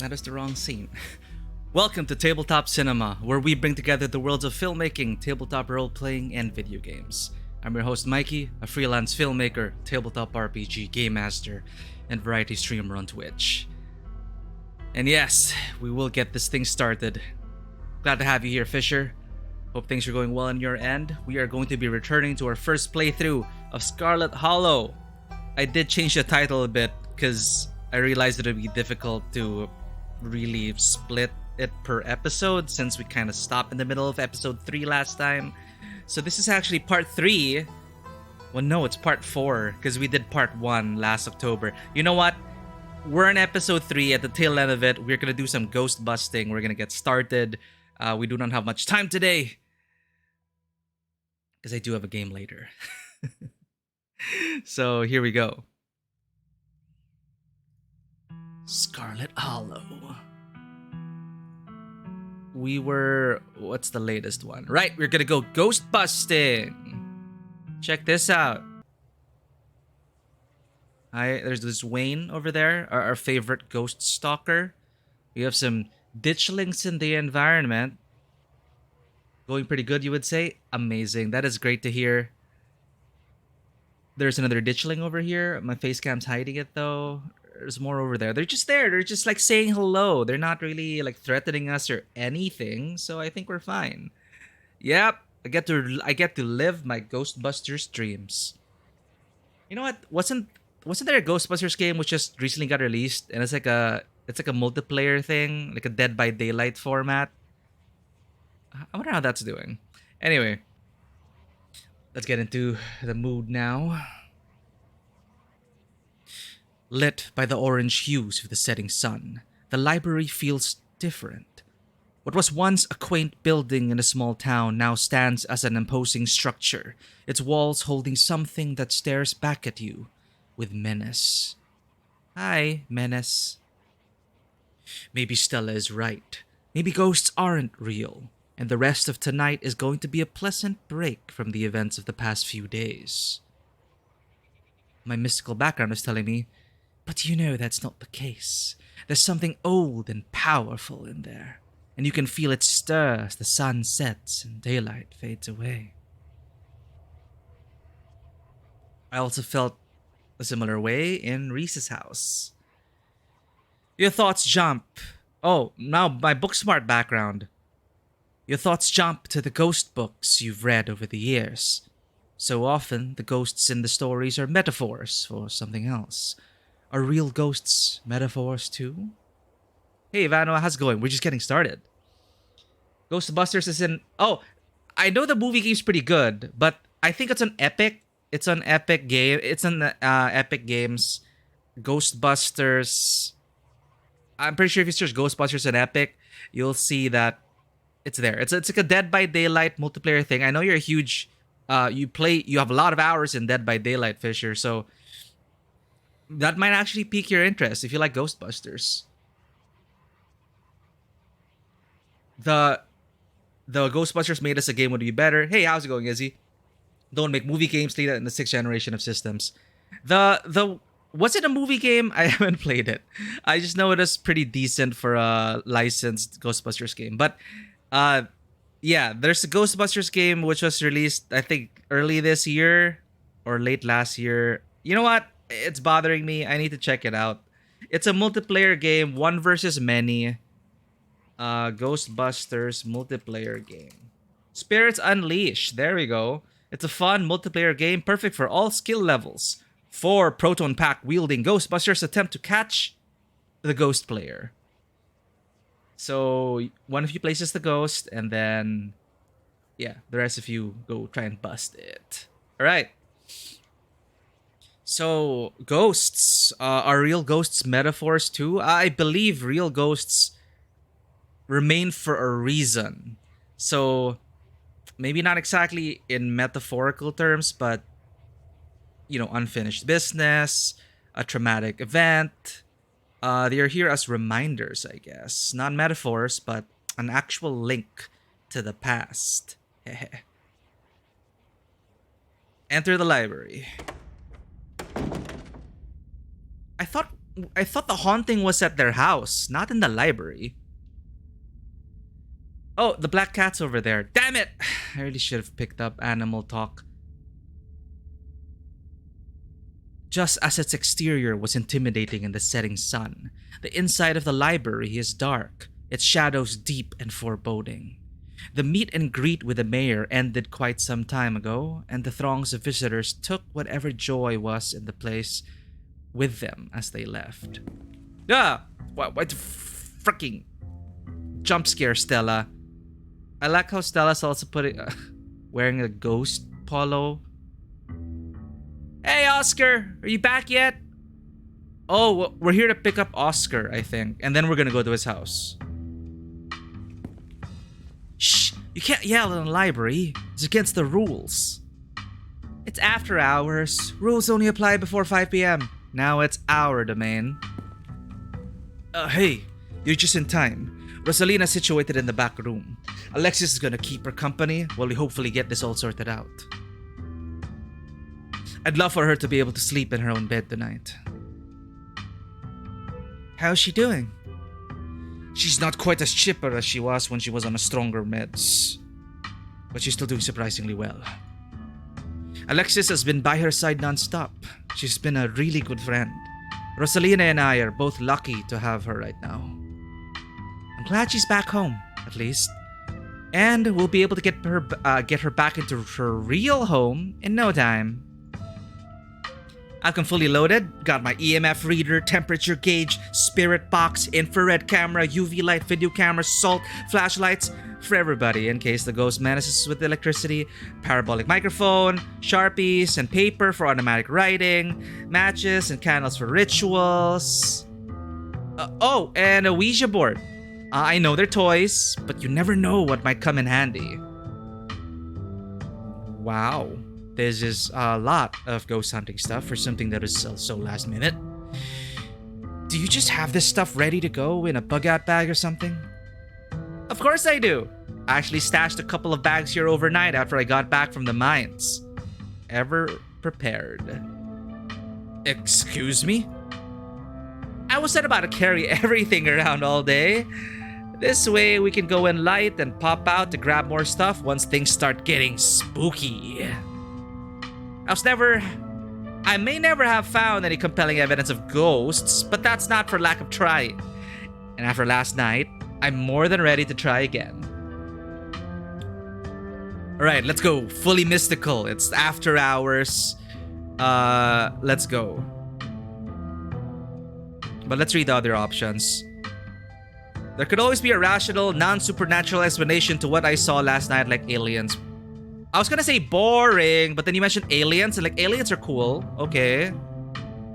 That is the wrong scene. Welcome to Tabletop Cinema, where we bring together the worlds of filmmaking, tabletop role-playing, and video games. I'm your host Mikey, a freelance filmmaker, tabletop RPG game master, and variety streamer on Twitch. And yes, we will get this thing started. Glad to have you here, Fisher. Hope things are going well on your end. We are going to be returning to our first playthrough of Scarlet Hollow. I did change the title a bit because I realized it would be difficult to really split it per episode since we kind of stopped in the middle of episode 3 last time. So this is actually part 3. Well, no, it's part 4 because we did part 1 last October. You know what? We're in episode 3 at the tail end of it. We're going to do some ghost busting. We're going to get started. We do not have much time today because I do have a game later. So here we go. Scarlet Hollow. What's the latest one? Right, we're gonna go ghost busting. Check this out. Hi, there's this Wayne over there, our favorite ghost stalker. We have some ditchlings in the environment. Going pretty good, you would say? Amazing, that is great to hear. There's another ditchling over here. My face cam's hiding it though. There's more over there. They're just there. They're just like saying hello. They're not really like threatening us or anything. So I think we're fine. Yep. I get to live my Ghostbusters dreams. You know what? Wasn't there a Ghostbusters game which just recently got released and it's like a multiplayer thing, like a Dead by Daylight format? I wonder how that's doing. Anyway, let's get into the mood now. Lit by the orange hues of the setting sun, the library feels different. What was once a quaint building in a small town now stands as an imposing structure, its walls holding something that stares back at you with menace. Hi, menace. Maybe Stella is right. Maybe ghosts aren't real, and the rest of tonight is going to be a pleasant break from the events of the past few days. My mystical background is telling me, but you know that's not the case. There's something old and powerful in there, and you can feel it stir as the sun sets and daylight fades away. I also felt a similar way in Reese's house. Your thoughts jump. Oh, now my Booksmart background. Your thoughts jump to the ghost books you've read over the years. So often, the ghosts in the stories are metaphors for something else. Are real ghosts metaphors too? Hey Ivano, how's it going? We're just getting started. Ghostbusters is in... Oh, I know the movie game's pretty good, but I think it's on Epic. It's on Epic Game. It's on Epic Games. Ghostbusters. I'm pretty sure if you search Ghostbusters on Epic, you'll see that it's there. It's like a Dead by Daylight multiplayer thing. I know you're a huge... You have a lot of hours in Dead by Daylight, Fisher, so... that might actually pique your interest if you like Ghostbusters. The Ghostbusters made us a game would be better. Hey, how's it going, Izzy? Don't make movie games later in the 6th generation of systems. Was it a movie game? I haven't played it. I just know it is pretty decent for a licensed Ghostbusters game. But yeah, there's a Ghostbusters game which was released I think early this year or late last year. You know what? It's bothering me. I need to check it out. It's a multiplayer game, one versus many. Ghostbusters multiplayer game. Spirits Unleashed. There we go. It's a fun multiplayer game, perfect for all skill levels. 4 proton pack wielding Ghostbusters attempt to catch the ghost player. So one of you places the ghost, and then yeah, the rest of you go try and bust it. All right. So, ghosts. Are real ghosts metaphors too? I believe real ghosts remain for a reason. So, maybe not exactly in metaphorical terms, but, you know, unfinished business, a traumatic event. They are here as reminders, I guess. Not metaphors, but an actual link to the past. Enter the library. I thought I thought the haunting was at their house, not in the library. Oh, the black cat's over there. Damn it! I really should have picked up Animal Talk. Just as its exterior was intimidating in the setting sun, the inside of the library is dark, its shadows deep and foreboding. The meet and greet with the mayor ended quite some time ago, and the throngs of visitors took whatever joy was in the place with them as they left. Ah! What the freaking jump scare, Stella? I like how Stella's also wearing a ghost polo. Hey, Oscar! Are you back yet? Oh, we're here to pick up Oscar, I think. And then we're gonna go to his house. Shh! You can't yell in the library. It's against the rules. It's after hours. Rules only apply before 5 p.m. Now it's our domain. Hey, you're just in time. Rosalina's situated in the back room. Alexis is gonna keep her company while we hopefully get this all sorted out. I'd love for her to be able to sleep in her own bed tonight. How's she doing? She's not quite as chipper as she was when she was on a stronger meds. But she's still doing surprisingly well. Alexis has been by her side non-stop. She's been a really good friend. Rosalina and I are both lucky to have her right now. I'm glad she's back home, at least. And we'll be able to get her back into her real home in no time. I've come fully loaded. Got my EMF reader, temperature gauge, spirit box, infrared camera, UV light, video camera, salt, flashlights for everybody in case the ghost menaces with electricity, parabolic microphone, Sharpies and paper for automatic writing, matches and candles for rituals. Oh, and a Ouija board. I know they're toys, but you never know what might come in handy. Wow. This is a lot of ghost hunting stuff for something that is so last minute. Do you just have this stuff ready to go in a bug-out bag or something? Of course I do. I actually stashed a couple of bags here overnight after I got back from the mines. Ever prepared. Excuse me? I was not about to carry everything around all day. This way we can go in light and pop out to grab more stuff once things start getting spooky. I may never have found any compelling evidence of ghosts, but that's not for lack of trying. And after last night, I'm more than ready to try again. Alright, let's go. Fully mystical. It's after hours. Let's go. But let's read the other options. There could always be a rational, non-supernatural explanation to what I saw last night, like aliens. I was gonna say boring, but then you mentioned aliens, and like aliens are cool. Okay.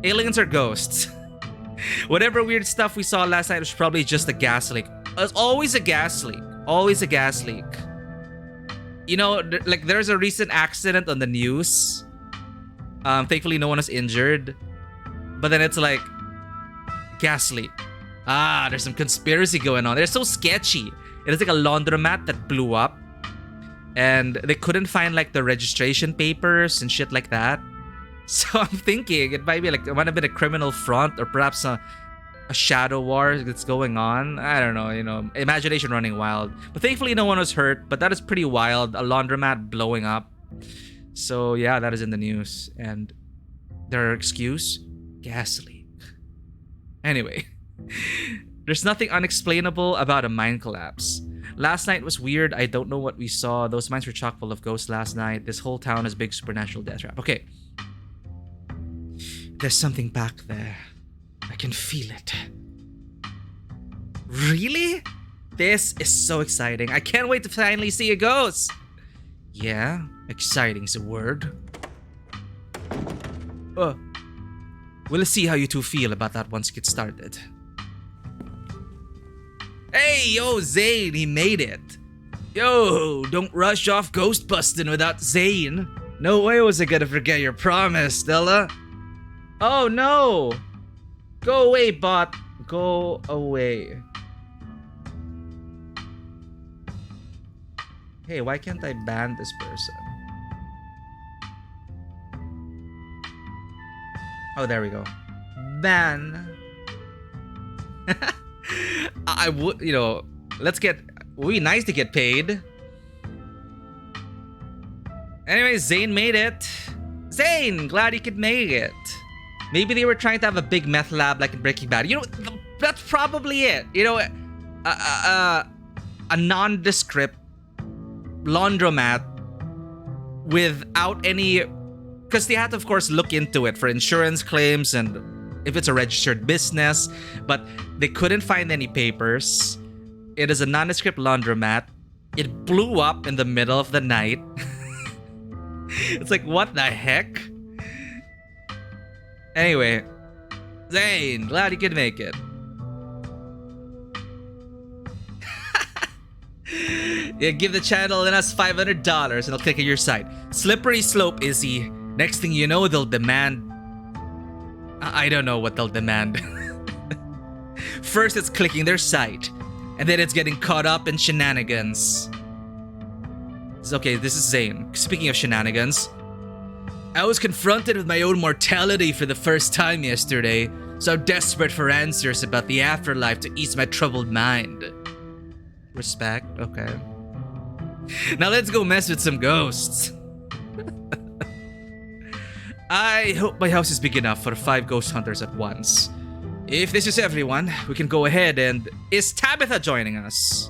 Aliens are ghosts. Whatever weird stuff we saw last night was probably just a gas leak. It's always a gas leak. Always a gas leak. You know, like there's a recent accident on the news. Thankfully no one was injured. But then it's like gas leak. There's some conspiracy going on. They're so sketchy. It is like a laundromat that blew up. And they couldn't find like the registration papers and shit like that. So I'm thinking it might be like, it might have been a criminal front or perhaps a shadow war that's going on. I don't know, you know, imagination running wild. But thankfully no one was hurt, but that is pretty wild. A laundromat blowing up. So yeah, that is in the news. And their excuse? Gas leak. Anyway, there's nothing unexplainable about a mine collapse. Last night was weird. I don't know what we saw. Those mines were chock full of ghosts last night. This whole town is big supernatural death trap. Okay. There's something back there. I can feel it. Really? This is so exciting. I can't wait to finally see a ghost. Yeah, exciting's a word. We'll see how you two feel about that once it gets started. Hey, yo, Zane, he made it. Yo, don't rush off ghost busting without Zane. No way was I gonna forget your promise, Stella. Oh, no. Go away, bot. Go away. Hey, why can't I ban this person? Oh, there we go. Ban. I would, let's get. Would be nice to get paid. Anyway, Zane made it. Zane, glad you could make it. Maybe they were trying to have a big meth lab like in Breaking Bad. That's probably it. A nondescript laundromat without any, because they had to, of course, look into it for insurance claims and if it's a registered business, but they couldn't find any papers. It is a nondescript laundromat. It blew up in the middle of the night. It's like, what the heck? Anyway, Zane, glad you could make it. Yeah, give the channel and us $500 and I'll click on your site. Slippery slope, Izzy. Next thing you know, they'll demand... I don't know what they'll demand. First, it's clicking their site. And then it's getting caught up in shenanigans. Okay, this is Zane. Speaking of shenanigans, I was confronted with my own mortality for the first time yesterday, so desperate for answers about the afterlife to ease my troubled mind. Respect? Okay. Now let's go mess with some ghosts. I hope my house is big enough for 5 ghost hunters at once. If this is everyone, we can go ahead and... Is Tabitha joining us?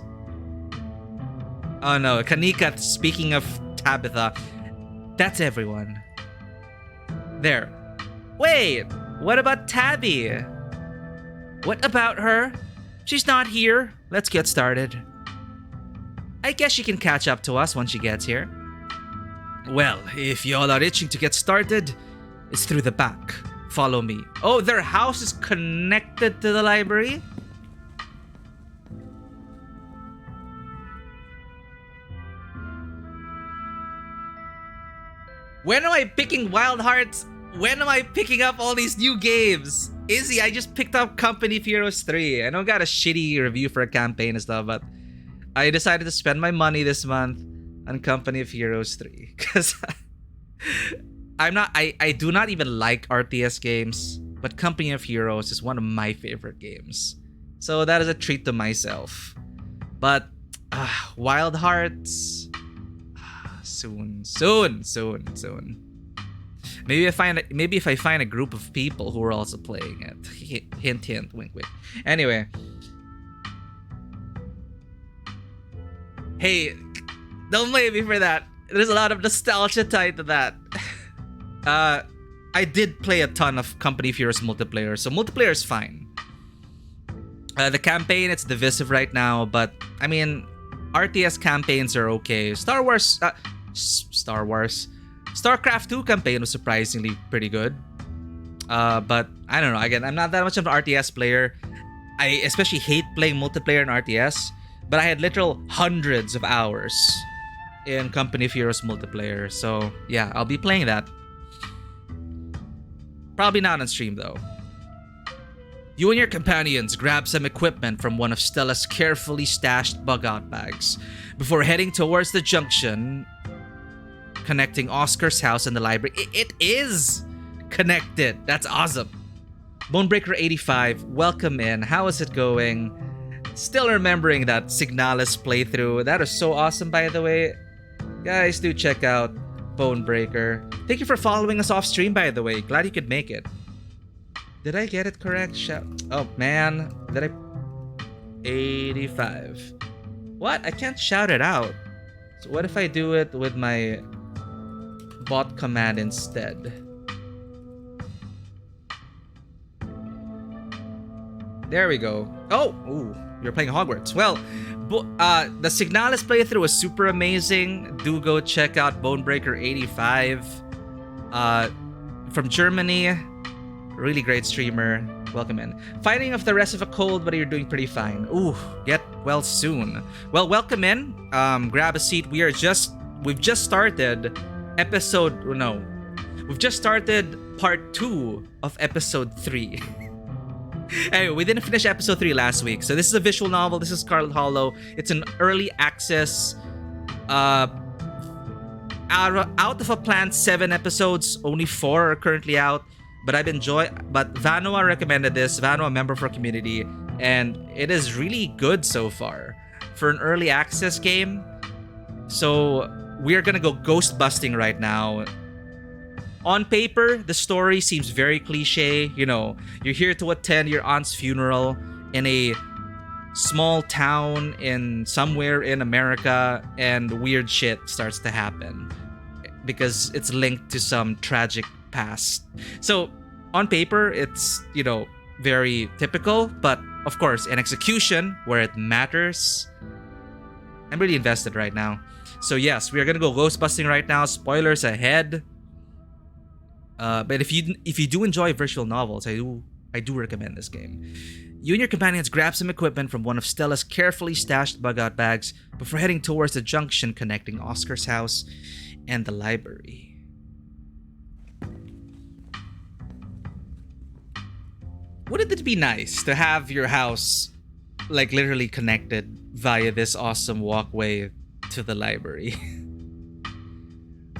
Oh no, Kanika, speaking of Tabitha, that's everyone. There. Wait, what about Tabby? What about her? She's not here. Let's get started. I guess she can catch up to us once she gets here. Well, if y'all are itching to get started, it's through the back. Follow me. Oh, their house is connected to the library? When am I picking Wild Hearts? When am I picking up all these new games? Izzy, I just picked up Company of Heroes 3. I know I got a shitty review for a campaign and stuff, but I decided to spend my money this month on Company of Heroes 3. Because I do not even like RTS games, but Company of Heroes is one of my favorite games. So that is a treat to myself. But Wild Hearts... Soon. Maybe if I find a group of people who are also playing it. Hint, hint, wink, wink. Anyway. Hey, don't blame me for that. There's a lot of nostalgia tied to that. I did play a ton of Company of Heroes multiplayer, so multiplayer is fine. The campaign, it's divisive right now, but I mean, RTS campaigns are okay. StarCraft 2 campaign was surprisingly pretty good. But I don't know. Again, I'm not that much of an RTS player. I especially hate playing multiplayer in RTS. But I had literal hundreds of hours in Company of Heroes multiplayer. So yeah, I'll be playing that. Probably not on stream though. You and your companions grab some equipment from one of Stella's carefully stashed bug-out bags before heading towards the junction connecting Oscar's house and the library. It is connected. That's awesome. Bonebreaker 85, welcome in. How is it going? Still remembering that Signalis playthrough. That is so awesome, by the way. Guys, do check out Bonebreaker. Thank you for following us off stream, by the way. Glad you could make it. Did I get it correct? Oh, man. Did I... 85. What? I can't shout it out. So what if I do it with my bot command instead? There we go. Oh! Ooh, you're playing Hogwarts. Well, the Signalis playthrough was super amazing. Do go check out Bonebreaker 85. From Germany. Really great streamer. Welcome in. Fighting off the rest of a cold, but you're doing pretty fine. Ooh, get well soon. Well, welcome in. Grab a seat. We've just started we've just started part 2 of episode 3. Anyway, we didn't finish episode 3 last week. So this is a visual novel. This is Scarlet Hollow. It's an early access. Out of a planned 7 episodes, only 4 are currently out. but but Vanua recommended this. Vanua, member for community, and it is really good so far for an early access game. So we're gonna go ghost busting right now. On paper, the story seems very cliche. You know, you're here to attend your aunt's funeral in a small town in somewhere in America, and weird shit starts to happen because it's linked to some tragic past. So on paper, it's, you know, very typical, but of course, in execution, where it matters, I'm really invested right now. So yes, we are gonna go ghost busting right now. Spoilers ahead. But if you do enjoy visual novels, I do recommend this game. You and your companions grab some equipment from one of Stella's carefully stashed bug-out bags before heading towards the junction connecting Oscar's house and the library. Wouldn't it be nice to have your house like literally connected via this awesome walkway to the library?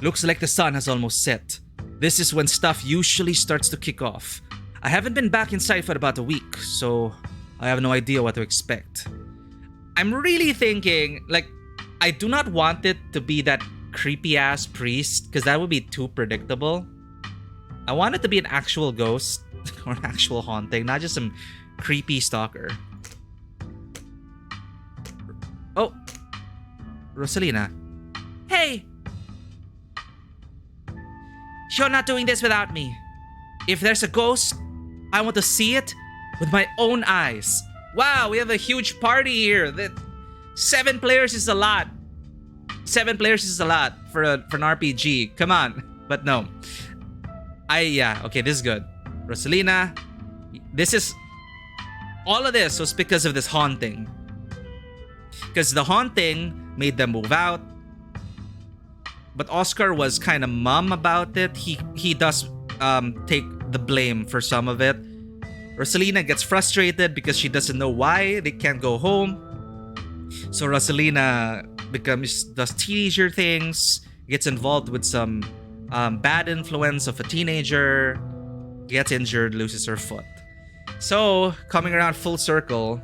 Looks like the sun has almost set. This is when stuff usually starts to kick off. I haven't been back inside for about a week, so I have no idea what to expect. I'm really thinking, like, I do not want it to be that creepy-ass priest, because that would be too predictable. I want it to be an actual ghost, or an actual haunting, not just some creepy stalker. Oh! Rosalina. Hey! You're not doing this without me. If there's a ghost, I want to see it with my own eyes. Wow, we have a huge party here. 7 players is a lot. 7 players is a lot for an RPG. Come on. But no. Yeah, okay, this is good. Rosalina, all of this was because of this haunting. Because the haunting made them move out. But Oscar was kind of mum about it. He does take the blame for some of it. Rosalina gets frustrated because she doesn't know why they can't go home. So Rosalina does teenager things, gets involved with some bad influence of a teenager, gets injured, loses her foot. So, coming around full circle,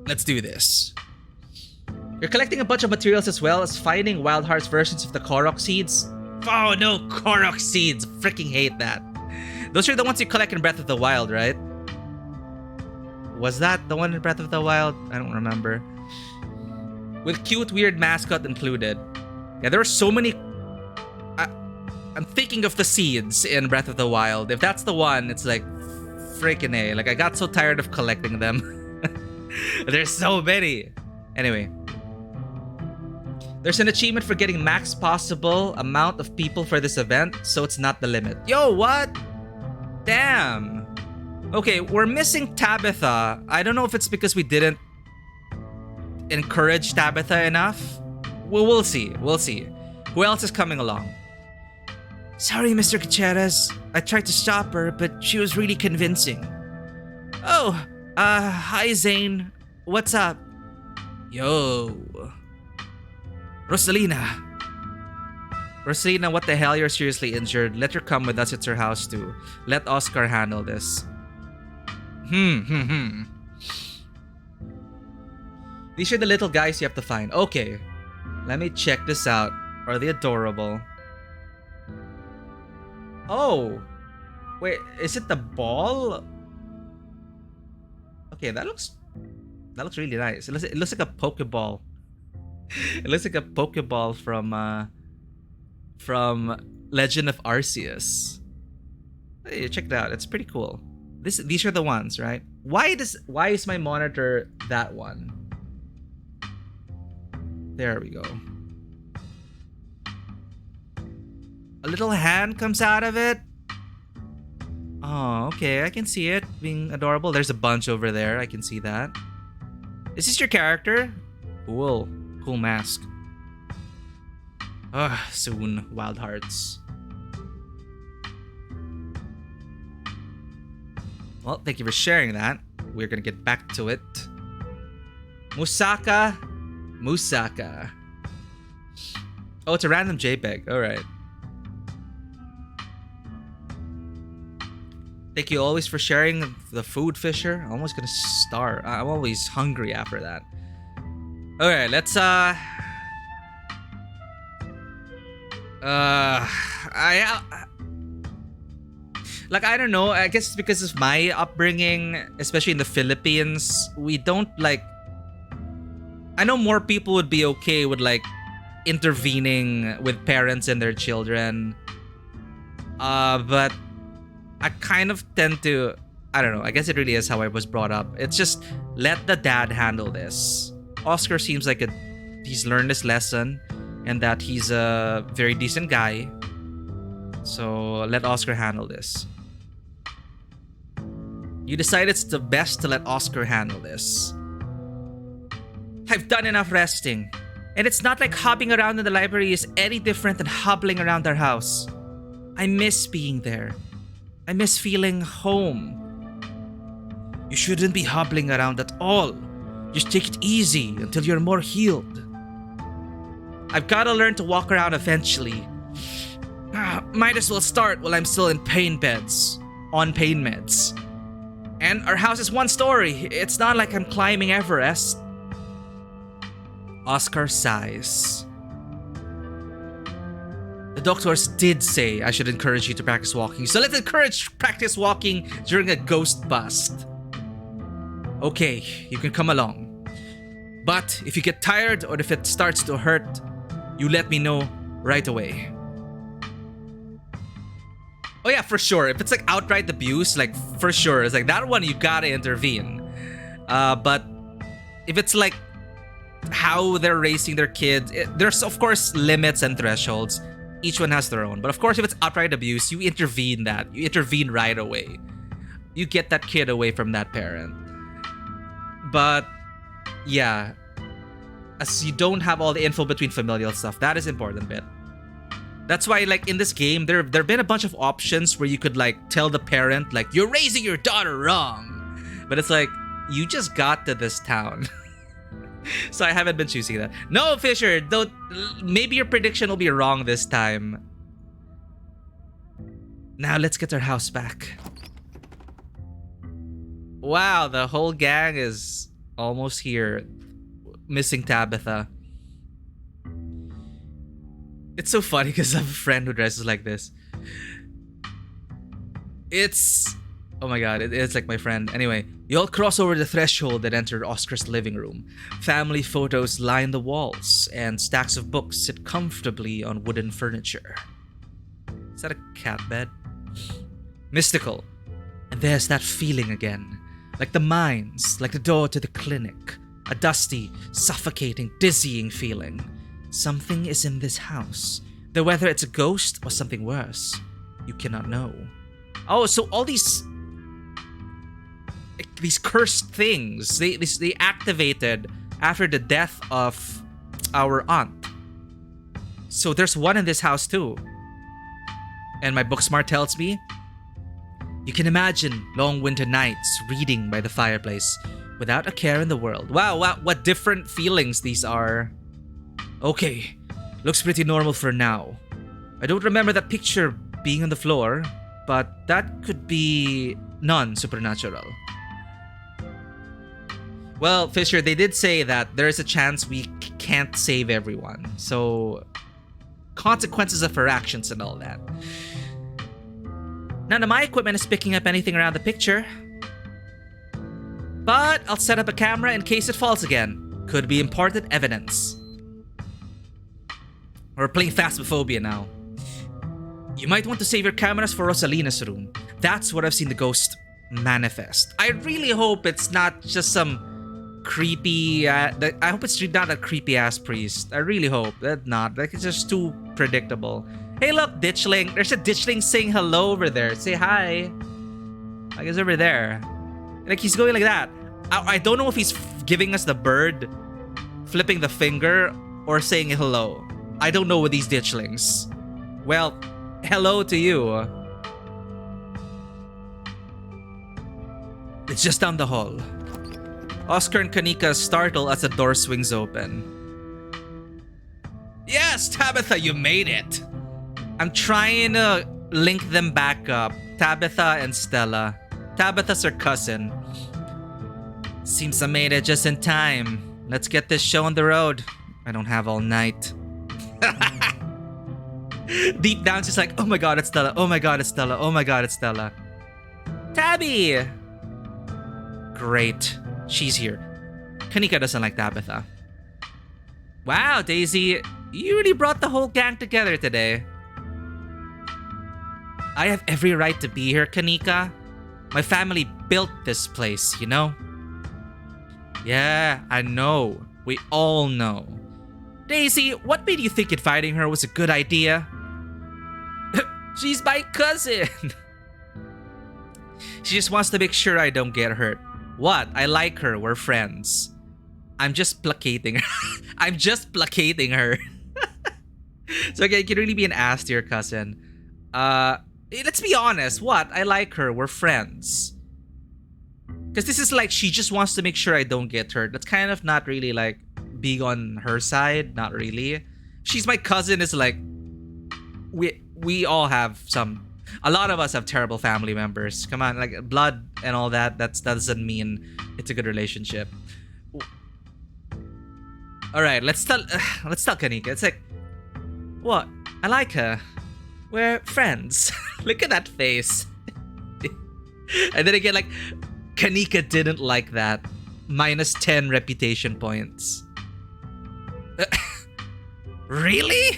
let's do this. You're collecting a bunch of materials as well as finding Wild Heart's versions of the Korok seeds. Oh no, Korok seeds! Freaking hate that. Those are the ones you collect in Breath of the Wild, right? Was that the one in Breath of the Wild? I don't remember. With cute, weird mascot included. Yeah, there are so many... I'm thinking of the seeds in Breath of the Wild. If that's the one, it's like... freaking A. Like, I got so tired of collecting them. There's so many. Anyway. There's an achievement for getting max possible amount of people for this event, so it's not the limit. Yo, what? Damn. Okay, we're missing Tabitha. I don't know if it's because we didn't encourage Tabitha enough. Well, we'll see. We'll see. Who else is coming along? Sorry, Mr. Gutierrez. I tried to stop her, but she was really convincing. Oh, hi Zane. What's up? Yo. Rosalina. Rosalina, what the hell? You're seriously injured. Let her come with us. It's her house too. Let Oscar handle this. These are the little guys you have to find. Okay. Let me check this out. Are they adorable? Oh. Wait, is it the ball? Okay, that looks really nice. It looks like a Pokeball. It looks like a Pokeball from Legend of Arceus. Hey, check it out. It's pretty cool. These are the ones, right? Why is my monitor that one? There we go. A little hand comes out of it. Oh, okay. I can see it being adorable. There's a bunch over there. I can see that. Is this your character? Cool. Cool mask. Ugh, soon. Wild Hearts. Well, thank you for sharing that. We're gonna get back to it. Musaka. Oh, it's a random JPEG. Alright. Thank you always for sharing the food, Fisher. I'm almost gonna starve. I'm always hungry after that. Okay, let's I don't know. I guess it's because of my upbringing, especially in the Philippines. We don't like. I know more people would be okay with like intervening with parents and their children. But I kind of tend to. I don't know. I guess it really is how I was brought up. It's just let the dad handle this. Oscar seems like he's learned his lesson, and that he's a very decent guy. So let Oscar handle this. You decide it's the best to let Oscar handle this. I've done enough resting. And it's not like hopping around in the library is any different than hobbling around our house. I miss being there. I miss feeling home. You shouldn't be hobbling around at all. Just take it easy until you're more healed. I've gotta learn to walk around eventually. Might as well start while I'm still in on pain meds. And our house is one story. It's not like I'm climbing Everest. Oscar sighs. The doctors did say I should encourage you to practice walking, so let's encourage practice walking during a ghost bust. Okay, you can come along. But if you get tired or if it starts to hurt, you let me know right away. Oh yeah, for sure. If it's like outright abuse, like for sure, it's like that one you gotta intervene. But if it's like how they're raising their kids, there's of course limits and thresholds. Each one has their own. But of course, if it's outright abuse, you intervene that. You intervene right away. You get that kid away from that parent. But yeah, as you don't have all the info between familial stuff, that is important bit. That's why, like, in this game, there've been a bunch of options where you could, like, tell the parent, like, you're raising your daughter wrong. But it's like, you just got to this town. So I haven't been choosing that. No, Fisher, don't. Maybe your prediction will be wrong this time. Now let's get our house back. Wow, the whole gang is almost here. Missing Tabitha. It's so funny because I have a friend who dresses like this. Oh my god, it's like my friend. Anyway, you all cross over the threshold and enter Oscar's living room. Family photos line the walls, and stacks of books sit comfortably on wooden furniture. Is that a cat bed? Mystical. And there's that feeling again. Like the mines, like the door to the clinic. A dusty, suffocating, dizzying feeling. Something is in this house. Though whether it's a ghost or something worse, you cannot know. Oh, so all these cursed things, they activated after the death of our aunt. So there's one in this house too. And my book smart tells me, you can imagine long winter nights reading by the fireplace without a care in the world. Wow, what different feelings these are. Okay, looks pretty normal for now. I don't remember that picture being on the floor, but that could be non-supernatural. Well, Fisher, they did say that there is a chance we can't save everyone. So, consequences of our actions and all that. None of my equipment is picking up anything around the picture. But I'll set up a camera in case it falls again. Could be important evidence. We're playing Phasmophobia now. You might want to save your cameras for Rosalina's room. That's where I've seen the ghost manifest. I really hope it's not just some creepy... I hope it's not a creepy-ass priest. I really hope that not. Like, it's just too predictable. Hey, look, ditchling. There's a ditchling saying hello over there. Say hi. I guess over there. Like, he's going like that. I don't know if he's giving us the bird, flipping the finger, or saying hello. I don't know with these ditchlings. Well, hello to you. It's just down the hall. Oscar and Kanika startle as the door swings open. Yes, Tabitha, you made it. I'm trying to link them back up Tabitha and Stella. Tabitha's her cousin. Seems I made it just in time. Let's get this show on the road. I don't have all night. Deep down, she's like, oh my god, it's Stella. Oh my god, it's Stella. Oh my god, it's Stella. Tabby! Great. She's here. Kanika doesn't like Tabitha. Wow, Daisy. You really brought the whole gang together today. I have every right to be here, Kanika. My family built this place, you know? Yeah, I know. We all know. Daisy, what made you think inviting her was a good idea? She's my cousin. She just wants to make sure I don't get hurt. What? I like her. We're friends. I'm just placating her. I'm just placating her. So again, it can really be an ass to your cousin. Let's be honest. What? I like her. We're friends. Because this is like, she just wants to make sure I don't get hurt. That's kind of not really like being on her side. Not really. She's my cousin is like, we all have some, a lot of us have terrible family members. Come on, like blood and all that. That doesn't mean it's a good relationship. All right, let's tell Kanika. It's like, what? I like her. We're friends. Look at that face. And then again, like, Kanika didn't like that. -10 reputation points. Really?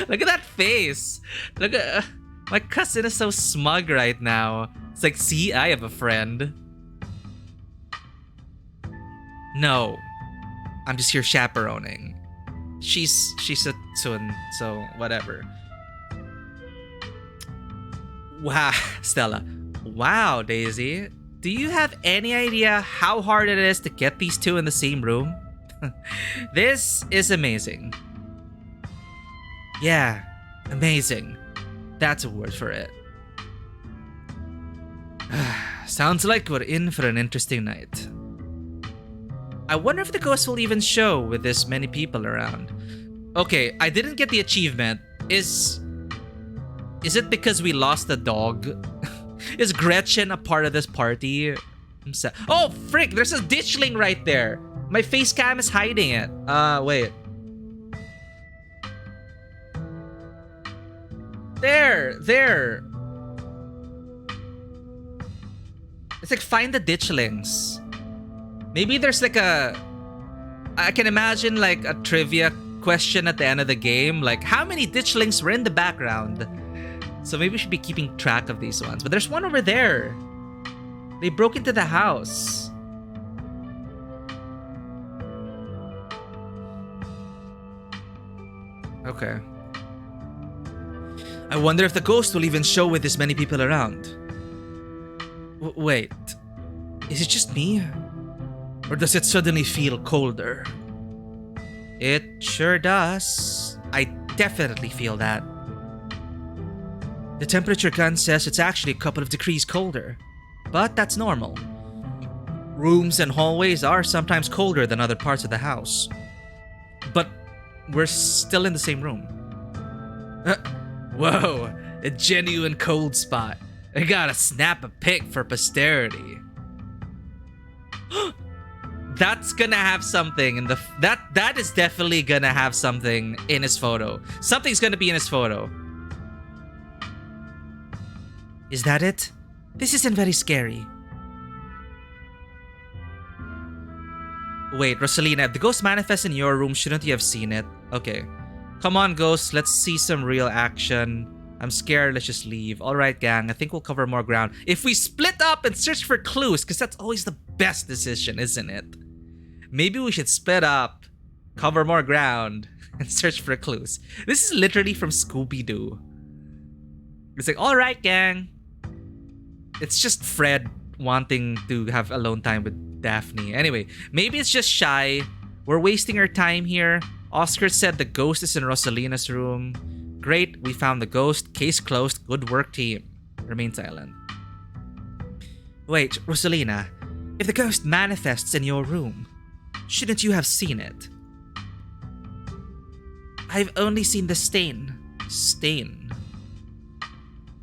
Look at that face. Look at my cousin is so smug right now. It's like, see, I have a friend. No, I'm just here chaperoning. She's a tsun, so whatever. Wow, Stella. Wow, Daisy. Do you have any idea how hard it is to get these two in the same room? This is amazing. Yeah, amazing. That's a word for it. Sounds like we're in for an interesting night. I wonder if the ghost will even show with this many people around. Okay, I didn't get the achievement. Is it because we lost the dog? Is Gretchen a part of this party? Oh, frick! There's a ditchling right there. My face cam is hiding it. Wait. There. It's like, find the ditchlings. Maybe there's like I can imagine like a trivia question at the end of the game. Like, how many ditchlings were in the background? So maybe we should be keeping track of these ones. But there's one over there. They broke into the house. Okay. I wonder if the ghost will even show with this many people around. Wait. Is it just me? Or does it suddenly feel colder? It sure does. I definitely feel that. The temperature gun says it's actually a couple of degrees colder. But that's normal. Rooms and hallways are sometimes colder than other parts of the house. But we're still in the same room. Whoa, a genuine cold spot. I gotta snap a pic for posterity. That's gonna have something in the... That is definitely gonna have something in his photo. Something's gonna be in his photo. Is that it? This isn't very scary. Wait, Rosalina, if the ghost manifests in your room, shouldn't you have seen it? Okay. Come on, ghost. Let's see some real action. I'm scared. Let's just leave. Alright, gang. I think we'll cover more ground. If we split up and search for clues, because that's always the best decision, isn't it? Maybe we should split up, cover more ground, and search for clues. This is literally from Scooby-Doo. It's like, alright, gang. It's just Fred wanting to have alone time with Daphne. Anyway, maybe it's just shy. We're wasting our time here. Oscar said the ghost is in Rosalina's room. Great, we found the ghost. Case closed. Good work, team. Remain silent. Wait, Rosalina. If the ghost manifests in your room, shouldn't you have seen it? I've only seen the stain. Stain?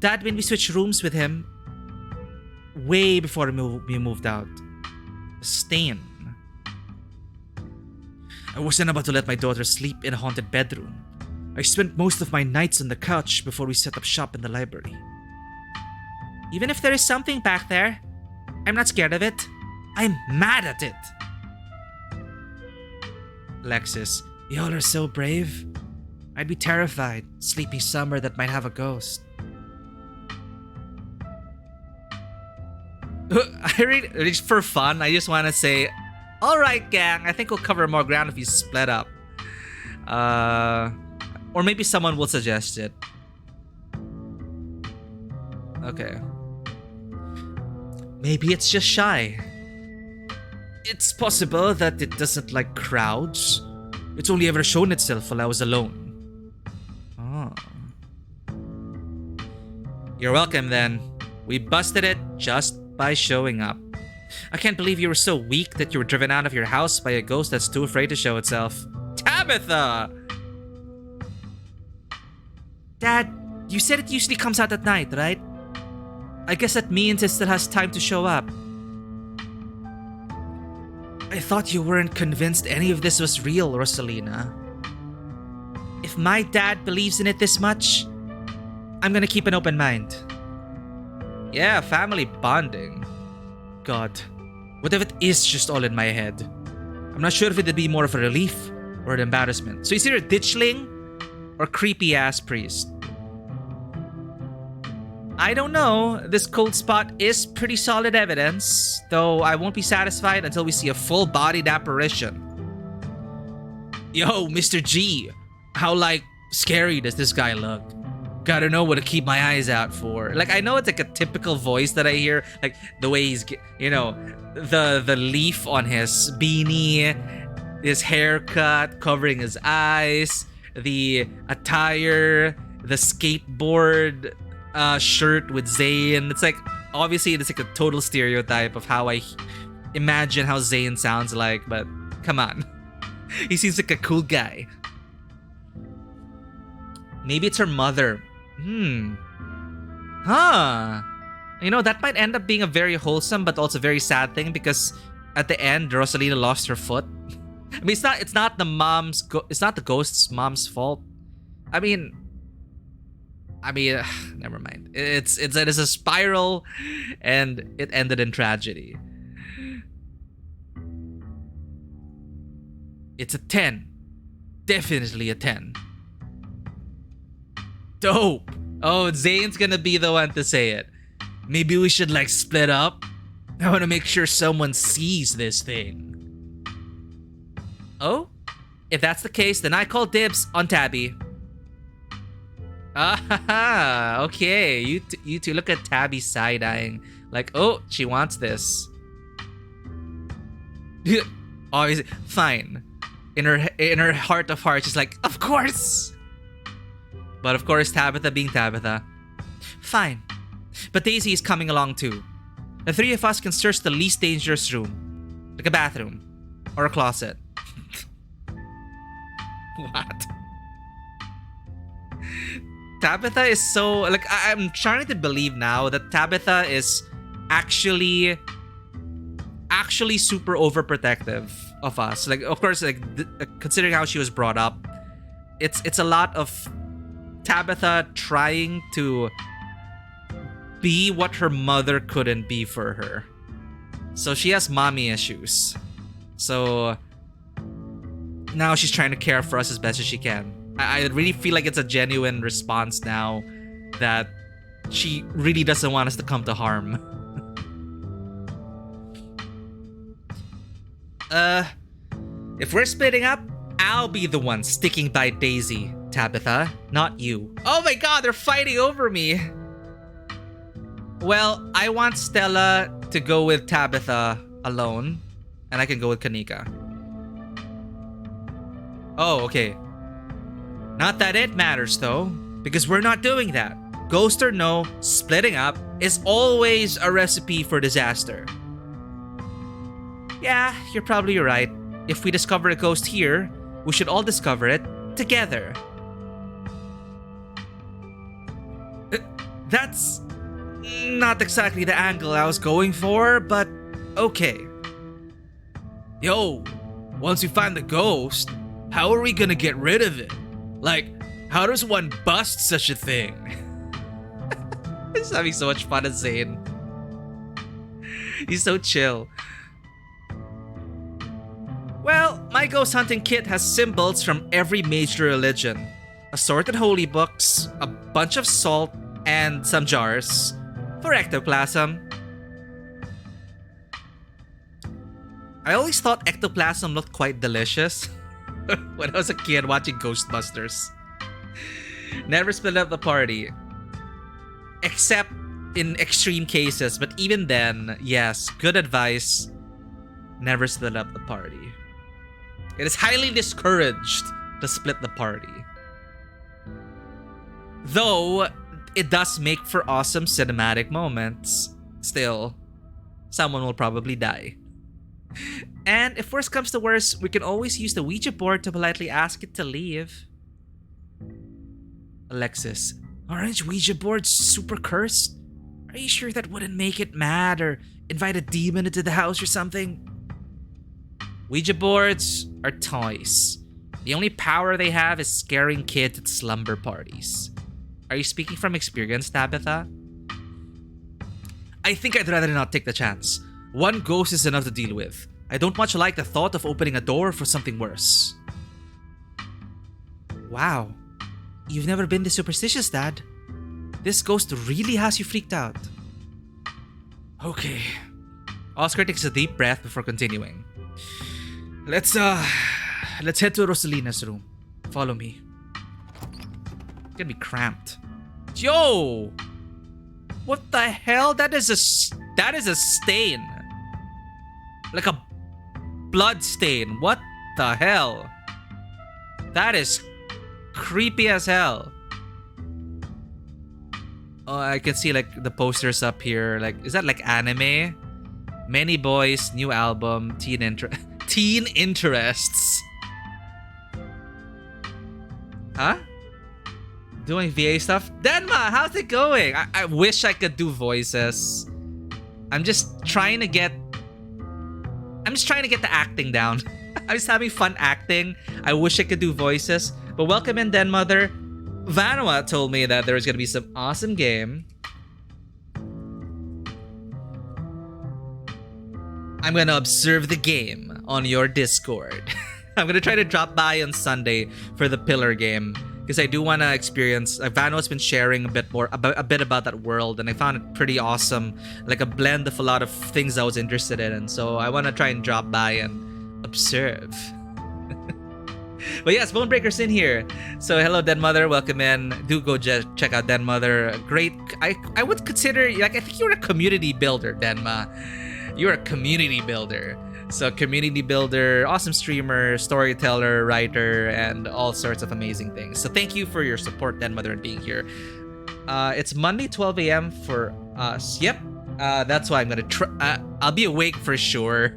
Dad made me switch rooms with him way before we moved out. A stain. I wasn't about to let my daughter sleep in a haunted bedroom. I spent most of my nights on the couch before we set up shop in the library. Even if there is something back there, I'm not scared of it. I'm mad at it. Alexis, y'all are so brave. I'd be terrified sleeping somewhere that might have a ghost. For fun, I just want to say, alright gang, I think we'll cover more ground if you split up. Or maybe someone will suggest it. Okay. Maybe it's just shy. It's possible that it doesn't like crowds. It's only ever shown itself while I was alone. Oh. You're welcome then. We busted it just by showing up. I can't believe you were so weak that you were driven out of your house by a ghost that's too afraid to show itself. Tabitha! Dad, you said it usually comes out at night, right? I guess that means it still has time to show up. I thought you weren't convinced any of this was real, Rosalina. If my dad believes in it this much, I'm gonna keep an open mind. Yeah, family bonding. God, what if it is just all in my head? I'm not sure if it'd be more of a relief or an embarrassment. So he's either a ditchling or creepy-ass priest. I don't know. This cold spot is pretty solid evidence, though I won't be satisfied until we see a full-bodied apparition. Yo, Mr. G, how, like, scary does this guy look? Gotta know what to keep my eyes out for. Like, I know it's like a typical voice that I hear, like the way he's, you know, the leaf on his beanie, his haircut covering his eyes, the attire, the skateboard shirt with Zayn. It's like, obviously it's like a total stereotype of how I imagine how Zayn sounds like, but come on. He seems like a cool guy. Maybe it's her mother. Huh. You know, that might end up being a very wholesome but also very sad thing, because at the end, Rosalina lost her foot. I mean, it's not the ghost's mom's fault. I mean, never mind. It is a spiral, and it ended in tragedy. It's a 10. Definitely a 10. Dope. Oh, Zayn's gonna be the one to say it. Maybe we should like split up. I want to make sure someone sees this thing. Oh? If that's the case, then I call dibs on Tabby. Ah, okay. You two look at Tabby side-eyeing. Like, oh, she wants this. Obviously, fine. In her heart of hearts, she's like, of course. But of course, Tabitha being Tabitha. Fine. But Daisy is coming along too. The three of us can search the least dangerous room. Like a bathroom. Or a closet. What? Tabitha is so... Like, I'm trying to believe now that Tabitha is actually super overprotective of us. Like, of course, like considering how she was brought up, it's a lot of Tabitha trying to be what her mother couldn't be for her. So she has mommy issues. So now she's trying to care for us as best as she can. I really feel like it's a genuine response now that she really doesn't want us to come to harm. If we're splitting up, I'll be the one sticking by Daisy, Tabitha, not you. Oh my god, they're fighting over me. Well, I want Stella to go with Tabitha alone, and I can go with Kanika. Oh, okay. Not that it matters though, because we're not doing that. Ghost or no, splitting up is always a recipe for disaster. Yeah, you're probably right. If we discover a ghost here, we should all discover it together. That's not exactly the angle I was going for, but okay. Yo, once we find the ghost, how are we gonna get rid of it? Like, how does one bust such a thing? He's having so much fun as Zane. He's so chill. Well, my ghost hunting kit has symbols from every major religion. Assorted holy books, a bunch of salt, and some jars for ectoplasm. I always thought ectoplasm looked quite delicious when I was a kid watching Ghostbusters. Never split up the party. Except in extreme cases, but even then, yes, good advice. Never split up the party. It is highly discouraged to split the party. Though, it does make for awesome cinematic moments. Still, someone will probably die. And if worst comes to worst, we can always use the Ouija board to politely ask it to leave. Alexis, aren't Ouija boards super cursed? Are you sure that wouldn't make it mad or invite a demon into the house or something? Ouija boards are toys. The only power they have is scaring kids at slumber parties. Are you speaking from experience, Tabitha? I think I'd rather not take the chance. One ghost is enough to deal with. I don't much like the thought of opening a door for something worse. Wow. You've never been this superstitious, Dad. This ghost really has you freaked out. Okay. Oscar takes a deep breath before continuing. Let's head to Rosalina's room. Follow me. It's gonna be cramped. Yo! What the hell? That is a stain. Like a blood stain. What the hell? That is creepy as hell. Oh, I can see like the posters up here. Like, is that like anime? Many Boys, new album, teen interests. Huh? Doing VA stuff? Denma, how's it going? I wish I could do voices. I'm just trying to get the acting down. I'm just having fun acting. I wish I could do voices. But welcome in, Den Mother. Vanua told me that there was gonna be some awesome game. I'm gonna observe the game on your Discord. I'm gonna try to drop by on Sunday for the Pillar game because I do want to experience. Vanua's been sharing a bit about that world, and I found it pretty awesome. Like a blend of a lot of things I was interested in, and so I want to try and drop by and observe. But yes, Bonebreaker's in here. So hello, Den Mother. Welcome in. Do go check out Den Mother. Great. I would consider, like, I think you're a community builder, Denma. You're a community builder. So community builder, awesome streamer, storyteller, writer, and all sorts of amazing things. So thank you for your support, Den Mother, and being here. It's Monday, 12 a.m. for us. Yep. That's why I'm gonna try. I'll be awake for sure.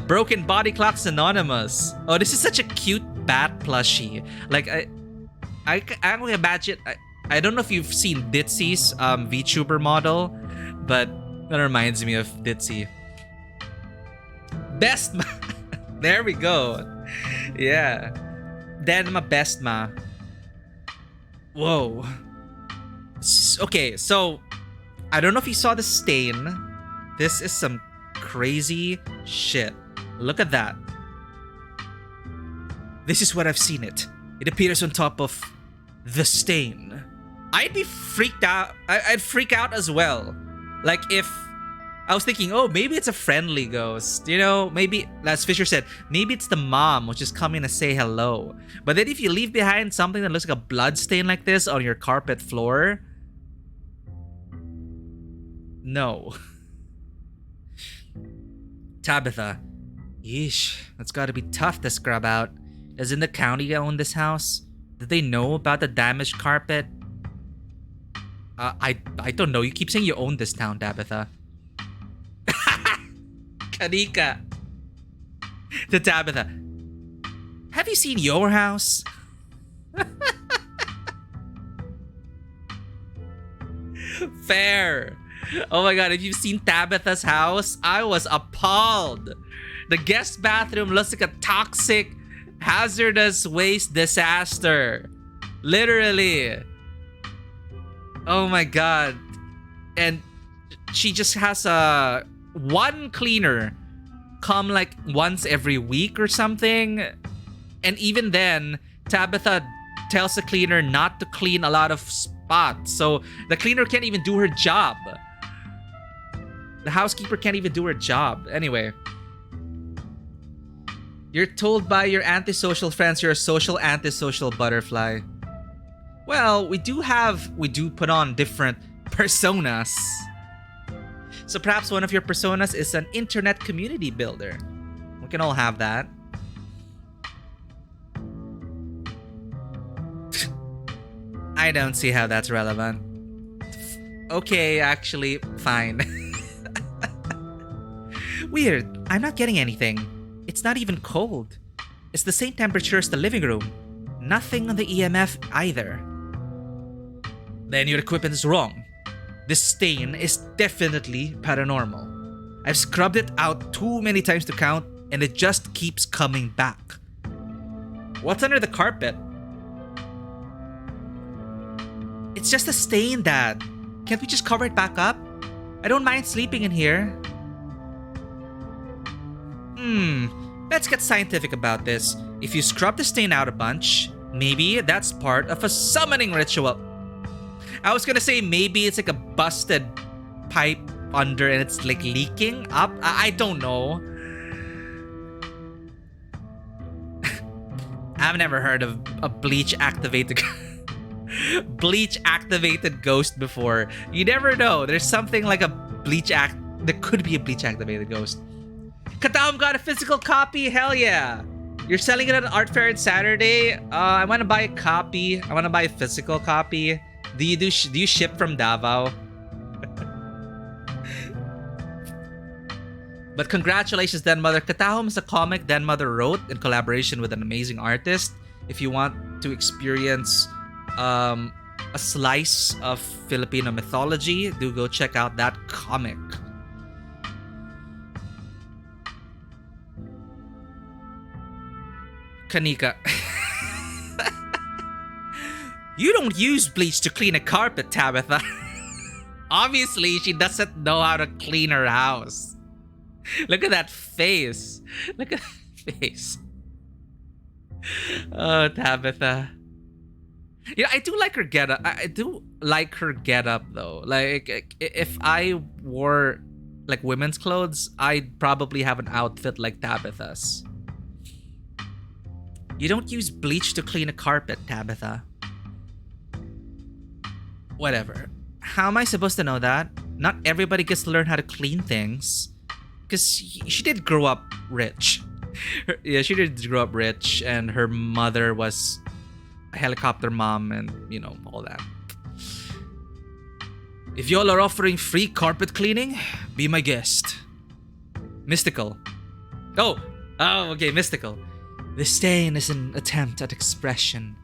Broken Body Clocks Anonymous. Oh, this is such a cute bat plushie. Like I can imagine. I don't know if you've seen Ditsy's VTuber model, but that reminds me of Ditsy. Best ma. There we go. Yeah. Denma Best ma. Whoa. Okay, so I don't know if you saw the stain. This is some crazy shit. Look at that. This is where I've seen it. It appears on top of the stain. I'd be freaked out. I'd freak out as well. Like if I was thinking, oh, maybe it's a friendly ghost. You know, maybe, as Fisher said, maybe it's the mom which is coming to say hello. But then if you leave behind something that looks like a blood stain like this on your carpet floor, no. Tabitha. Yeesh, that's gotta be tough to scrub out. Doesn't the county own this house? Did they know about the damaged carpet? I don't know. You keep saying you own this town, Tabitha. Kanika. To Tabitha. Have you seen your house? Fair. Oh my god, if you've seen Tabitha's house, I was appalled. The guest bathroom looks like a toxic, hazardous waste disaster. Literally. Oh my god. And she just has one cleaner come like once every week or something. And even then, Tabitha tells the cleaner not to clean a lot of spots. So the cleaner can't even do her job. The housekeeper can't even do her job. Anyway. You're told by your antisocial friends you're a social antisocial butterfly. Well, we do put on different personas. So perhaps one of your personas is an internet community builder. We can all have that. I don't see how that's relevant. Okay, actually, fine. Weird, I'm not getting anything. It's not even cold. It's the same temperature as the living room. Nothing on the EMF either. Then your equipment is wrong. This stain is definitely paranormal. I've scrubbed it out too many times to count, and it just keeps coming back. What's under the carpet? It's just a stain, Dad. Can't we just cover it back up? I don't mind sleeping in here. Let's get scientific about this. If you scrub the stain out a bunch, maybe that's part of a summoning ritual. I was gonna say maybe it's like a busted pipe under and it's like leaking up. I don't know. I've never heard of a bleach activated ghost before. You never know. There's something like there could be a bleach activated ghost. Kataum got a physical copy. Hell yeah. You're selling it at an art fair on Saturday. I want to buy a copy. I want to buy a physical copy. Do you ship from Davao? But congratulations, Den Mother. Katahom is a comic Den Mother wrote in collaboration with an amazing artist. If you want to experience a slice of Filipino mythology, do go check out that comic. Kanika. You don't use bleach to clean a carpet, Tabitha. Obviously, she doesn't know how to clean her house. Look at that face. Look at that face. Oh, Tabitha. Yeah, I do like her getup. I do like her getup though. Like, if I wore like women's clothes, I'd probably have an outfit like Tabitha's. You don't use bleach to clean a carpet, Tabitha. Whatever. How am I supposed to know that? Not everybody gets to learn how to clean things. Because she did grow up rich. She did grow up rich, and her mother was a helicopter mom and, you know, all that. If y'all are offering free carpet cleaning, be my guest. Mystical. Oh, okay, mystical. The stain is an attempt at expression.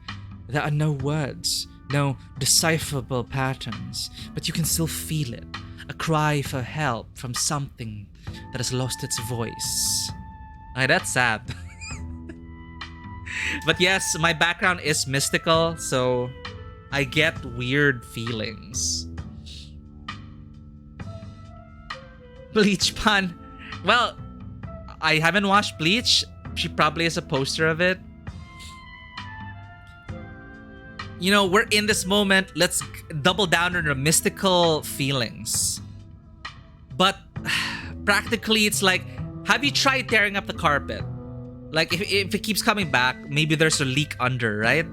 There are no words, no decipherable patterns, but you can still feel it. A cry for help from something that has lost its voice. Okay, that's sad. But yes, my background is mystical, so I get weird feelings. Bleach pun. Well, I haven't watched Bleach. She probably has a poster of it. You know, we're in this moment. Let's double down on our mystical feelings. But practically, it's like, have you tried tearing up the carpet? Like, if it keeps coming back, maybe there's a leak under, right?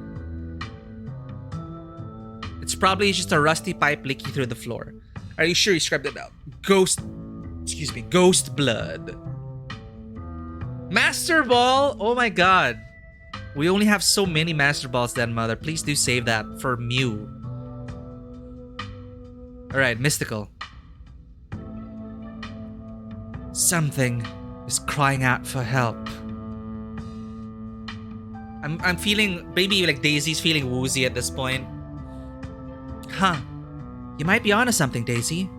It's probably just a rusty pipe leaking through the floor. Are you sure you scrubbed it out? Ghost blood. Master Ball? Oh my god. We only have so many Master Balls then, Mother. Please do save that for Mew. Alright, mystical. Something is crying out for help. I'm feeling, maybe like Daisy's feeling woozy at this point. Huh. You might be onto something, Daisy.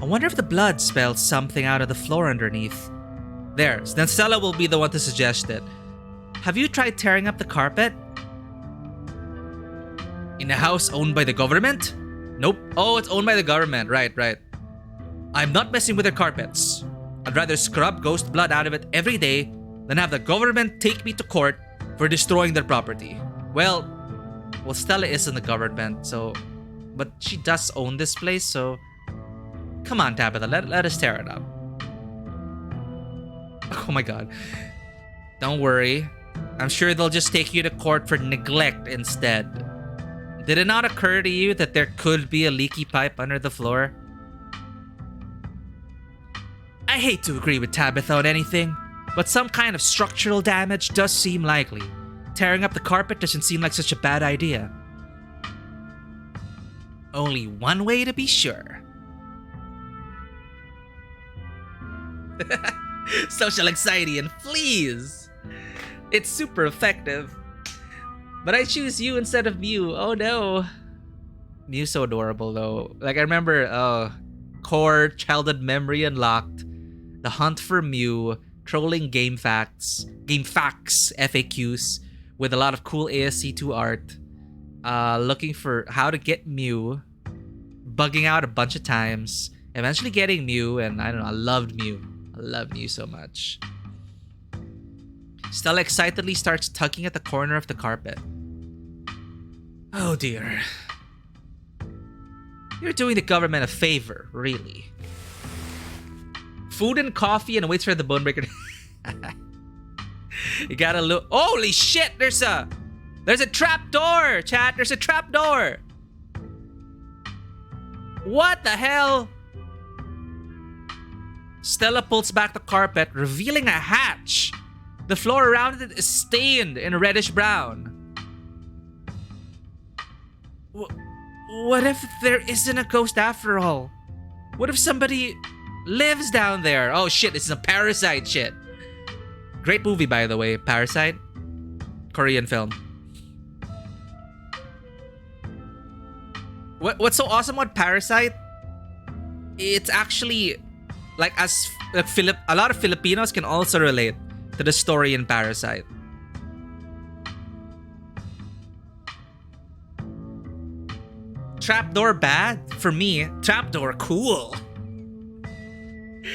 I wonder if the blood spelled something out of the floor underneath. There, then Stella will be the one to suggest it. Have you tried tearing up the carpet? In a house owned by the government? Nope. Oh, it's owned by the government. Right. I'm not messing with their carpets. I'd rather scrub ghost blood out of it every day than have the government take me to court for destroying their property. Well, Stella is in the government, so... But she does own this place, so... Come on, Tabitha, let us tear it up. Oh my god. Don't worry. I'm sure they'll just take you to court for neglect instead. Did it not occur to you that there could be a leaky pipe under the floor? I hate to agree with Tabitha on anything, but some kind of structural damage does seem likely. Tearing up the carpet doesn't seem like such a bad idea. Only one way to be sure. Social anxiety and fleas. It's super effective. But I choose you instead of Mew. Oh no. Mew's so adorable though. Like I remember core childhood memory unlocked. The hunt for Mew, trolling game facts FAQs with a lot of cool ASC2 art. Looking for how to get Mew. Bugging out a bunch of times. Eventually getting Mew, and I don't know, I loved Mew. I love Mew so much. Stella excitedly starts tugging at the corner of the carpet. Oh dear. You're doing the government a favor, really. Food and coffee and waits for the bone breaker. You gotta look. Holy shit! There's a trap door, chat. There's a trap door. What the hell? Stella pulls back the carpet, revealing a hatch. The floor around it is stained in reddish brown. What if there isn't a ghost after all? What if somebody lives down there? Oh shit, this is a Parasite shit. Great movie, by the way, Parasite. Korean film. What's so awesome about Parasite? It's actually like a lot of Filipinos can also relate to the story in Parasite. Trapdoor bad? For me, trapdoor cool.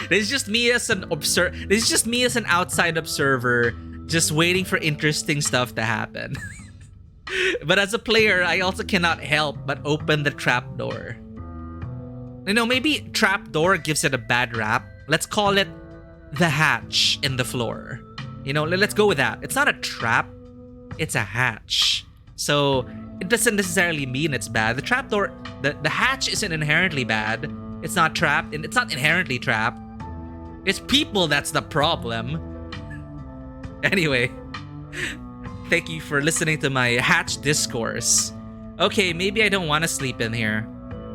This is just me as an outside observer, just waiting for interesting stuff to happen. But as a player, I also cannot help but open the trapdoor. You know, maybe trapdoor gives it a bad rap. Let's call it the hatch in the floor. You know, let's go with that. It's not a trap, it's a hatch. So it doesn't necessarily mean it's bad. The trapdoor, the hatch isn't inherently bad. It's not trapped, and it's not inherently trapped. It's people that's the problem. Anyway, thank you for listening to my hatch discourse. Okay, maybe I don't want to sleep in here.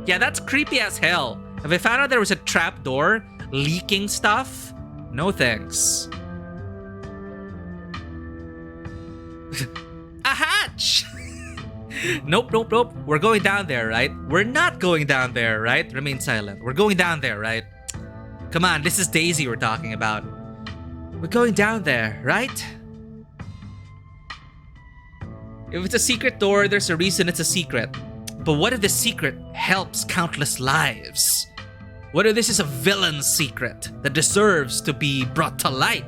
Yeah, that's creepy as hell. If I found out there was a trapdoor leaking stuff, no thanks. A hatch! Nope. We're going down there, right? We're not going down there, right? Remain silent. We're going down there, right? Come on, this is Daisy we're talking about. We're going down there, right? If it's a secret door, there's a reason it's a secret. But what if the secret helps countless lives? What if this is a villain's secret that deserves to be brought to light?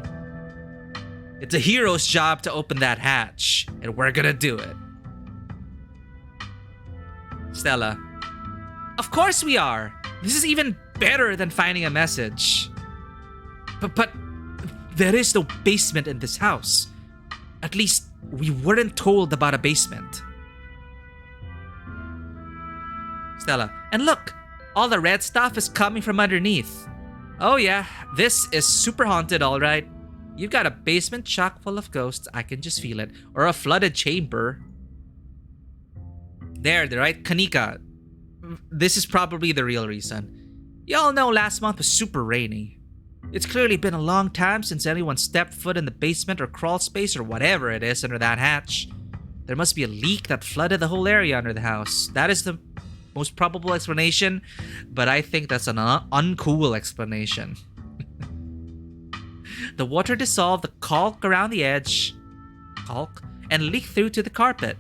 It's a hero's job to open that hatch, and we're gonna do it. Stella. Of course we are. This is even better than finding a message. But there is no basement in this house. At least we weren't told about a basement. Stella. And look, all the red stuff is coming from underneath. Oh yeah, this is super haunted, all right. You've got a basement chock full of ghosts, I can just feel it. Or a flooded chamber. There, right? Kanika. This is probably the real reason. Y'all know last month was super rainy. It's clearly been a long time since anyone stepped foot in the basement or crawl space or whatever it is under that hatch. There must be a leak that flooded the whole area under the house. That is the most probable explanation, but I think that's an uncool explanation. The water dissolved the caulk around the edge, and leaked through to the carpet.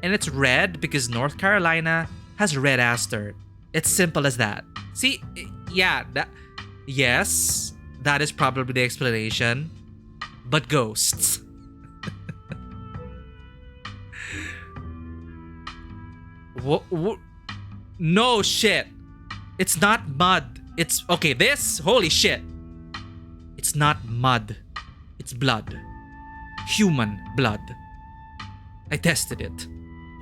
And it's red because North Carolina has red-ass dirt. It's simple as that. See, yeah, yes, that is probably the explanation. But ghosts. What? No shit. It's not mud. It's okay. Holy shit. It's not mud. It's blood. Human blood. I tested it.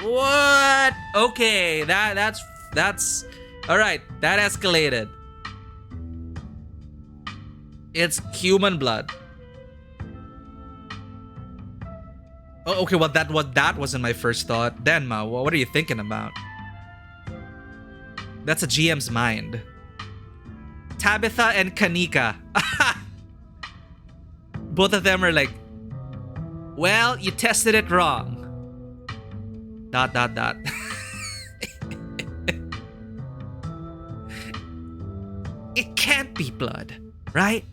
What? Okay, that's all right. That escalated. It's human blood. Oh, okay. Well, that wasn't my first thought. Denma, what are you thinking about? That's a GM's mind. Tabitha and Kanika. Both of them are like, well, you tested it wrong. ... It can't be blood, right?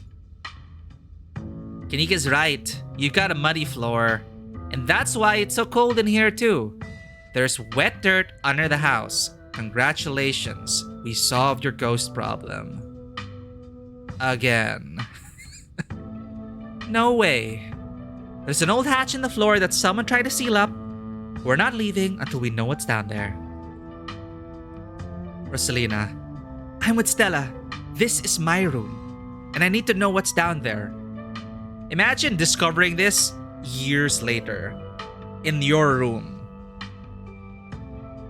Kanika's right. You've got a muddy floor. And that's why it's so cold in here too. There's wet dirt under the house. Congratulations. We solved your ghost problem. Again. No way. There's an old hatch in the floor that someone tried to seal up. We're not leaving until we know what's down there. Rosalina. I'm with Stella. This is my room. And I need to know what's down there. Imagine discovering this years later. In your room.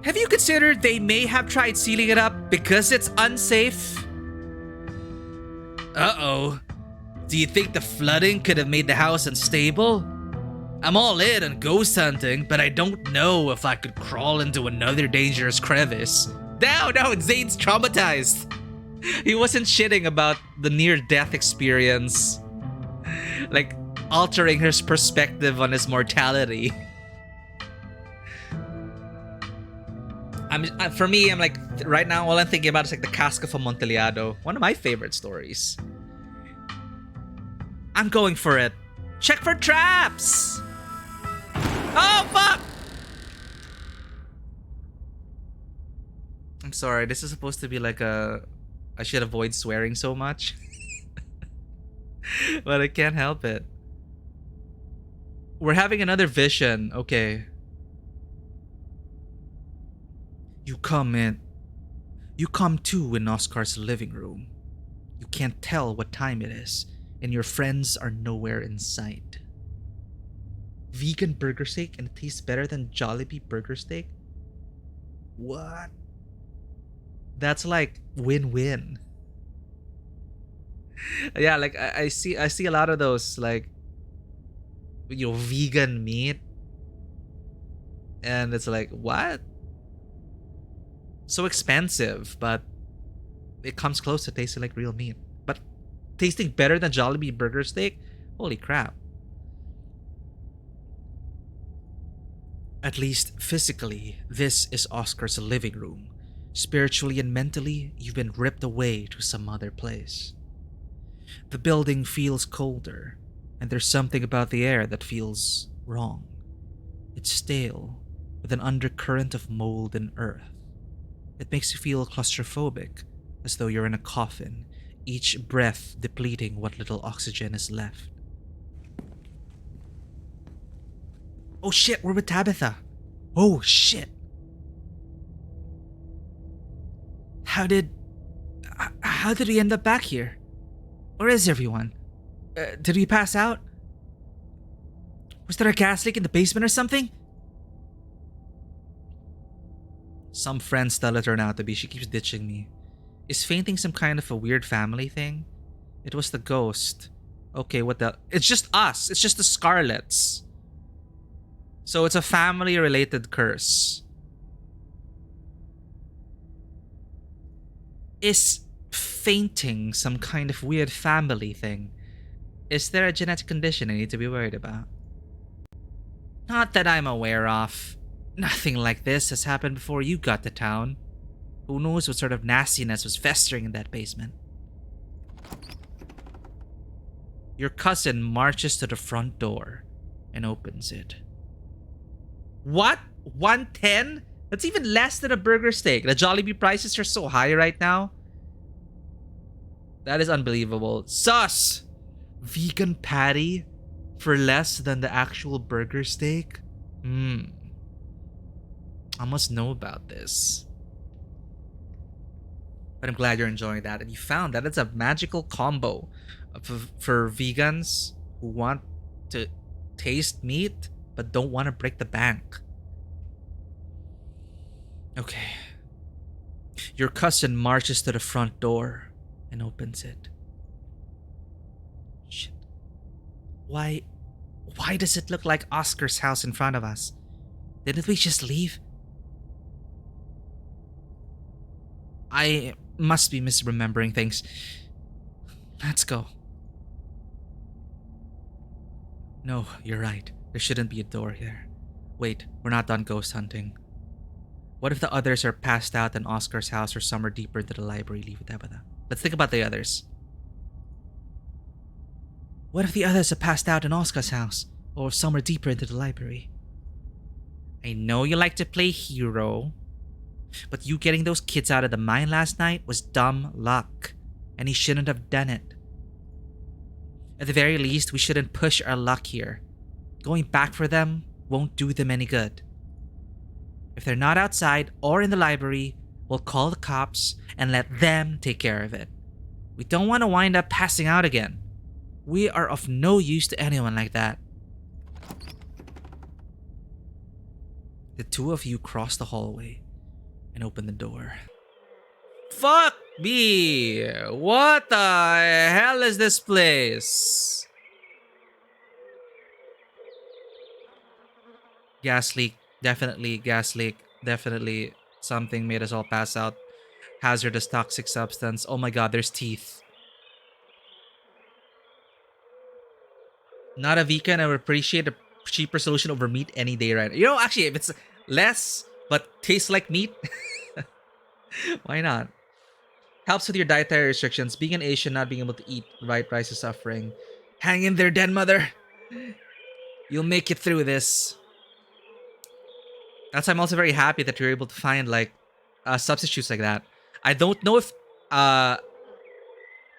Have you considered they may have tried sealing it up because it's unsafe? Uh-oh. Do you think the flooding could have made the house unstable? I'm all in on ghost hunting, but I don't know if I could crawl into another dangerous crevice. No, Zane's traumatized. He wasn't shitting about the near-death experience. Like, altering his perspective on his mortality. For me, I'm like, right now, all I'm thinking about is like the Cask of Amontillado. One of my favorite stories. I'm going for it. Check for traps! Oh, fuck! I'm sorry, this is supposed to be like a... I should avoid swearing so much. But I can't help it. We're having another vision. Okay. You come in. You come too in Oscar's living room. You can't tell what time it is, and your friends are nowhere in sight. Vegan burger steak and it tastes better than Jollibee burger steak? What? That's like win-win. Yeah, like I see a lot of those like, you know, vegan meat, and it's like, what? So expensive, but it comes close to tasting like real meat. But tasting better than Jollibee burger steak? Holy crap. At least physically, this is Oscar's living room. Spiritually and mentally, you've been ripped away to some other place. The building feels colder, and there's something about the air that feels wrong. It's stale, with an undercurrent of mold and earth. It makes you feel claustrophobic, as though you're in a coffin, each breath depleting what little oxygen is left. Oh shit, we're with Tabitha. Oh shit. How did we end up back here? Where is everyone? Did we pass out? Was there a gas leak in the basement or something? Some friend Stella turned out to be. She keeps ditching me. Is fainting some kind of a weird family thing? It was the ghost. Okay, what the... It's just us. It's just the Scarlets. So it's a family-related curse. Is fainting some kind of weird family thing? Is there a genetic condition I need to be worried about? Not that I'm aware of. Nothing like this has happened before you got to town. Who knows what sort of nastiness was festering in that basement? Your cousin marches to the front door and opens it. What? 110? That's even less than a burger steak. The Jollibee prices are so high right now. That is unbelievable. Sus! Vegan patty for less than the actual burger steak? I must know about this. But I'm glad you're enjoying that. And you found that it's a magical combo for vegans who want to taste meat but don't want to break the bank. Okay. Your cousin marches to the front door and opens it. Shit. Why does it look like Oscar's house in front of us? Didn't we just leave? I must be misremembering things. Let's go. No, you're right. There shouldn't be a door here. Wait, we're not done ghost hunting. What if the others are passed out in Oscar's house or somewhere deeper into the library? Leave it there. Let's think about the others. What if the others are passed out in Oscar's house or somewhere deeper into the library? I know you like to play hero, but you getting those kids out of the mine last night was dumb luck, and he shouldn't have done it. At the very least, we shouldn't push our luck here. Going back for them won't do them any good. If they're not outside or in the library, we'll call the cops and let them take care of it. We don't want to wind up passing out again. We are of no use to anyone like that. The two of you cross the hallway and open the door. Fuck me! What the hell is this place? Gas leak. Definitely gas leak. Definitely something made us all pass out. Hazardous toxic substance. Oh my god, there's teeth. Not a vegan. I would appreciate a cheaper solution over meat any day, right? You know, actually, if it's less but tastes like meat, why not? Helps with your dietary restrictions. Being an Asian, not being able to eat white rice is suffering. Hang in there, den mother. You'll make it through this. That's why I'm also very happy that you're able to find like substitutes like that. I don't know if I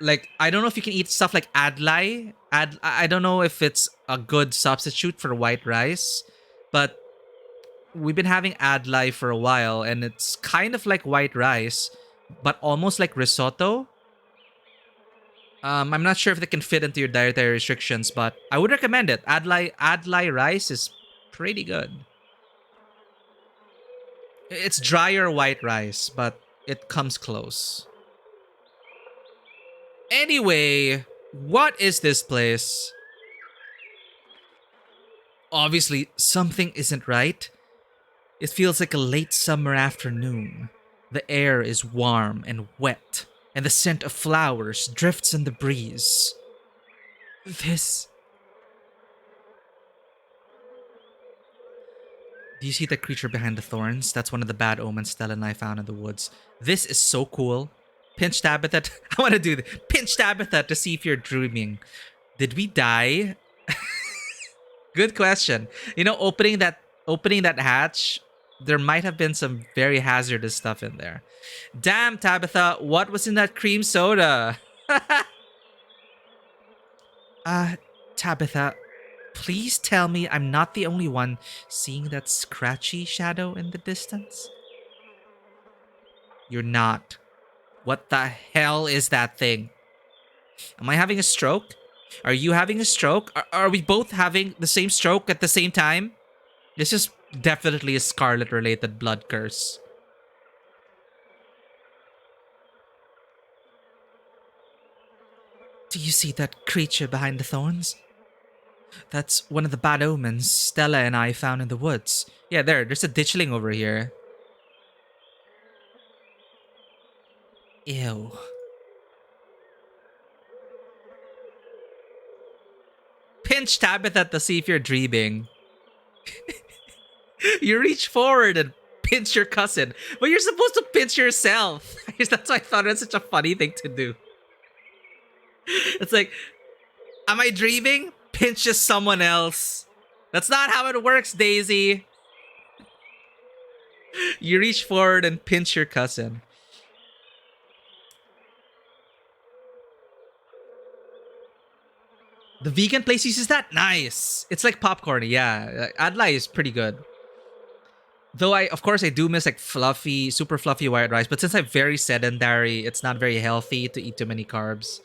don't know if you can eat stuff like adlai. I don't know if it's a good substitute for white rice, but we've been having adlai for a while, and it's kind of like white rice, but almost like risotto. I'm not sure if they can fit into your dietary restrictions, but I would recommend it. Adlai rice is pretty good. It's drier white rice, but it comes close. Anyway, what is this place? Obviously, something isn't right. It feels like a late summer afternoon. The air is warm and wet, and the scent of flowers drifts in the breeze. This... Do you see the creature behind the thorns? That's one of the bad omens Stella and I found in the woods. This is so cool. Pinch Tabitha. I want to do this. Pinch Tabitha to see if you're dreaming. Did we die? Good question. You know, opening that hatch, there might have been some very hazardous stuff in there. Damn, Tabitha, what was in that cream soda? Tabitha, please tell me I'm not the only one seeing that scratchy shadow in the distance. You're not. What the hell is that thing? Am I having a stroke? Are you having a stroke? Are we both having the same stroke at the same time? This is definitely a Scarlet related blood curse. Do you see that creature behind the thorns? That's one of the bad omens Stella and I found in the woods. Yeah, there's a ditchling over here. Ew. Pinch Tabitha to see if you're dreaming. You reach forward and pinch your cousin, but you're supposed to pinch yourself. That's why I thought it's such a funny thing to do. It's like, am I dreaming? Pinch just someone else. That's not how it works, Daisy. You reach forward and pinch your cousin. The vegan place uses that? Nice. It's like popcorn, yeah. Adlai is pretty good. Though of course I do miss like fluffy, super fluffy white rice, but since I'm very sedentary, it's not very healthy to eat too many carbs.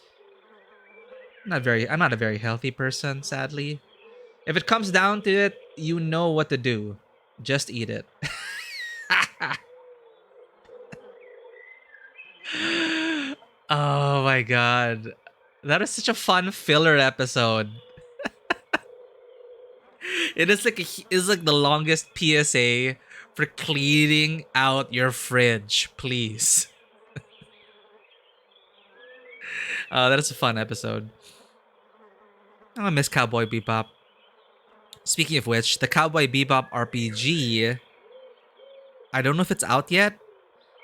I'm not a very healthy person, sadly. If it comes down to it, you know what to do. Just eat it. Oh my god. That is such a fun filler episode. It is like the longest PSA for cleaning out your fridge, please. That is a fun episode. I miss Cowboy Bebop. Speaking of which, the Cowboy Bebop RPG, I don't know if it's out yet,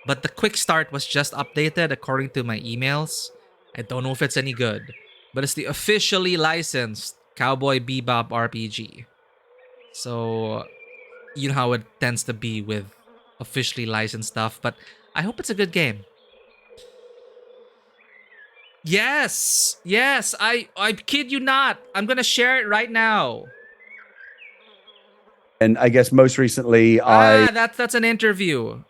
but the quick start was just updated according to my emails. I don't know if it's any good, but it's the officially licensed Cowboy Bebop RPG. So, you know how it tends to be with officially licensed stuff, but I hope it's a good game. Yes, I kid you not. I'm gonna share it right now. And I guess most recently, that's an interview.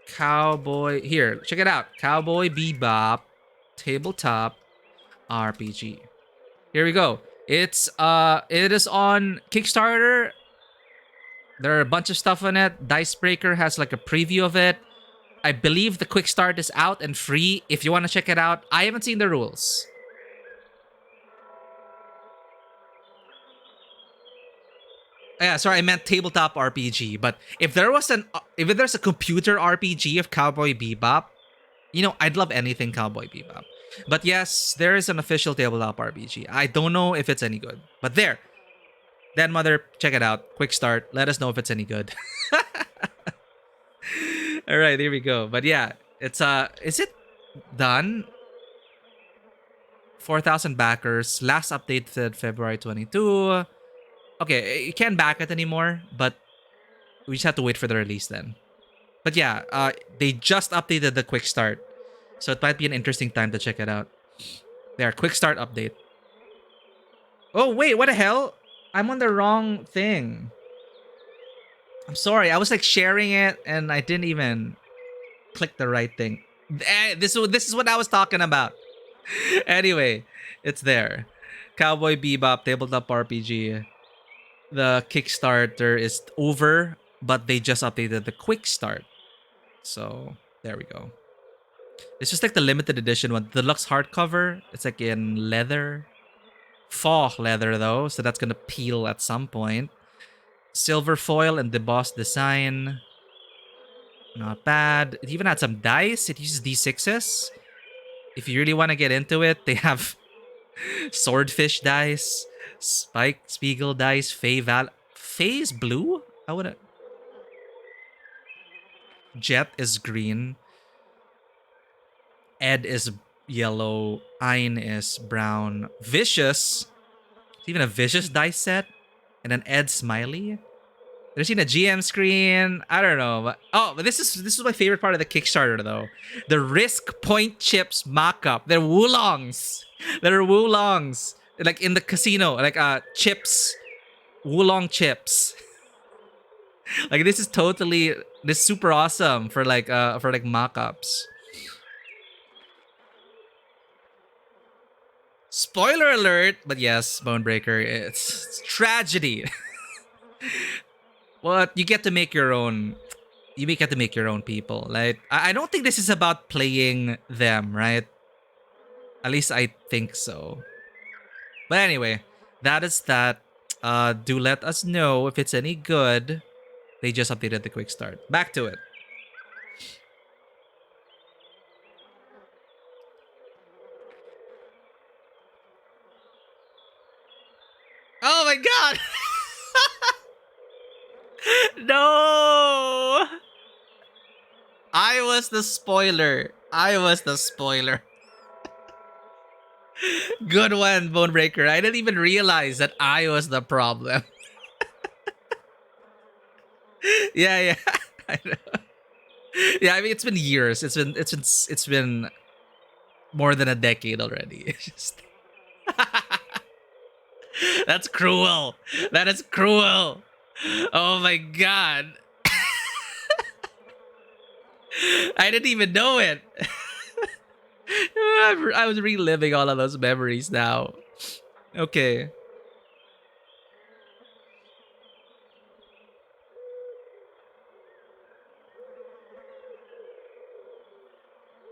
Cowboy, here, check it out. Cowboy Bebop Tabletop RPG. Here we go. It is on Kickstarter. There are a bunch of stuff on it. Dicebreaker has like a preview of it. I believe the quick start is out and free if you want to check it out. I haven't seen the rules. Yeah, sorry, I meant tabletop RPG. But if there's a computer RPG of Cowboy Bebop, I'd love anything Cowboy Bebop. But yes, there is an official tabletop RPG. I don't know if it's any good, but there. Then mother, check it out. Quick start. Let us know if it's any good. All right, here we go. But yeah, it's is it done? 4,000 backers. Last updated February 22. Okay, you can't back it anymore, but we just have to wait for the release then. But yeah, they just updated the quick start, so it might be an interesting time to check it out. There, quick start update. Oh wait, what the hell? I'm on the wrong thing. I'm sorry, I was like sharing it and I didn't even click the right thing. This is what I was talking about. Anyway, it's there. Cowboy Bebop Tabletop RPG. The Kickstarter is over, but they just updated the quick start. So there we go. It's just like the limited edition one, the deluxe hardcover. It's like in leather, faux leather though, so that's gonna peel at some point. Silver foil and embossed design. Not bad. It even had some dice. It uses D6s. If you really want to get into it, they have swordfish dice, spike spiegel dice, Faye's blue. I would. Jet is green. Ed is yellow. Ein is brown. Vicious. It's even a vicious dice set. And then Ed Smiley. There's even a GM screen. I don't know. But this is my favorite part of the Kickstarter though. The Risk Point Chips mock-up. They're Wulongs. They're Wulongs. Like in the casino. Like chips. Wulong chips. Like this is super awesome for like mock-ups. Spoiler alert, but yes, Bonebreaker, it's tragedy. Well, you get to make your own. You get to make your own people. Like I don't think this is about playing them, right? At least I think so. But anyway, that is that. Do let us know if it's any good. They just updated the quick start. Back to it. Oh my god! No! was the spoiler. I was the spoiler. Good one, Bonebreaker. I didn't even realize that I was the problem. Yeah, yeah. I know. Yeah, I mean it's been years. It's been more than a decade already. It's just That's cruel. That is cruel. Oh my god. I didn't even know it. I was reliving all of those memories now. Okay.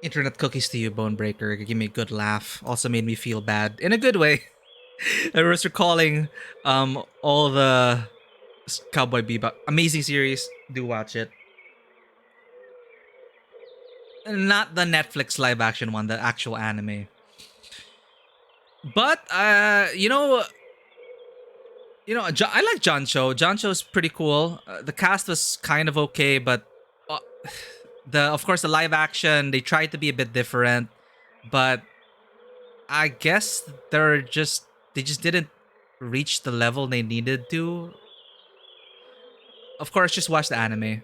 Internet cookies to you, Bonebreaker. Give me a good laugh. Also made me feel bad in a good way. I was recalling all the Cowboy Bebop amazing series. Do watch it. Not the Netflix live action one, the actual anime. But I like John Cho. John Cho's pretty cool. The cast was kind of okay, but uh, of course the live action they tried to be a bit different, but I guess they just didn't reach the level they needed to. Of course, just watch the anime.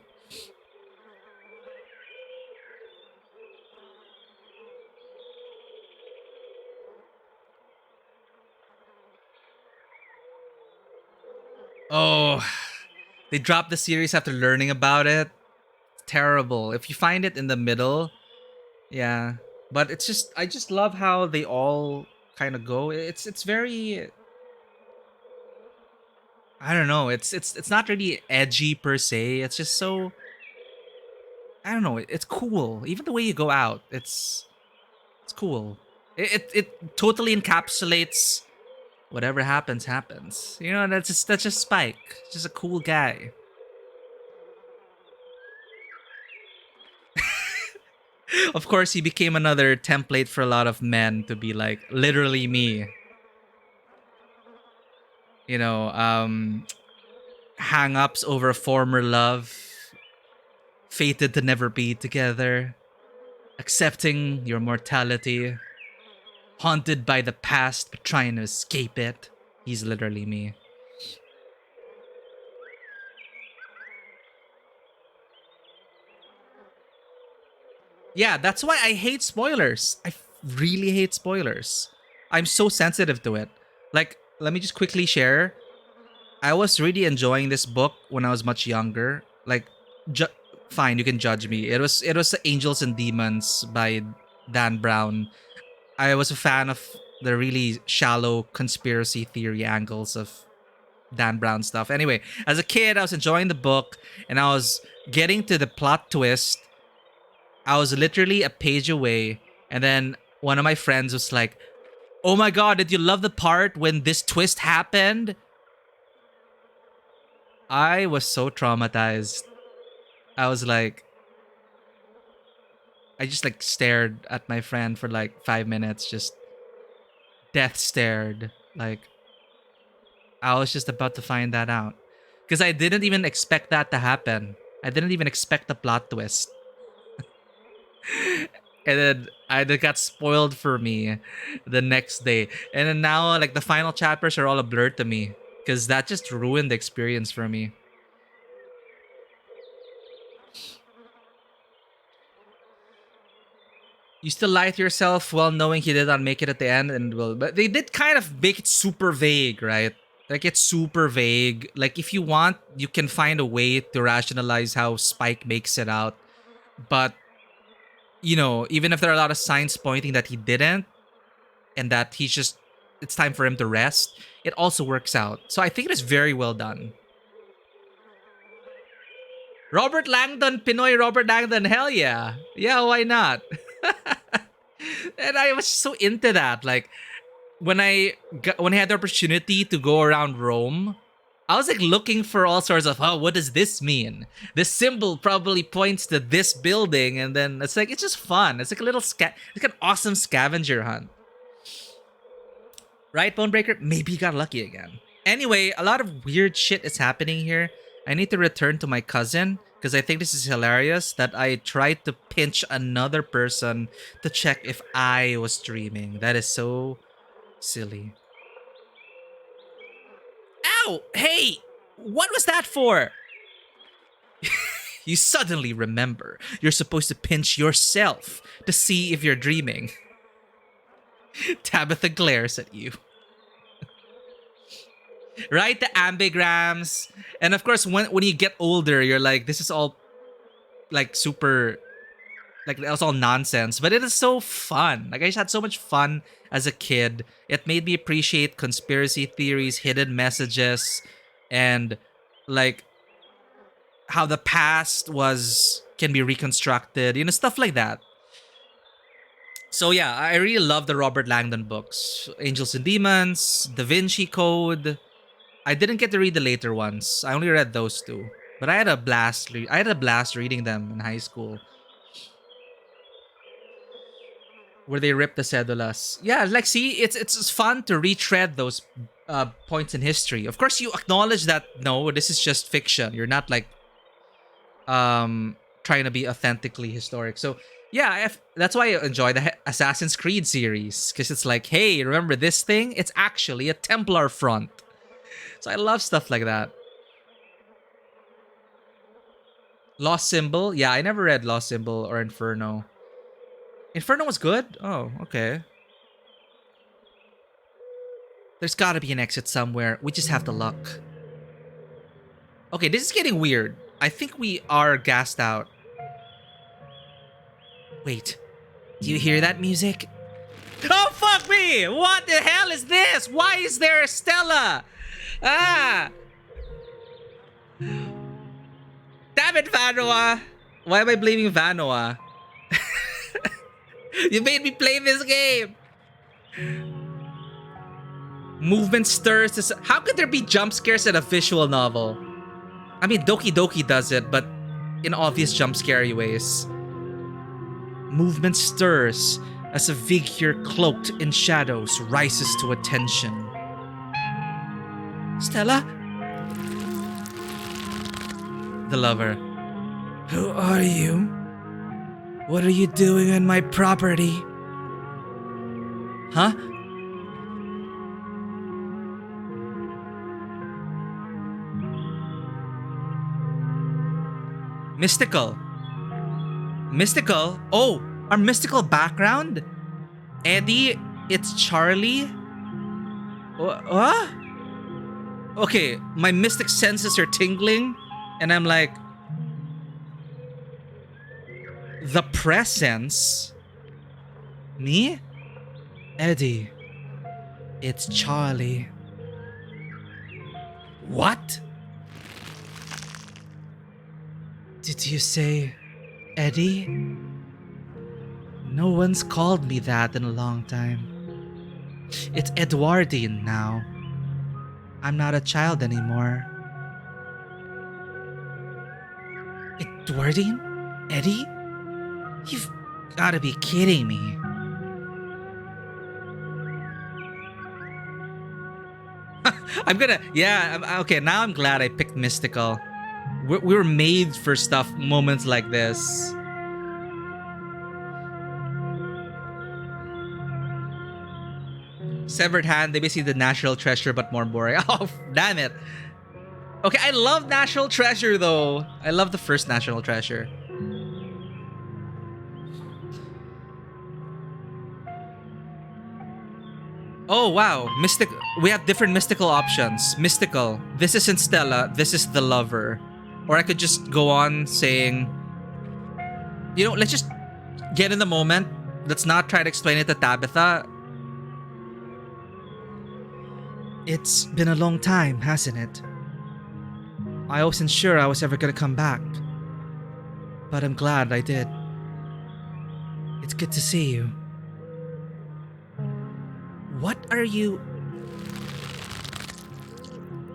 Oh, they dropped the series after learning about it. Terrible. If you find it in the middle, yeah. But it's just I just love how they all kind of go. It's very I don't know. It's not really edgy per se. It's just so I don't know. It's cool. Even the way you go out, it's cool. It totally encapsulates whatever happens happens. You know, that's just Spike. Just a cool guy. Of course, he became another template for a lot of men to be like literally me. You know, hang-ups over a former love, fated to never be together, accepting your mortality, haunted by the past but trying to escape it. He's literally me. Yeah, that's why I hate spoilers. Really hate spoilers. I'm so sensitive to it. Like, let me just quickly share. I was really enjoying this book when I was much younger. Like, fine, you can judge me. It was Angels and Demons by Dan Brown. I was a fan of the really shallow conspiracy theory angles of Dan Brown stuff. Anyway, as a kid, I was enjoying the book and I was getting to the plot twist. I was literally a page away, and then one of my friends was like, "Oh my god, did you love the part when this twist happened?" I was so traumatized. I was like, I just like stared at my friend for like 5 minutes, just death stared. Like, I was just about to find that out. Because I didn't even expect that to happen. I didn't even expect the plot twist. And then I that got spoiled for me the next day. And then now, like, the final chapters are all a blur to me. Because that just ruined the experience for me. You still lie to yourself while knowing he did not make it at the end, and well, but they did kind of make it super vague, right? Like, it's super vague. Like, if you want, you can find a way to rationalize how Spike makes it out. But even if there are a lot of signs pointing that he didn't, and that he's just it's time for him to rest, it also works out. So I think it is very well done. Robert Langdon, Pinoy Robert Langdon, hell yeah. Yeah, why not? And I was so into that. Like, when I had the opportunity to go around Rome, I was like looking for all sorts of, oh, what does this mean? This symbol probably points to this building, and then it's like it's just fun. It's like a little like an awesome scavenger hunt. Right, Bonebreaker? Maybe you got lucky again. Anyway, a lot of weird shit is happening here. I need to return to my cousin. because I think this is hilarious that I tried to pinch another person to check if I was dreaming. That is so silly. Ow! Hey! What was that for? You suddenly remember you're supposed to pinch yourself to see if you're dreaming. Tabitha glares at you. Right? The ambigrams. And of course, when you get older, you're like, this is all like super, like that was all nonsense. But it is so fun. Like I just had so much fun as a kid. It made me appreciate conspiracy theories, hidden messages, and like how the past can be reconstructed, stuff like that. So yeah, I really love the Robert Langdon books. Angels and Demons, Da Vinci Code. I didn't get to read the later ones. I only read those two. But I had a blast. I had a blast reading them in high school. Where they rip the cedulas. Yeah, like see, it's fun to retread those points in history. Of course, you acknowledge that no, this is just fiction. You're not like trying to be authentically historic. So yeah, that's why I enjoy the Assassin's Creed series, because it's like, hey, remember this thing? It's actually a Templar front. So I love stuff like that. Lost Symbol? Yeah, I never read Lost Symbol or Inferno. Inferno was good? Oh, okay. There's gotta be an exit somewhere. We just have to luck. Okay, this is getting weird. I think we are gassed out. Wait. Do you hear that music? Oh, fuck me! What the hell is this? Why is there a Stella? Ah! Damn it, Vanoa! Why am I blaming Vanoa? You made me play this game! Movement stirs this. How could there be jump scares in a visual novel? I mean, Doki Doki does it, but in obvious jump scary ways. Movement stirs as a figure cloaked in shadows rises to attention. Stella? The lover. Who are you? What are you doing on my property? Huh? Mystical. Mystical? Oh, our mystical background? Eddie, it's Charlie? What? Okay, my mystic senses are tingling, and I'm like, the presence? Me? Eddie, it's Charlie. What? Did you say Eddie? No one's called me that in a long time. It's Edwardine now. I'm not a child anymore. Edwardine? Eddie? You've gotta be kidding me. Okay, now I'm glad I picked Mystical. We were made for moments like this. Severed Hand, they basically the Natural Treasure but more boring. Oh, damn it. Okay, I love National Treasure though. I love the first National Treasure. Oh wow, we have different mystical options. Mystical, this isn't Stella, this is the lover. Or I could just go on saying, let's just get in the moment. Let's not try to explain it to Tabitha. It's been a long time, hasn't it? I wasn't sure I was ever gonna come back. But I'm glad I did. It's good to see you. What are you...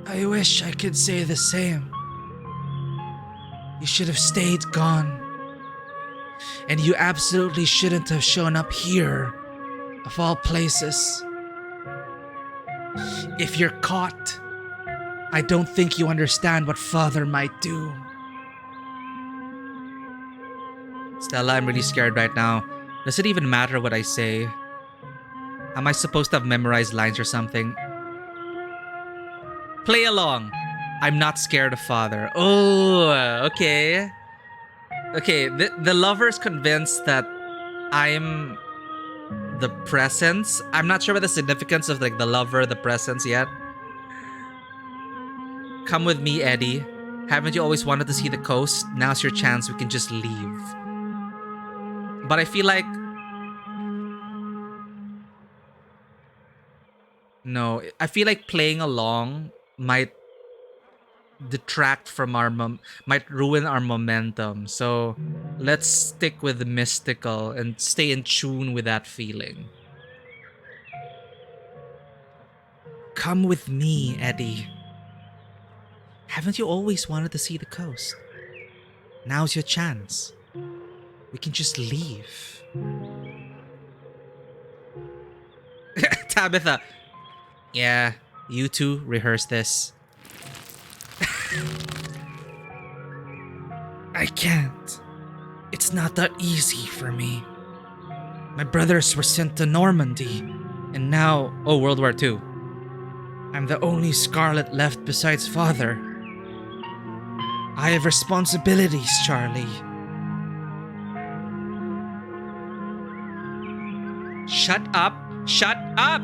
I wish I could say the same. You should have stayed gone. And you absolutely shouldn't have shown up here, of all places. If you're caught, I don't think you understand what Father might do. Stella, I'm really scared right now. Does it even matter what I say? Am I supposed to have memorized lines or something? Play along. I'm not scared of father. Oh, okay. Okay, the lover's convinced that I'm the presence. I'm not sure about the significance of like the lover, the presence yet. Come with me, Eddie. Haven't you always wanted to see the coast? Now's your chance. We can just leave. But I feel like no. I feel like playing along might detract from might ruin our momentum. So let's stick with the mystical and stay in tune with that feeling. Come with me, Eddie. Haven't you always wanted to see the coast? Now's your chance. We can just leave. Tabitha. Yeah, you two rehearse this. I can't. It's not that easy for me. My brothers were sent to Normandy, and now, World War II. I'm the only Scarlet left besides father. I have responsibilities, Charlie. Shut up! Shut up!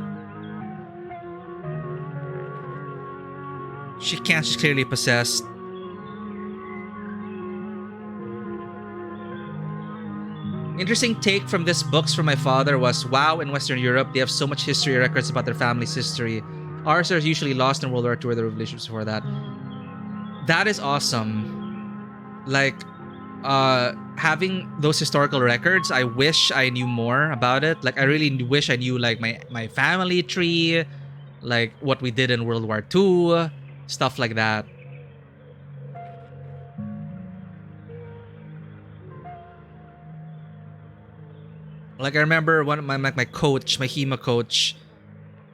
She can't, she's clearly possessed. Interesting take from this books from my father was, wow, in Western Europe, they have so much history records about their family's history. Ours are usually lost in World War II or the revolutions before that. That is awesome. Like, having those historical records, I wish I knew more about it. Like, I really wish I knew, like, my family tree, like, what we did in World War II, stuff like that. Like, I remember one of my coach, my HEMA coach,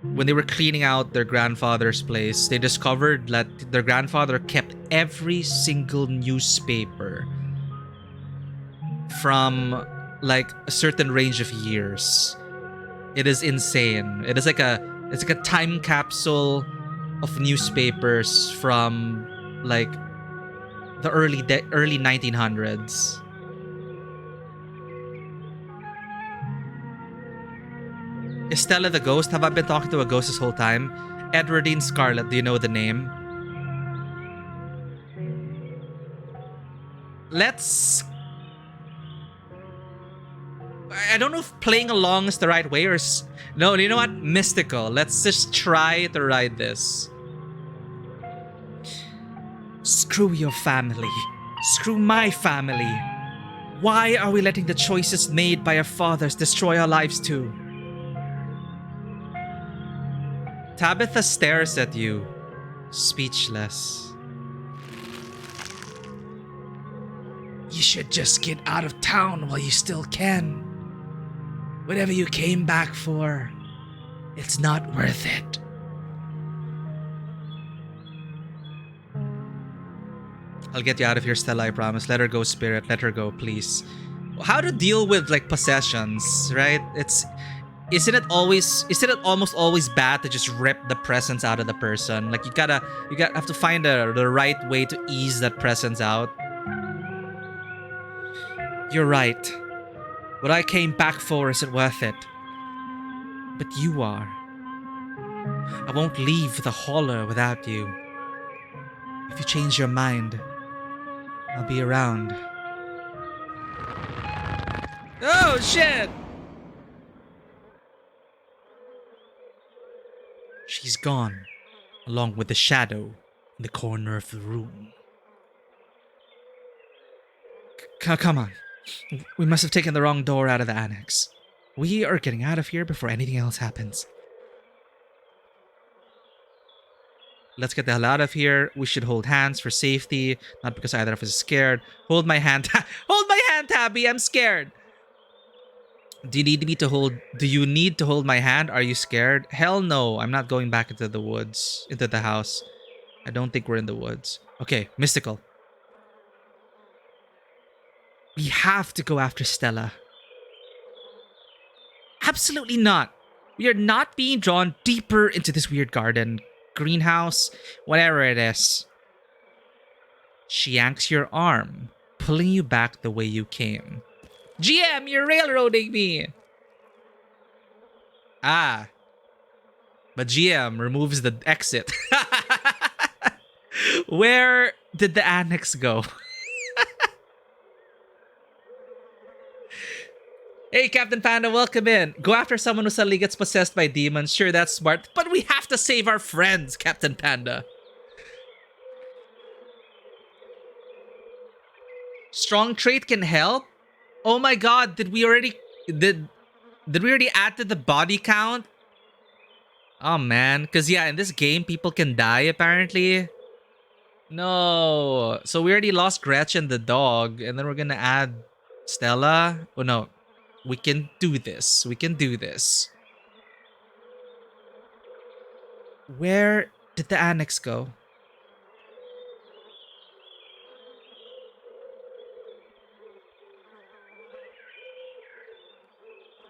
when they were cleaning out their grandfather's place, they discovered that their grandfather kept every single newspaper from like a certain range of years. It is insane. It's like a time capsule of newspapers from like the early 1900s. Is Stella the ghost? Have I been talking to a ghost this whole time? Edwardine Scarlet, do you know the name? Let's... I don't know if playing along is the right way or... No, you know what? Mystical. Let's just try to ride this. Screw your family. Screw my family. Why are we letting the choices made by our fathers destroy our lives too? Tabitha stares at you, speechless. You should just get out of town while you still can. Whatever you came back for, it's not worth it. I'll get you out of here, Stella, I promise. Let her go, spirit. Let her go, please. How to deal with, like, possessions, right? Isn't it almost always bad to just rip the presence out of the person? Like, you have to find the right way to ease that presence out. You're right. What I came back for isn't worth it. But you are. I won't leave the holler without you. If you change your mind, I'll be around. Oh, shit! She's gone, along with the shadow in the corner of the room. Come on. We must have taken the wrong door out of the annex. We are getting out of here before anything else happens. Let's get the hell out of here. We should hold hands for safety, not because either of us is scared. Hold my hand. Hold my hand, Tabby. I'm scared. Do you need to hold my hand? Are you scared? Hell no. I'm not going back into the woods, into the house. I don't think we're in the woods. Okay, mystical. We have to go after Stella. Absolutely not. We are not being drawn deeper into this weird garden, greenhouse, whatever it is. She yanks your arm, pulling you back the way you came. GM, you're railroading me! Ah. But GM removes the exit. Where did the annex go? Hey, Captain Panda, welcome in. Go after someone who suddenly gets possessed by demons. Sure, that's smart. But we have to save our friends, Captain Panda. Strong trait can help? Oh my god, did we already add to the body count? Oh man, because yeah, in this game, people can die apparently. No. So we already lost Gretchen the dog, and then we're gonna add Stella. Oh no. We can do this. We can do this. Where did the annex go?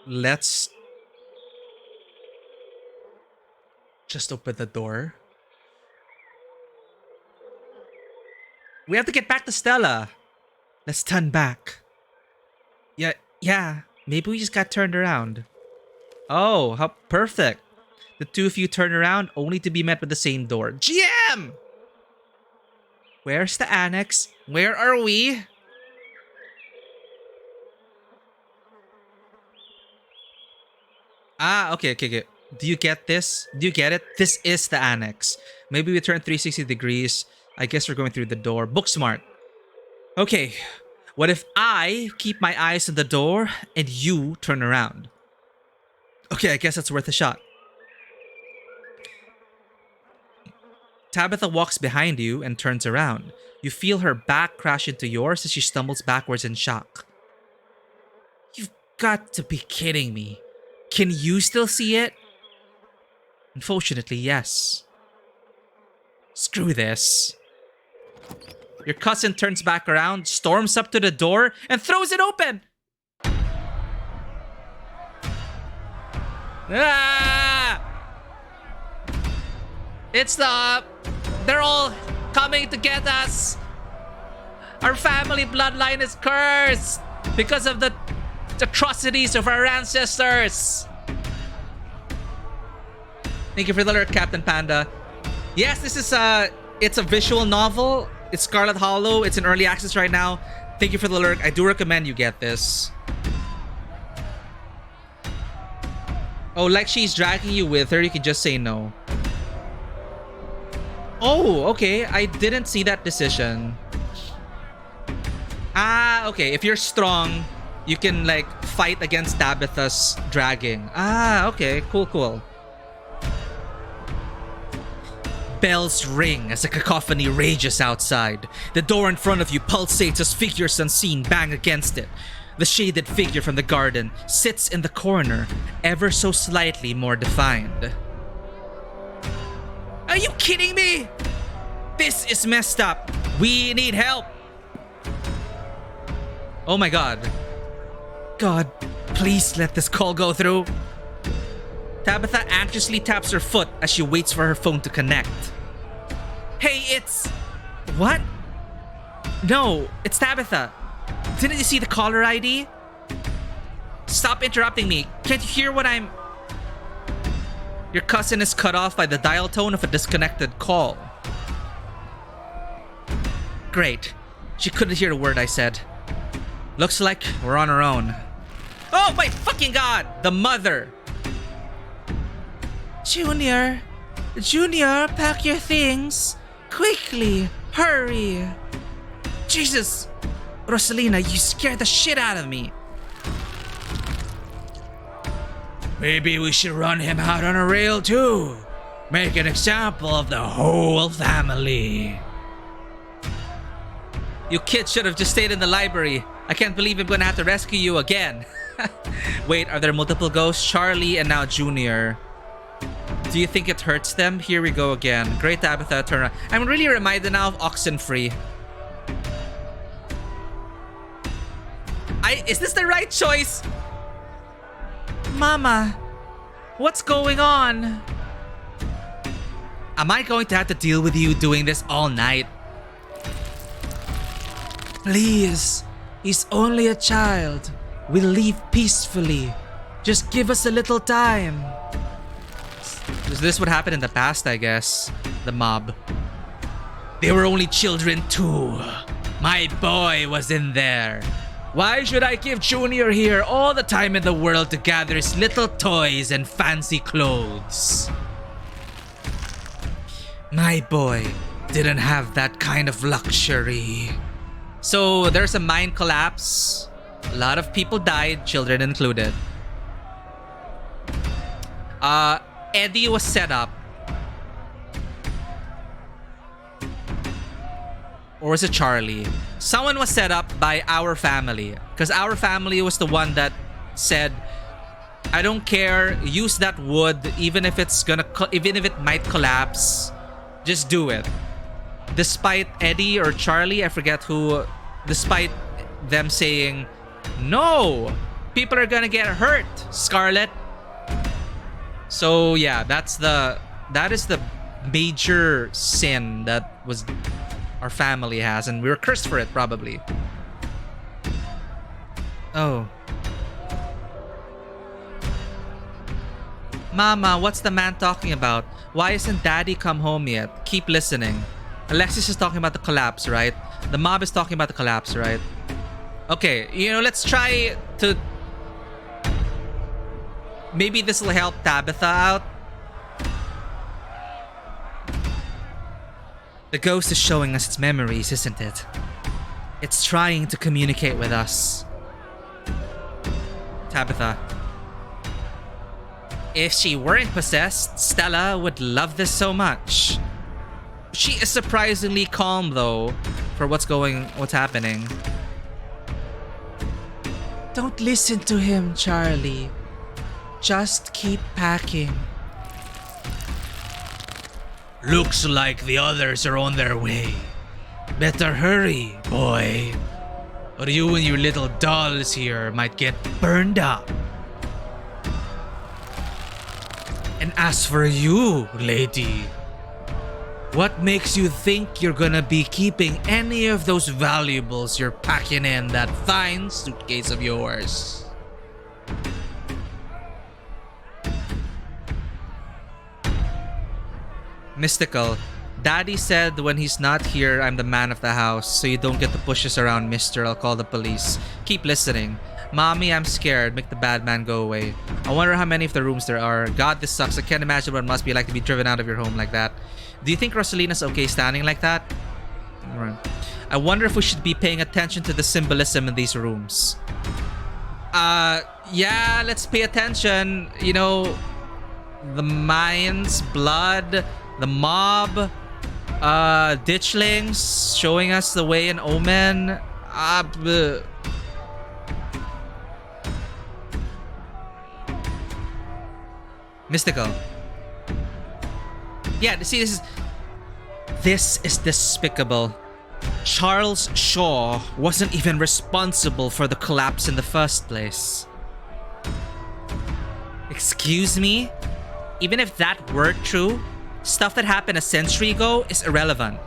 Let's just open the door. We have to get back to Stella. Let's turn back. Yeah. Maybe we just got turned around. Oh, how perfect. The two of you turn around only to be met with the same door. GM! Where's the annex? Where are we? Ah, okay. Do you get this? Do you get it? This is the annex. Maybe we turn 360 degrees. I guess we're going through the door. Book smart. Okay. What if I keep my eyes on the door and you turn around? Okay, I guess that's worth a shot. Tabitha walks behind you and turns around. You feel her back crash into yours as she stumbles backwards in shock. You've got to be kidding me. Can you still see it? Unfortunately, yes. Screw this. Your cousin turns back around, storms up to the door, and throws it open! Ah! They're all coming to get us! Our family bloodline is cursed! Because of the atrocities of our ancestors! Thank you for the alert, Captain Panda. Yes, this is it's a visual novel. It's Scarlet Hollow. It's in early access right now. Thank you for the alert. I do recommend you get this. Oh, like she's dragging you with her, you can just say no. Oh, okay. I didn't see that decision. Ah, okay. If you're strong, you can like fight against Tabitha's dragging. Ah, okay. Cool. Bells ring as a cacophony rages outside. The door in front of you pulsates as figures unseen bang against it. The shaded figure from the garden sits in the corner, ever so slightly more defined. Are you kidding me? This is messed up. We need help. Oh my god. God, please let this call go through. Tabitha anxiously taps her foot as she waits for her phone to connect. Hey, it's... What? No, it's Tabitha. Didn't you see the caller ID? Stop interrupting me. Can't you hear what I'm... Your cousin is cut off by the dial tone of a disconnected call. Great. She couldn't hear a word I said. Looks like we're on our own. Oh my fucking god! The mother! Junior, pack your things. Quickly, hurry. Jesus! Rosalina, you scared the shit out of me. Maybe we should run him out on a rail too. Make an example of the whole family. You kids should have just stayed in the library. I can't believe I'm gonna have to rescue you again. Wait, are there multiple ghosts? Charlie and now Junior. Do you think it hurts them? Here we go again. Great Tabitha, turn around. I'm really reminded now of Oxenfree. Is this the right choice? Mama, what's going on? Am I going to have to deal with you doing this all night? Please, he's only a child. We'll leave peacefully. Just give us a little time. Is this what happened in the past, I guess? The mob. They were only children too. My boy was in there. Why should I give Junior here all the time in the world to gather his little toys and fancy clothes? My boy didn't have that kind of luxury. So there's a mine collapse. A lot of people died, children included. Eddie was set up. Or was it Charlie? Someone was set up by our family. Because our family was the one that said, I don't care, use that wood, even if it might collapse. Just do it. Despite Eddie or Charlie, I forget who, despite them saying, no, people are gonna get hurt, Scarlet. So yeah, that is the major sin that was our family has, and we were cursed for it probably. Oh. Mama, what's the man talking about? Why isn't Daddy come home yet? Keep listening. Alexis is talking about the collapse, right? The mob is talking about the collapse, right? Okay, let's try to... Maybe this will help Tabitha out. The ghost is showing us its memories, isn't it? It's trying to communicate with us. Tabitha. If she weren't possessed, Stella would love this so much. She is surprisingly calm though for what's happening. Don't listen to him, Charlie. Just keep packing. Looks like the others are on their way. Better hurry, boy. Or you and your little dolls here might get burned up. And as for you, lady, what makes you think you're gonna be keeping any of those valuables you're packing in that fine suitcase of yours? Mystical. Daddy said when he's not here, I'm the man of the house, so you don't get to push us around, mister. I'll call the police. Keep listening. Mommy, I'm scared. Make the bad man go away. I wonder how many of the rooms there are. God, this sucks. I can't imagine what it must be like to be driven out of your home like that. Do you think Rosalina's okay standing like that? I wonder if we should be paying attention to the symbolism in these rooms. Yeah, let's pay attention. The mines, blood, the mob, ditchlings showing us the way in Omen. Mystical. Yeah, see, this is despicable. Charles Shaw wasn't even responsible for the collapse in the first place. Excuse me? Even if that were true, stuff that happened a century ago is irrelevant.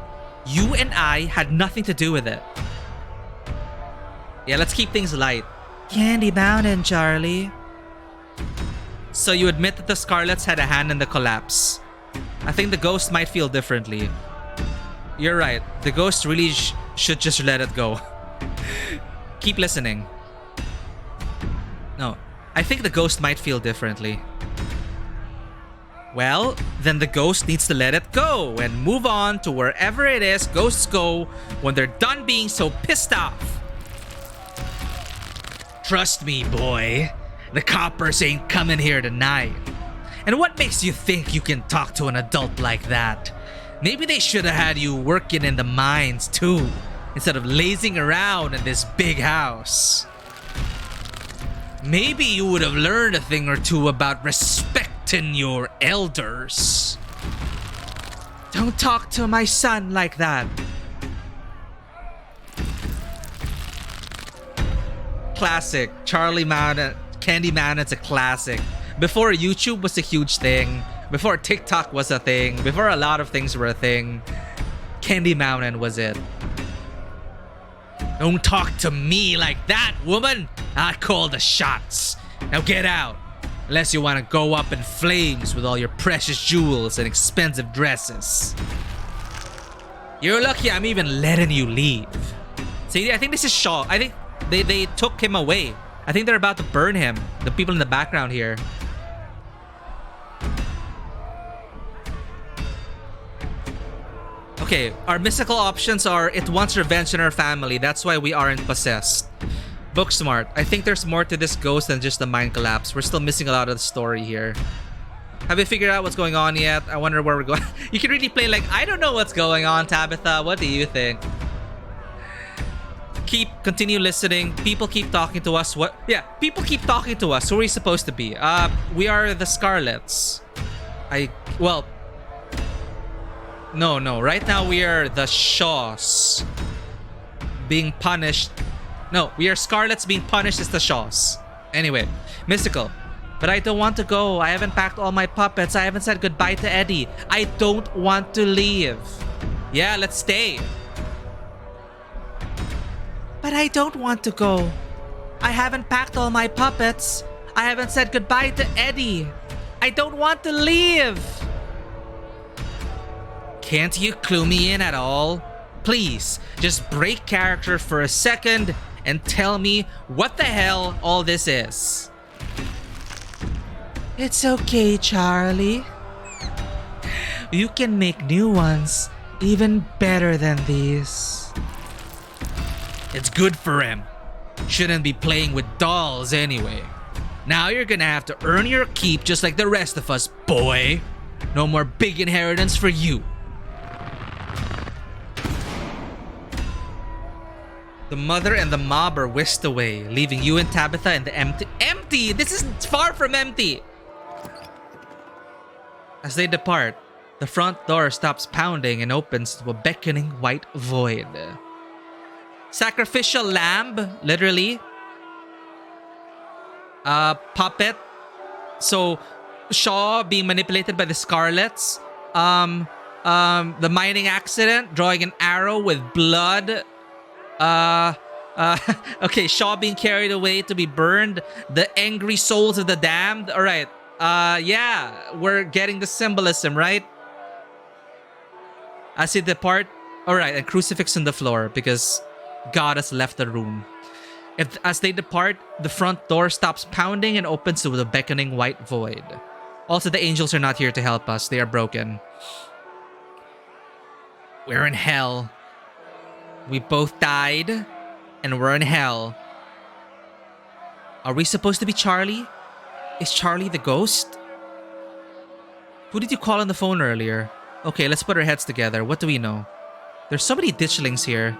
You and I had nothing to do with it. Yeah, let's keep things light. Candy Mountain, Charlie. So you admit that the Scarlets had a hand in the collapse. I think the ghost might feel differently. You're right. The ghost really should just let it go. Keep listening. No, I think the ghost might feel differently. Well, then the ghost needs to let it go and move on to wherever it is ghosts go when they're done being so pissed off. Trust me, boy. The coppers ain't coming here tonight. And what makes you think you can talk to an adult like that? Maybe they should have had you working in the mines too, instead of lazing around in this big house. Maybe you would have learned a thing or two about respecting your elders. Don't talk to my son like that. classic. Charlie Mountain, Candy Mountain's a classic. Before YouTube was a huge thing, before TikTok was a thing, before a lot of things were a thing, Candy Mountain was it. Don't talk to me like that, woman! I call the shots. Now get out, unless you want to go up in flames with all your precious jewels and expensive dresses. You're lucky I'm even letting you leave. See, I think this is Shaw. I think they took him away. I think they're about to burn him. The people in the background here. Okay, our mystical options are it wants revenge on our family. That's why we aren't possessed. Booksmart. I think there's more to this ghost than just the mind collapse. We're still missing a lot of the story here. Have you figured out what's going on yet? I wonder where we're going. You can really play like, I don't know what's going on, Tabitha. What do you think? Continue listening. People keep talking to us. What? Yeah, people keep talking to us. Who are we supposed to be? We are the Scarlets. No. Right now we are the Shaws being punished. No, we are Scarlets being punished as the Shaws. Anyway, mystical. But I don't want to go. I haven't packed all my puppets. I haven't said goodbye to Eddie. I don't want to leave. Yeah, let's stay. But I don't want to go. I haven't packed all my puppets. I haven't said goodbye to Eddie. I don't want to leave. Can't you clue me in at all? Please, just break character for a second and tell me what the hell all this is. It's okay, Charlie. You can make new ones even better than these. It's good for him. Shouldn't be playing with dolls anyway. Now you're gonna have to earn your keep just like the rest of us, boy. No more big inheritance for you. The mother and the mob are whisked away, leaving you and Tabitha in the empty! This is far from empty! As they depart, the front door stops pounding and opens to a beckoning white void. Sacrificial lamb, literally. Puppet. So, Shaw being manipulated by the Scarlets. The mining accident, drawing an arrow with blood. Okay, Shaw being carried away to be burned. The angry souls of the damned. Alright. Yeah, we're getting the symbolism, right? As they depart. Alright, and crucifix on the floor because God has left the room. As they depart, the front door stops pounding and opens to the beckoning white void. Also, the angels are not here to help us. They are broken. We're in hell. We both died, and we're in hell. Are we supposed to be Charlie? Is Charlie the ghost? Who did you call on the phone earlier? Okay, let's put our heads together. What do we know? There's so many ditchlings here.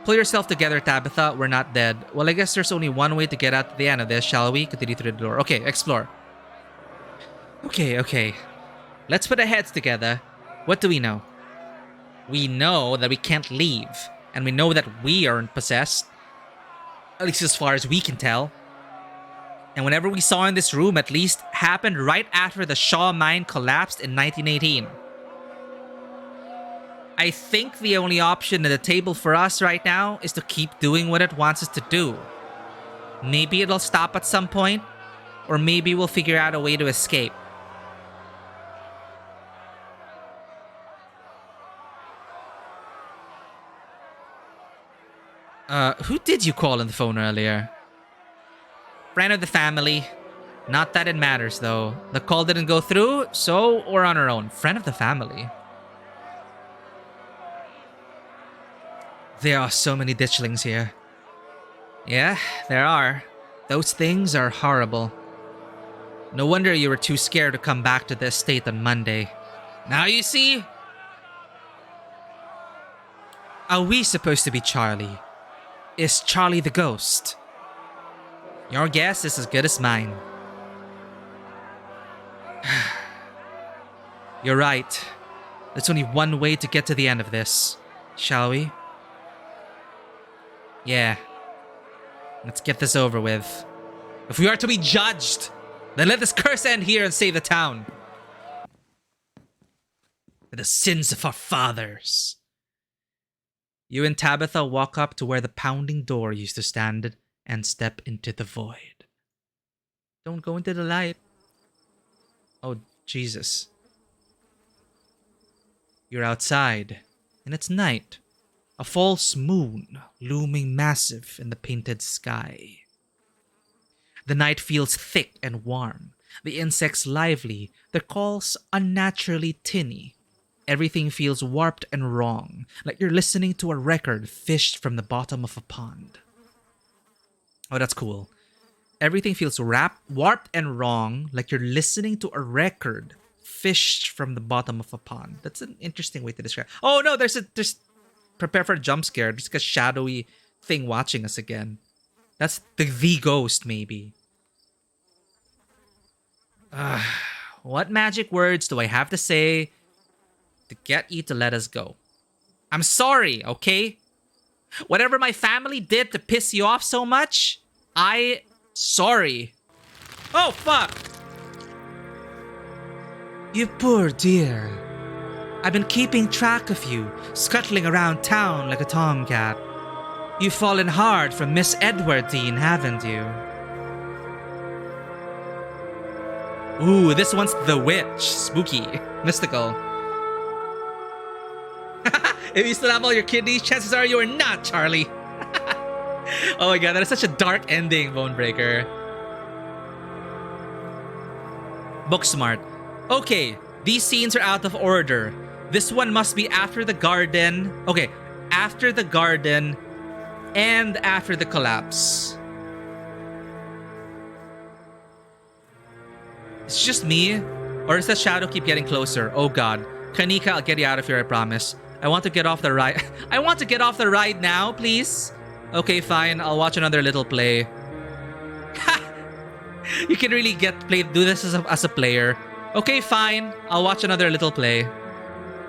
Pull yourself together, Tabitha. We're not dead. Well, I guess there's only one way to get out to the end of this, shall we? Continue through the door. Okay, explore. Okay. Let's put our heads together. What do we know? We know that we can't leave. And we know that we aren't possessed. At least as far as we can tell. And whatever we saw in this room, at least, happened right after the Shaw mine collapsed in 1918. I think the only option at the table for us right now is to keep doing what it wants us to do. Maybe it'll stop at some point, or maybe we'll figure out a way to escape. Who did you call on the phone earlier? Friend of the family. Not that it matters, though. The call didn't go through, so we're on our own. Friend of the family. There are so many ditchlings here. Yeah, there are. Those things are horrible. No wonder you were too scared to come back to the estate on Monday. Now you see? Are we supposed to be Charlie? Is Charlie the ghost? Your guess is as good as mine. You're right. There's only one way to get to the end of this. Shall we? Yeah. Let's get this over with. If we are to be judged, then let this curse end here and save the town. For the sins of our fathers. You and Tabitha walk up to where the pounding door used to stand and step into the void. Don't go into the light. Oh, Jesus. You're outside, and it's night. A false moon looming massive in the painted sky. The night feels thick and warm. The insects lively, their calls unnaturally tinny. Everything feels warped and wrong, like you're listening to a record fished from the bottom of a pond. Oh, that's cool. Everything feels warped and wrong, like you're listening to a record fished from the bottom of a pond. That's an interesting way to describe. Oh no, there's prepare for a jump scare. There's like a shadowy thing watching us again. That's the ghost, maybe. What magic words do I have to say to get you to let us go? I'm sorry, okay? Whatever my family did to piss you off so much, sorry. Oh, fuck! You poor dear. I've been keeping track of you, scuttling around town like a tomcat. You've fallen hard for Miss Edwardine, haven't you? Ooh, this one's the witch. Spooky. Mystical. If you still have all your kidneys, chances are you are not, Charlie. Oh my god, that is such a dark ending, Bonebreaker. Booksmart. Okay, these scenes are out of order. This one must be after the garden. Okay, after the garden and after the collapse. It's just me? Or does the shadow keep getting closer? Oh god. Kanika, I'll get you out of here, I promise. I want to get off the ride. I want to get off the ride now, please. Okay, fine. I'll watch another little play. You can really do this as a player. Okay, fine. I'll watch another little play.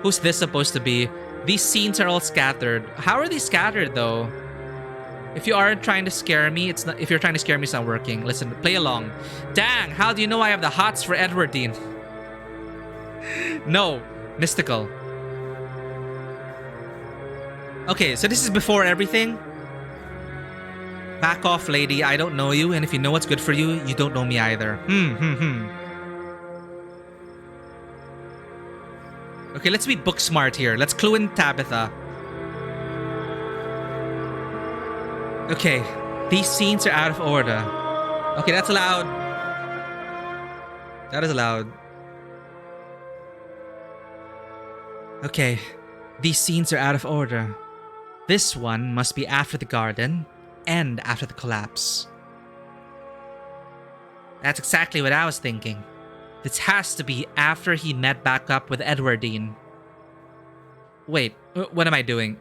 Who's this supposed to be? These scenes are all scattered. How are they scattered, though? If you aren't trying to scare me, it's not. If you're trying to scare me, it's not working. Listen, play along. Dang, how do you know I have the hots for Edwardine? No, mystical. Okay, so this is before everything. Back off, lady. I don't know you, and if you know what's good for you, you don't know me either. Okay, let's be book smart here. Let's clue in Tabitha. Okay, these scenes are out of order. Okay, that's allowed. That is allowed. Okay, these scenes are out of order. This one must be after the garden and after the collapse. That's exactly what I was thinking. This has to be after he met back up with Edwardine. Wait, what am I doing?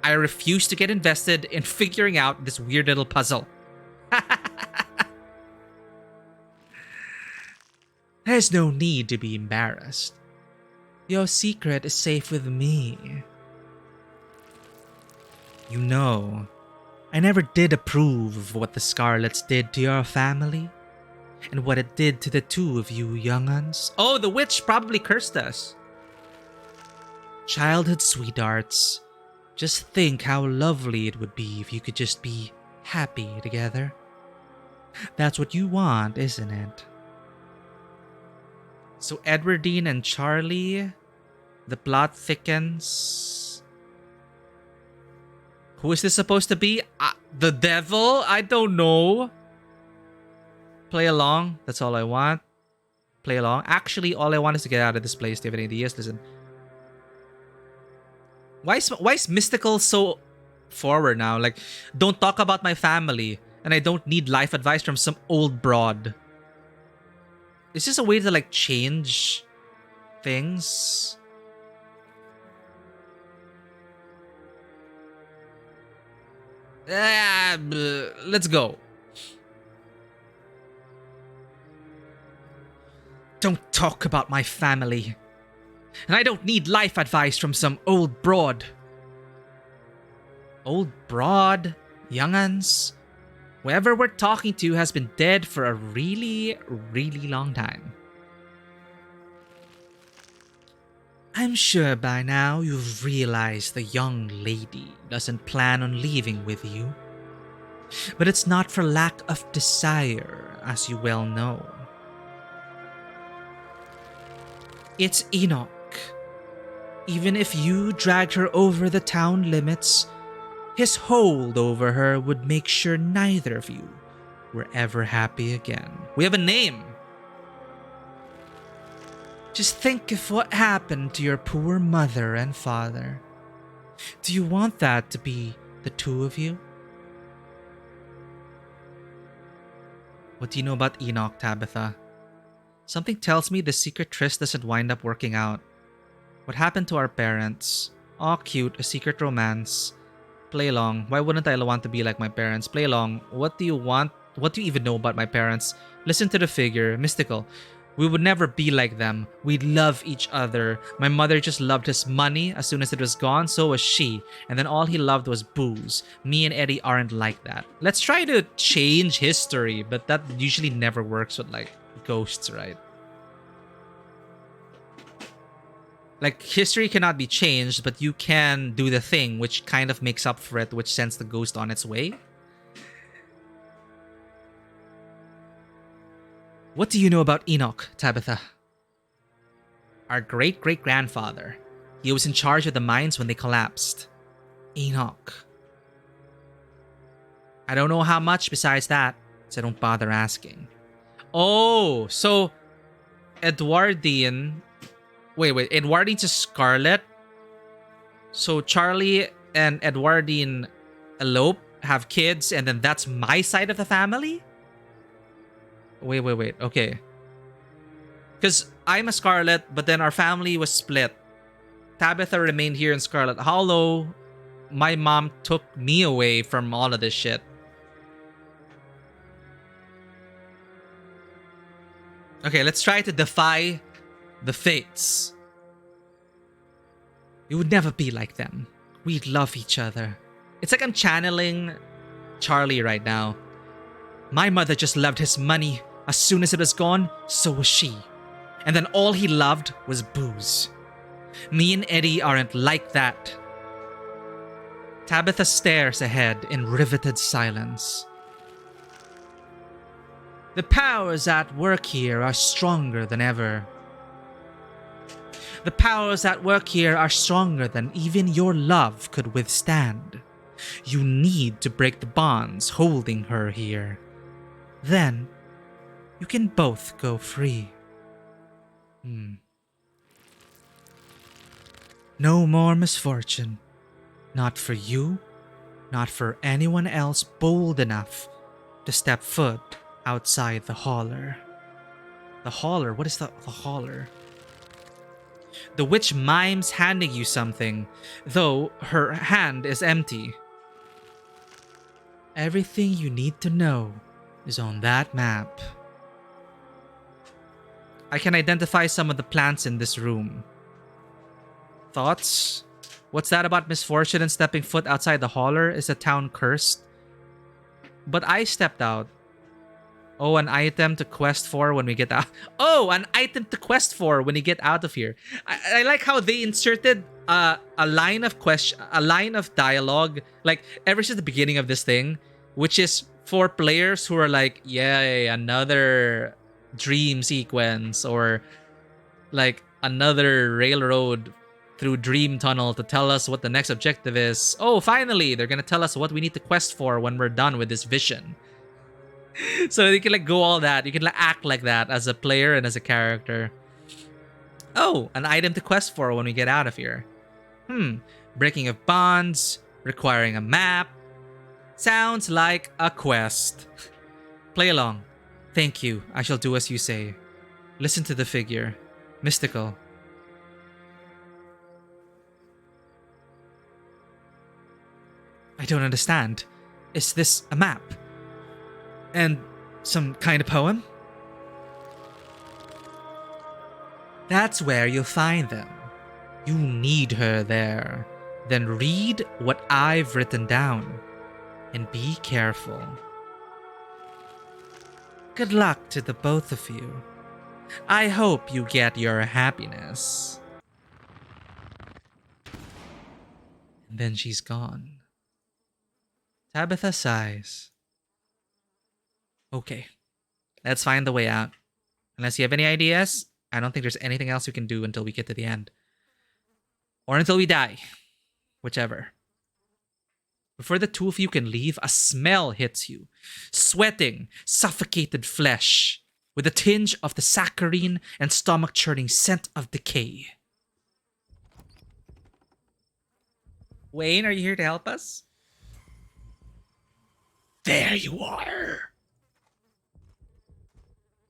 I refuse to get invested in figuring out this weird little puzzle. There's no need to be embarrassed. Your secret is safe with me. You know, I never did approve of what the Scarlets did to your family, and what it did to the two of you young'uns. Oh, the witch probably cursed us. Childhood sweethearts. Just think how lovely it would be if you could just be happy together. That's what you want, isn't it? So Edwardine and Charlie, the plot thickens. Who is this supposed to be? The devil? I don't know. Play along. That's all I want. Play along. Actually, all I want is to get out of this place. Do you have any ideas? Listen. Why is Mystical so forward now? Like, don't talk about my family, and I don't need life advice from some old broad. Is this a way to like change things? Let's go. Don't talk about my family. And I don't need life advice from some old broad. Old broad? Young'uns? Whoever we're talking to has been dead for a really, really long time. I'm sure by now you've realized the young lady doesn't plan on leaving with you. But it's not for lack of desire, as you well know. It's Enoch. Even if you dragged her over the town limits, his hold over her would make sure neither of you were ever happy again. We have a name. Just think of what happened to your poor mother and father. Do you want that to be the two of you? What do you know about Enoch, Tabitha? Something tells me the secret tryst doesn't wind up working out. What happened to our parents? Aw, cute, a secret romance. Play along. Why wouldn't I want to be like my parents? Play along. What do you want? What do you even know about my parents? Listen to the figure. Mystical. We would never be like them. We love each other. My mother just loved his money. As soon as it was gone, so was she. And then all he loved was booze. Me and Eddie aren't like that. Let's try to change history, but that usually never works with like ghosts, right? Like, history cannot be changed, but you can do the thing, which kind of makes up for it, which sends the ghost on its way. What do you know about Enoch, Tabitha? Our great-great-grandfather. He was in charge of the mines when they collapsed. Enoch. I don't know how much besides that, so don't bother asking. Oh, so Edwardian... Wait, Edwardine's a Scarlet? So Charlie and Edwardine elope, have kids, and then that's my side of the family? Wait, okay. Because I'm a Scarlet, but then our family was split. Tabitha remained here in Scarlet Hollow. My mom took me away from all of this shit. Okay, let's try to defy the fates. We would never be like them. We'd love each other. It's like I'm channeling Charlie right now. My mother just loved his money. As soon as it was gone, so was she. And then all he loved was booze. Me and Eddie aren't like that. Tabitha stares ahead in riveted silence. The powers at work here are stronger than ever. The powers at work here are stronger than even your love could withstand. You need to break the bonds holding her here. Then, you can both go free. No more misfortune. Not for you, not for anyone else bold enough to step foot outside the holler. The holler? What is the holler? The witch mimes handing you something, though her hand is empty. Everything you need to know is on that map. I can identify some of the plants in this room. Thoughts? What's that about misfortune and stepping foot outside the holler? Is the town cursed? But I stepped out. Oh, an item to quest for when we get out. Oh, an item to quest for when you get out of here. I like how they inserted a line of dialogue, like ever since the beginning of this thing, which is for players who are like, yay, another dream sequence, or like another railroad through dream tunnel to tell us what the next objective is. Oh, finally, they're gonna tell us what we need to quest for when we're done with this vision. So you can like go all that. You can like act like that as a player and as a character. Oh, an item to quest for when we get out of here. Breaking of bonds, requiring a map. Sounds like a quest. Play along. Thank you. I shall do as you say. Listen to the figure. Mystical. I don't understand. Is this a map? And some kind of poem? That's where you'll find them. You need her there. Then read what I've written down. And be careful. Good luck to the both of you. I hope you get your happiness. And then she's gone. Tabitha sighs. Okay, let's find the way out. Unless you have any ideas, I don't think there's anything else we can do until we get to the end. Or until we die. Whichever. Before the two of you can leave, a smell hits you. Sweating, suffocated flesh, with a tinge of the saccharine and stomach-churning scent of decay. Wayne, are you here to help us? There you are.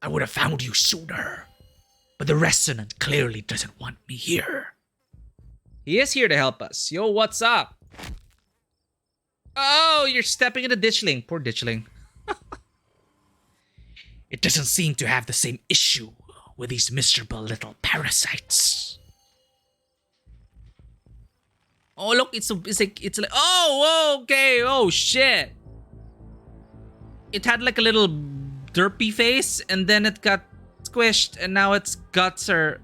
I would have found you sooner, but the Resonant clearly doesn't want me here. He is here to help us. Yo, what's up? Oh, you're stepping in a ditchling. Poor ditchling. It doesn't seem to have the same issue with these miserable little parasites. Oh, look, it's like, oh, okay, oh, shit. It had like a little derpy face, and then it got squished, and now its guts are...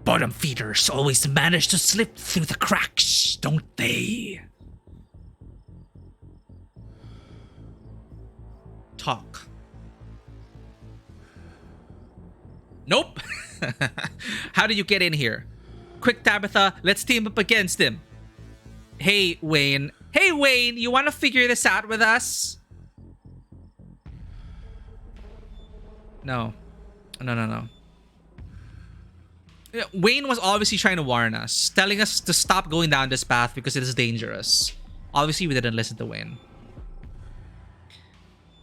Bottom feeders always manage to slip through the cracks, don't they? Talk. Nope. How did you get in here? Quick, Tabitha, let's team up against him. Hey, Wayne. Hey, Wayne, you want to figure this out with us? No. No. Yeah, Wayne was obviously trying to warn us, telling us to stop going down this path because it is dangerous. Obviously, we didn't listen to Wayne.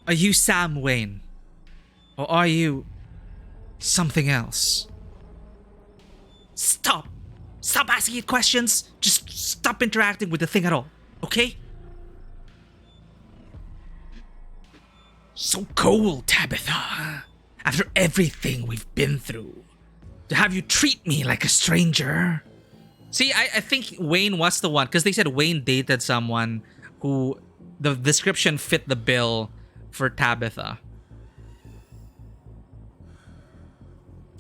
Are you Sam Wayne? Or are you something else? Stop! Stop asking it questions! Just stop interacting with the thing at all, okay? So cold, Tabitha. After everything we've been through, to have you treat me like a stranger. See, I think Wayne was the one, because they said Wayne dated someone who the description fit the bill for Tabitha.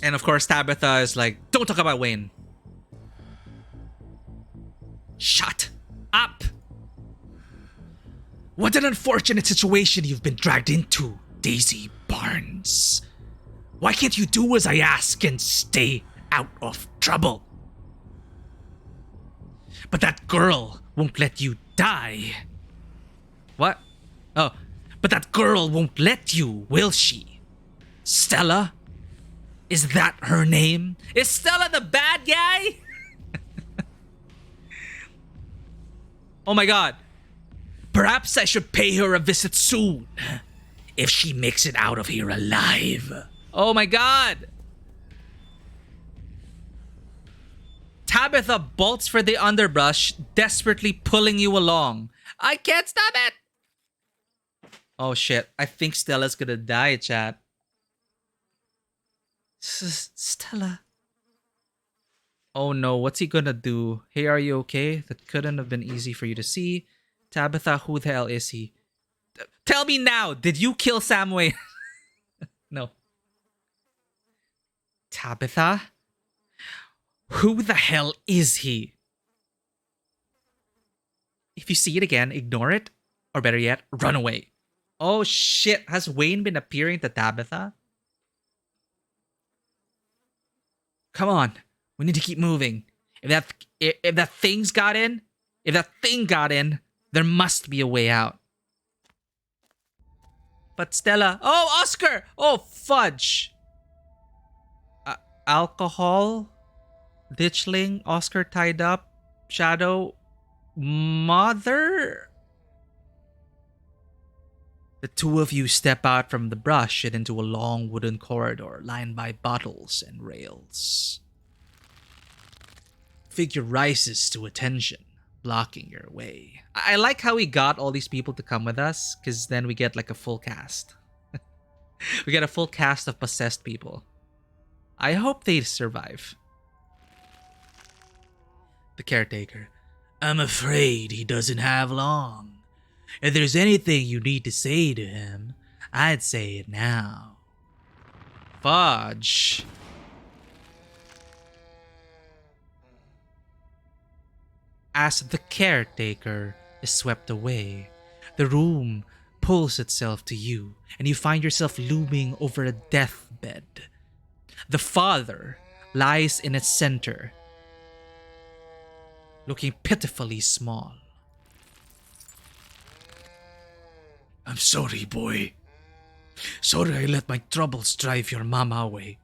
And of course, Tabitha is like, don't talk about Wayne. Shut up! What an unfortunate situation you've been dragged into, Daisy Barnes. Why can't you do as I ask and stay out of trouble? But that girl won't let you die. What? Oh, But that girl won't let you, will she? Stella? Is that her name? is Stella the bad guy? Oh my god. Perhaps I should pay her a visit soon, if she makes it out of here alive. Oh my god. Tabitha bolts for the underbrush, desperately pulling you along. I can't stop it! Oh shit, I think Stella's gonna die, chat. Stella. Oh no, what's he gonna do? Hey, are you okay? That couldn't have been easy for you to see. Tabitha, who the hell is he? Tell me now, did you kill Samway? No. Tabitha? Who the hell is he? If you see it again, ignore it. Or better yet, run away. Oh shit, has Wayne been appearing to Tabitha? Come on, we need to keep moving. If that thing got in, there must be a way out. But Stella, oh Oscar, oh fudge. Alcohol, ditchling, Oscar tied up, shadow, mother. The two of you step out from the brush and into a long wooden corridor lined by bottles and rails. Figure rises to attention, blocking your way. I like how we got all these people to come with us, because then we get like a full cast. We get a full cast of possessed people. I hope they survive. The caretaker. I'm afraid he doesn't have long. If there's anything you need to say to him, I'd say it now. Fudge. As the caretaker is swept away, the room pulls itself to you, and you find yourself looming over a deathbed. The father lies in its center, looking pitifully small. I'm sorry, boy. Sorry I let my troubles drive your mama away.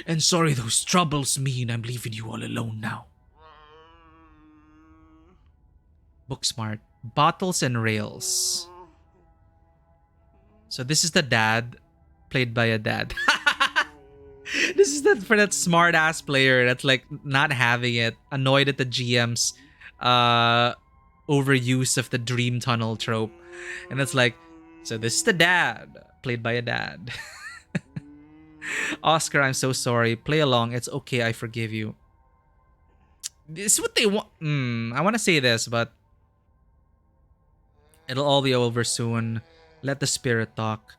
And sorry those troubles mean I'm leaving you all alone now. Booksmart. Bottles and rails. So this is the dad, played by a dad. This is for that smart ass player that's like not having it, annoyed at the GM's overuse of the dream tunnel trope. And it's like, so this is the dad, played by a dad. Oscar, I'm so sorry. Play along. It's okay. I forgive you. This is what they want. I want to say this, but it'll all be over soon. Let the spirit talk.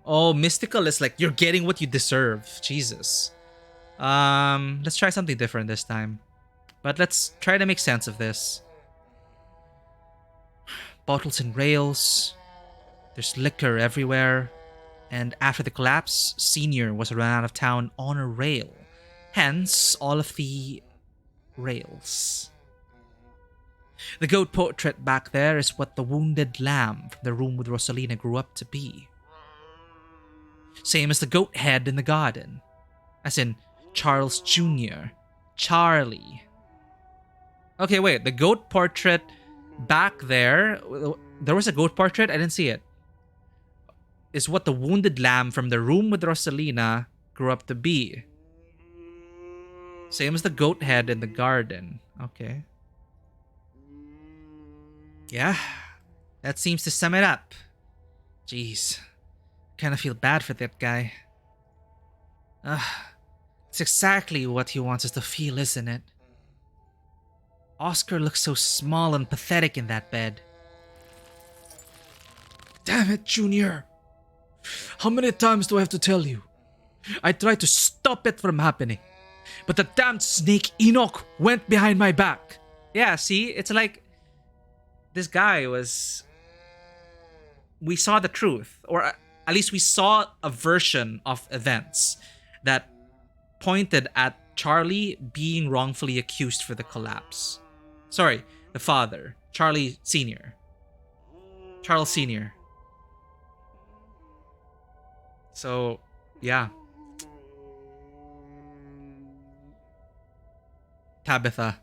Oh, mystical is like, you're getting what you deserve. Jesus. Let's try something different this time. But let's try to make sense of this. Bottles and rails. There's liquor everywhere. And after the collapse, Senior was run out of town on a rail. Hence, all of the rails. The goat portrait back there is what the wounded lamb from the room with Rosalina grew up to be. Same as the goat head in the garden. As in, Charles Jr. Charlie. Okay, wait. The goat portrait back there... There was a goat portrait? I didn't see it. Is what the wounded lamb from the room with Rosalina grew up to be. Same as the goat head in the garden. Okay. Yeah. That seems to sum it up. Jeez. Kind of feel bad for that guy. It's exactly what he wants us to feel, isn't it? Oscar looks so small and pathetic in that bed. Damn it, Junior. How many times do I have to tell you? I tried to stop it from happening, but the damned snake Enoch went behind my back. Yeah, see? It's like this guy was... We saw the truth, or at least we saw a version of events that pointed at Charlie being wrongfully accused for the collapse. Sorry, the father. Charlie Sr. Charles Sr. So, yeah. Tabitha.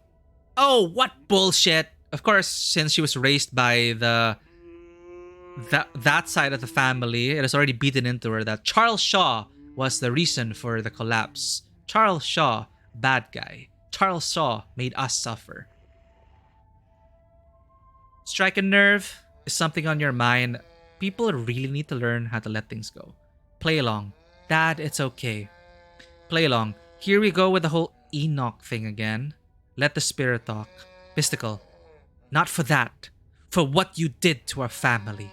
Oh, what bullshit! Of course, since she was raised by that side of the family, it has already beaten into her that Charles Shaw was the reason for the collapse. Charles Shaw, bad guy. Charles Shaw made us suffer. Strike a nerve is something on your mind. People really need to learn how to let things go. Play along. Dad, it's okay. Play along. Here we go with the whole Enoch thing again. Let the spirit talk. Mystical. Not for that. For what you did to our family.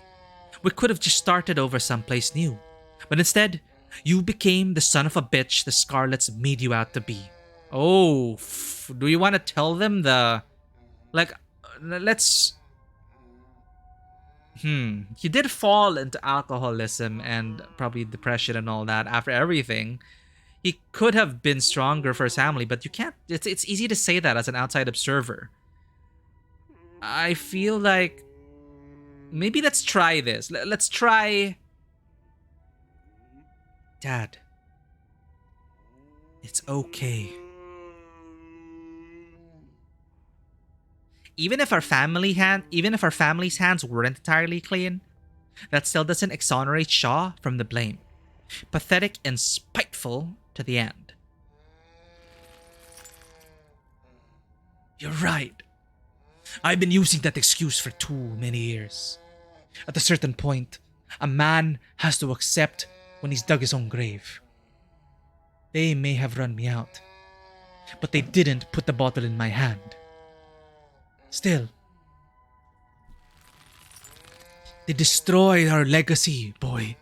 We could have just started over someplace new. But instead, you became the son of a bitch the Scarlets made you out to be. Oh, do you want to tell them the... Like, let's... He did fall into alcoholism and probably depression and all that after everything. He could have been stronger for his family, but you can't... It's easy to say that as an outside observer. I feel like... Maybe let's try this. Let's try... Dad. It's okay. Even if our family's hands weren't entirely clean, that still doesn't exonerate Shaw from the blame. Pathetic and spiteful to the end. You're right. I've been using that excuse for too many years. At a certain point, a man has to accept when he's dug his own grave. They may have run me out, but they didn't put the bottle in my hand. Still, They destroyed our legacy, boy.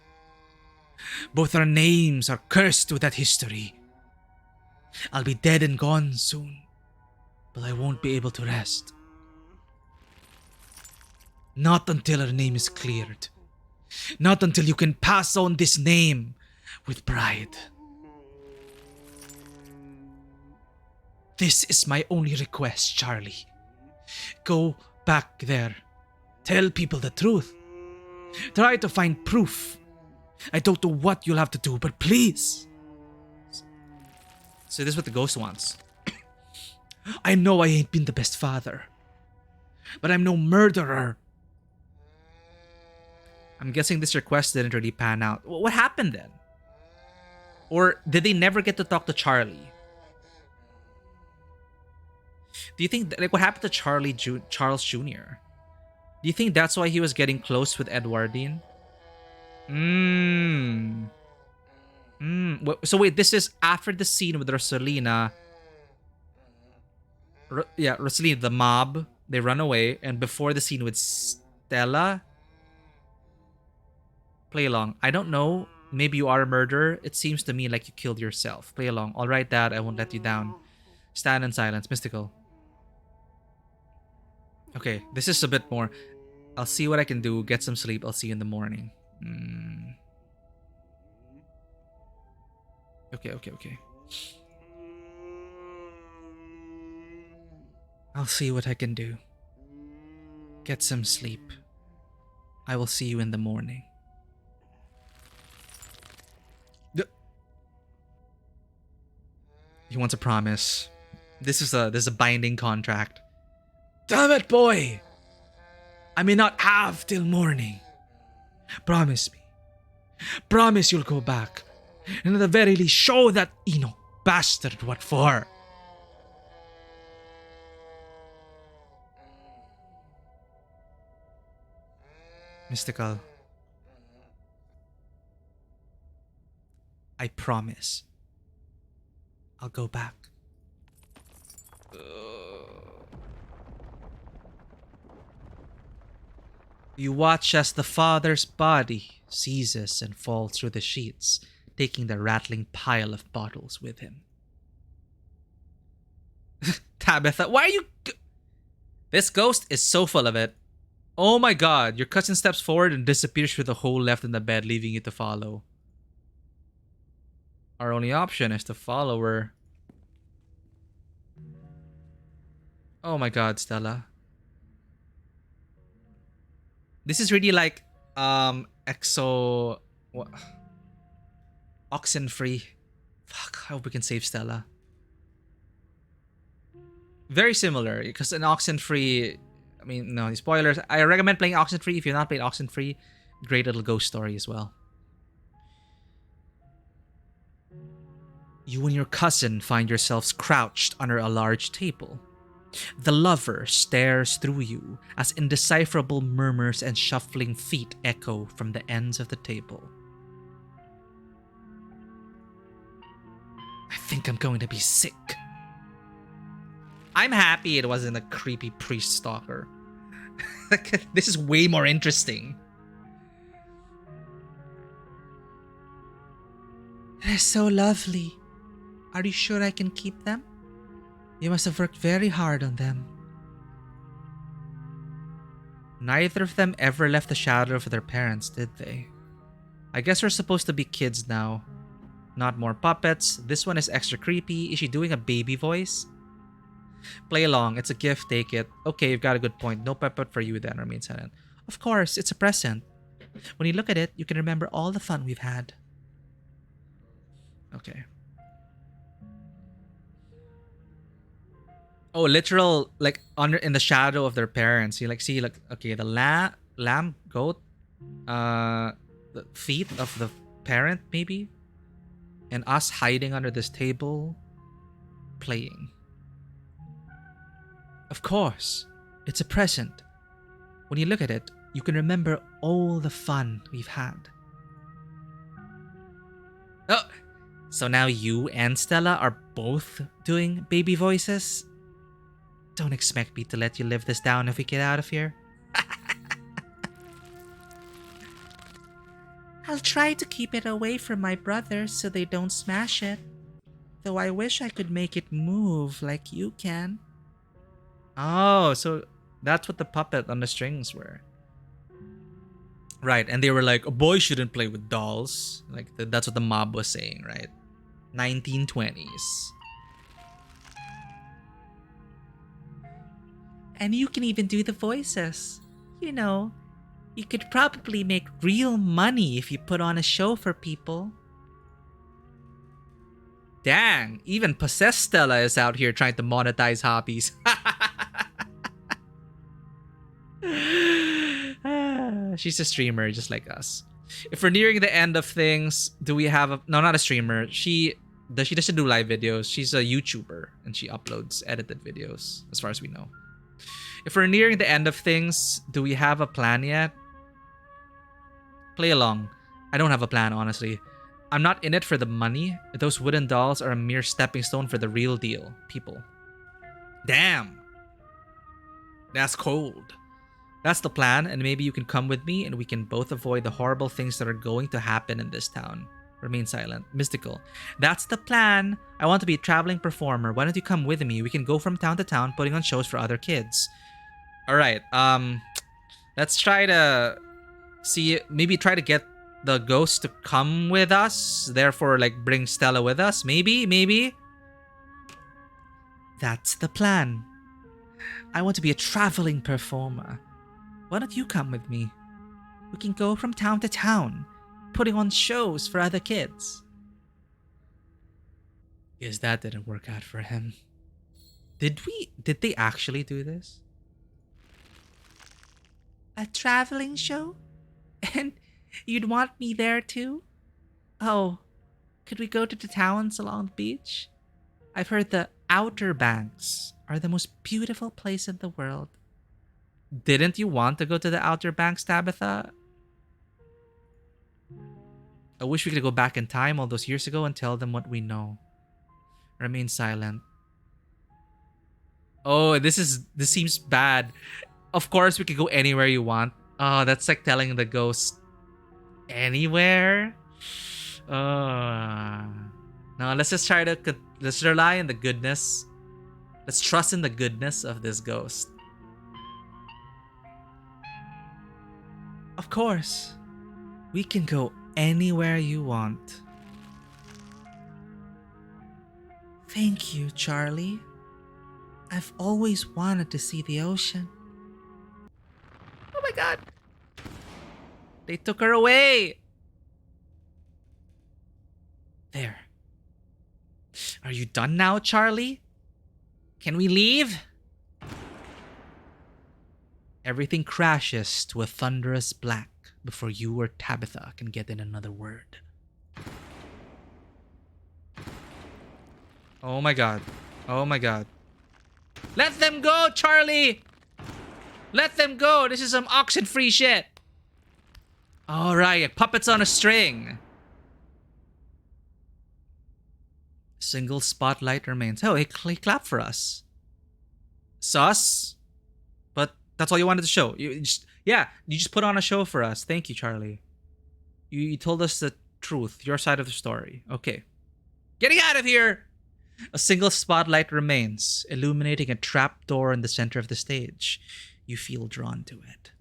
Both our names are cursed with that history. I'll be dead and gone soon, but I won't be able to rest. Not until our name is cleared. Not until you can pass on this name with pride. This is my only request, Charlie. Go back there. Tell people the truth. Try to find proof. I don't know what you'll have to do, but please. So this is what the ghost wants. I know I ain't been the best father, but I'm no murderer. I'm guessing this request didn't really pan out. What happened then? Or did they never get to talk to Charlie? Do you think, like, what happened to Charles Jr.? Do you think that's why he was getting close with Edwardine? So wait, this is after the scene with Rosalina. Rosalina, the mob, they run away, and before the scene with Stella. Play along. I don't know. Maybe you are a murderer. It seems to me like you killed yourself. Play along. All right, Dad. I won't let you down. Stand in silence. Mystical. Okay, this is a bit more. I'll see what I can do. Get some sleep. I'll see you in the morning. Okay. I'll see what I can do. Get some sleep. I will see you in the morning. He wants a promise. This is a binding contract. Damn it, boy! I may not have till morning. Promise me. Promise you'll go back. And at the very least show that Eno bastard what for. Mystical. I promise. I'll go back. You watch as the father's body seizes and falls through the sheets, taking the rattling pile of bottles with him. Tabitha, why are you... This ghost is so full of it. Oh my god, your cousin steps forward and disappears through the hole left in the bed, leaving you to follow. Our only option is to follow her. Oh my god, Stella. This is really like oxen free. Fuck, I hope we can save Stella. Very similar, because an oxen free, I mean, no spoilers. I recommend playing oxen free. If you're not playing oxen free, great little ghost story as well. You and your cousin find yourselves crouched under a large table. The lover stares through you as indecipherable murmurs and shuffling feet echo from the ends of the table. I think I'm going to be sick. I'm happy it wasn't a creepy priest stalker. This is way more interesting. They're so lovely. Are you sure I can keep them? You must have worked very hard on them. Neither of them ever left the shadow of their parents, did they? I guess we're supposed to be kids now. Not more puppets. This one is extra creepy. Is she doing a baby voice? Play along. It's a gift. Take it. Okay, you've got a good point. No puppet for you then, remain silent. Of course, it's a present. When you look at it, you can remember all the fun we've had. Okay. Oh, literal, like, under in the shadow of their parents. You like see, like, okay, the lamb, goat, the feet of the parent maybe, and us hiding under this table, playing. Of course, it's a present. When you look at it, you can remember all the fun we've had. Oh, so now you and Stella are both doing baby voices? Don't expect me to let you live this down if we get out of here. I'll try to keep it away from my brothers so they don't smash it. Though I wish I could make it move like you can. Oh, so that's what the puppet on the strings were. Right, and they were like, a boy shouldn't play with dolls. Like, that's what the mob was saying, right? 1920s. And you can even do the voices. You know, you could probably make real money if you put on a show for people. Dang, even Possessed Stella is out here trying to monetize hobbies. She's a streamer just like us. If we're nearing the end of things, do we have a... No, not a streamer. She doesn't do live videos. She's a YouTuber and she uploads edited videos as far as we know. If we're nearing the end of things, do we have a plan yet? Play along. I don't have a plan, honestly. I'm not in it for the money. Those wooden dolls are a mere stepping stone for the real deal, people. Damn. That's cold. That's the plan, and maybe you can come with me and we can both avoid the horrible things that are going to happen in this town. Remain silent. Mystical. That's the plan. I want to be a traveling performer. Why don't you come with me? We can go from town to town putting on shows for other kids. Alright, let's try to see, maybe try to get the ghost to come with us. Therefore, like, bring Stella with us. Maybe. That's the plan. I want to be a traveling performer. Why don't you come with me? We can go from town to town, putting on shows for other kids. Guess that didn't work out for him. Did they actually do this? A traveling show? And you'd want me there too? Oh, could we go to the towns along the beach? I've heard the Outer Banks are the most beautiful place in the world. Didn't you want to go to the Outer Banks, Tabitha? I wish we could go back in time all those years ago and tell them what we know. Remain silent. Oh, this seems bad. Of course, we could go anywhere you want. Oh, that's like telling the ghost anywhere. No, let's just try to let's rely on the goodness. Let's trust in the goodness of this ghost. Of course, we can go anywhere you want. Thank you, Charlie. I've always wanted to see the ocean. Oh my god. They took her away. There. Are you done now, Charlie? Can we leave? Everything crashes to a thunderous black before you or Tabitha can get in another word. Oh my god. Oh my god. Let them go, Charlie! Let them go! This is some oxen-free shit! Alright, puppets on a string. Single spotlight remains. Oh, he clapped for us. Sus? But that's all you wanted to show. You just put on a show for us. Thank you, Charlie. You told us the truth, your side of the story. Okay. Getting out of here! A single spotlight remains, illuminating a trapdoor in the center of the stage. You feel drawn to it.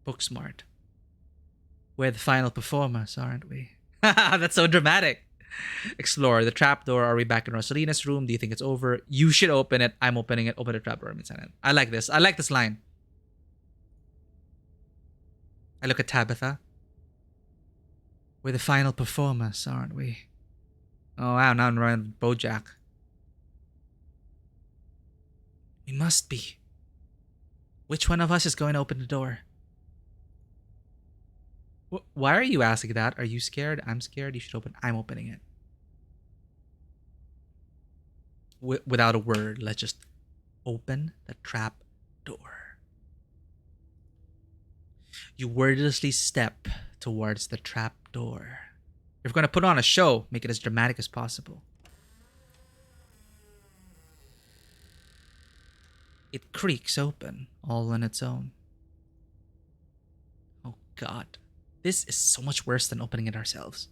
Booksmart. We're the final performers, aren't we? That's so dramatic. Explore the trapdoor. Are we back in Rosalina's room? Do you think it's over? You should open it. I'm opening it. Open the trapdoor. I like this. I like this line. I look at Tabitha. We're the final performers, aren't we? Oh wow, now I'm running Bojack. We must be. Which one of us is going to open the door? Why are you asking that? Are you scared? I'm scared. You should open. I'm opening it. Without a word, let's just open the trap door. You wordlessly step towards the trap door. If you're going to put on a show, make it as dramatic as possible. It creaks open all on its own. god. This is so much worse than opening it ourselves.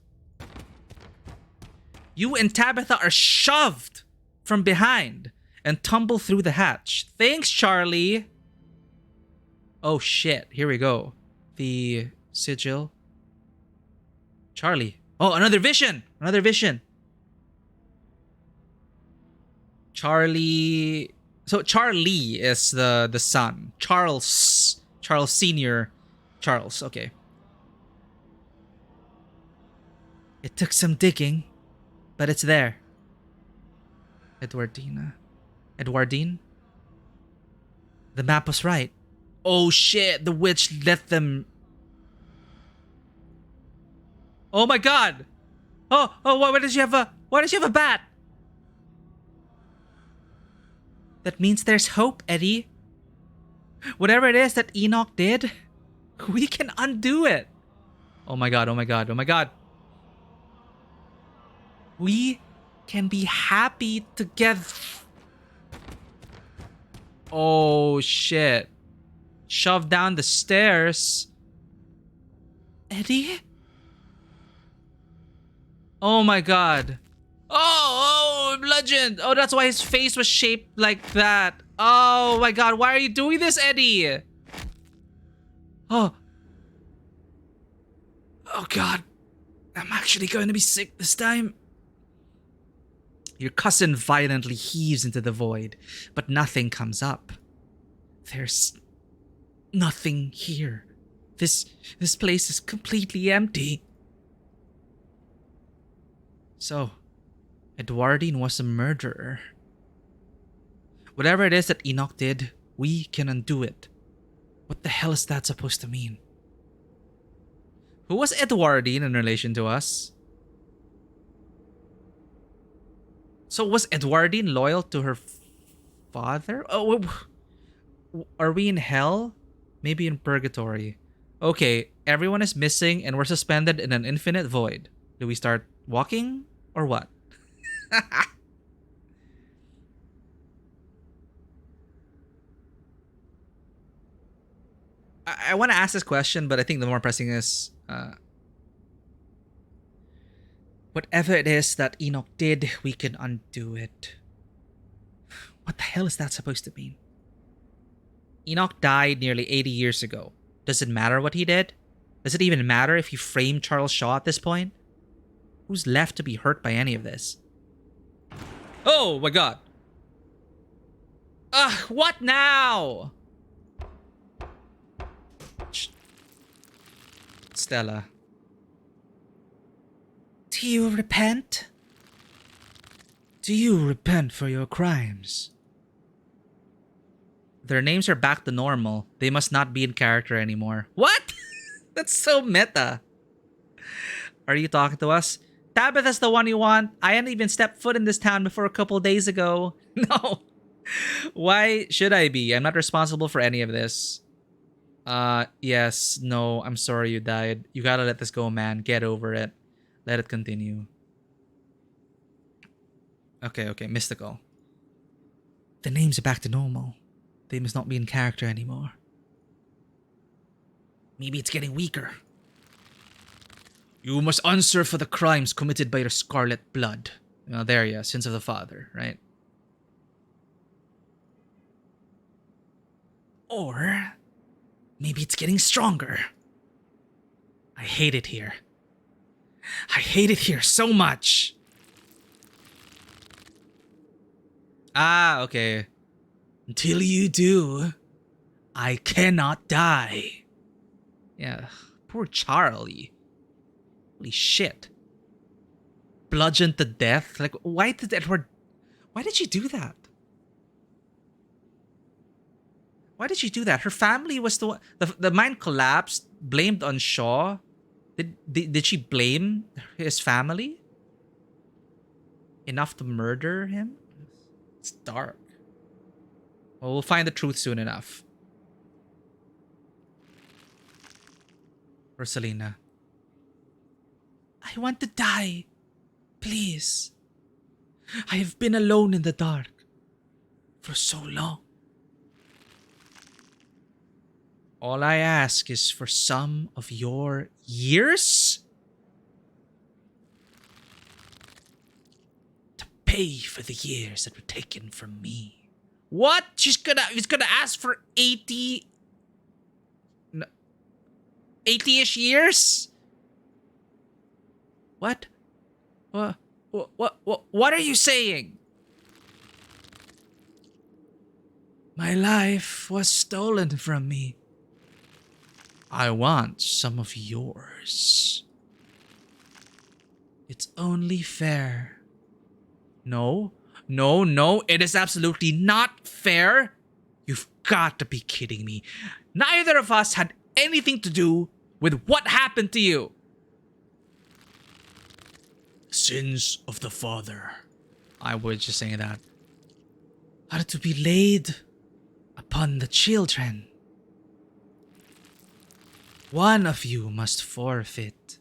You and Tabitha are shoved from behind and tumble through the hatch. Thanks, Charlie. Oh shit, here we go. The sigil. Charlie. Oh, another vision! Another vision. Charlie. So Charlie is the son. Charles Senior. Charles, okay. It took some digging, but it's there. Edwardine? The map was right. Oh shit, the witch let them... Oh my god! Oh, why does she have a bat? That means there's hope, Eddie. Whatever it is that Enoch did, we can undo it. Oh my god, oh my god, oh my god. We can be happy together. Oh shit. Shoved down the stairs. Eddie? Oh my god. Oh, bludgeoned. Oh, that's why his face was shaped like that. Oh my god, why are you doing this, Eddie? Oh. Oh god. I'm actually going to be sick this time. Your cousin violently heaves into the void, but nothing comes up. There's nothing here. This place is completely empty. So, Edwardine was a murderer. Whatever it is that Enoch did, we can undo it. What the hell is that supposed to mean? Who was Edwardine in relation to us? So was Edwardine loyal to her father? Oh, are we in hell? Maybe in purgatory. Okay, everyone is missing and we're suspended in an infinite void. Do we start walking or what? I want to ask this question, but I think the more pressing is... whatever it is that Enoch did, we can undo it. What the hell is that supposed to mean? Enoch died nearly 80 years ago. Does it matter what he did? Does it even matter if you frame Charles Shaw at this point? Who's left to be hurt by any of this? Oh my god. Ugh, what now? Stella. Do you repent? Do you repent for your crimes? Their names are back to normal. They must not be in character anymore. What? That's so meta. Are you talking to us? Tabitha's the one you want. I hadn't even stepped foot in this town before a couple days ago. No. Why should I be? I'm not responsible for any of this. Yes. No, I'm sorry you died. You gotta let this go, man. Get over it. Let it continue. Okay, mystical. The names are back to normal. They must not be in character anymore. Maybe it's getting weaker. You must answer for the crimes committed by your scarlet blood. Well, there you are, sins of the father, right? Or maybe it's getting stronger. I hate it here. I hate it here so much. Ah, okay. Until you do, I cannot die. Yeah, poor Charlie. Holy shit. Bludgeoned to death? Like, why did she do that? Why did she do that? Her family was the mine collapsed, blamed on Shaw. Did she blame his family? Enough to murder him? It's dark. Well, we'll find the truth soon enough. Rosalina. I want to die. Please. I have been alone in the dark for so long. All I ask is for some of your years to pay for the years that were taken from me. What? He's gonna ask for 80-ish years? What? What are you saying? My life was stolen from me. I want some of yours. It's only fair. No, it is absolutely not fair. You've got to be kidding me. Neither of us had anything to do with what happened to you. Sins of the father. I was just saying that. Are to be laid upon the children. One of you must forfeit.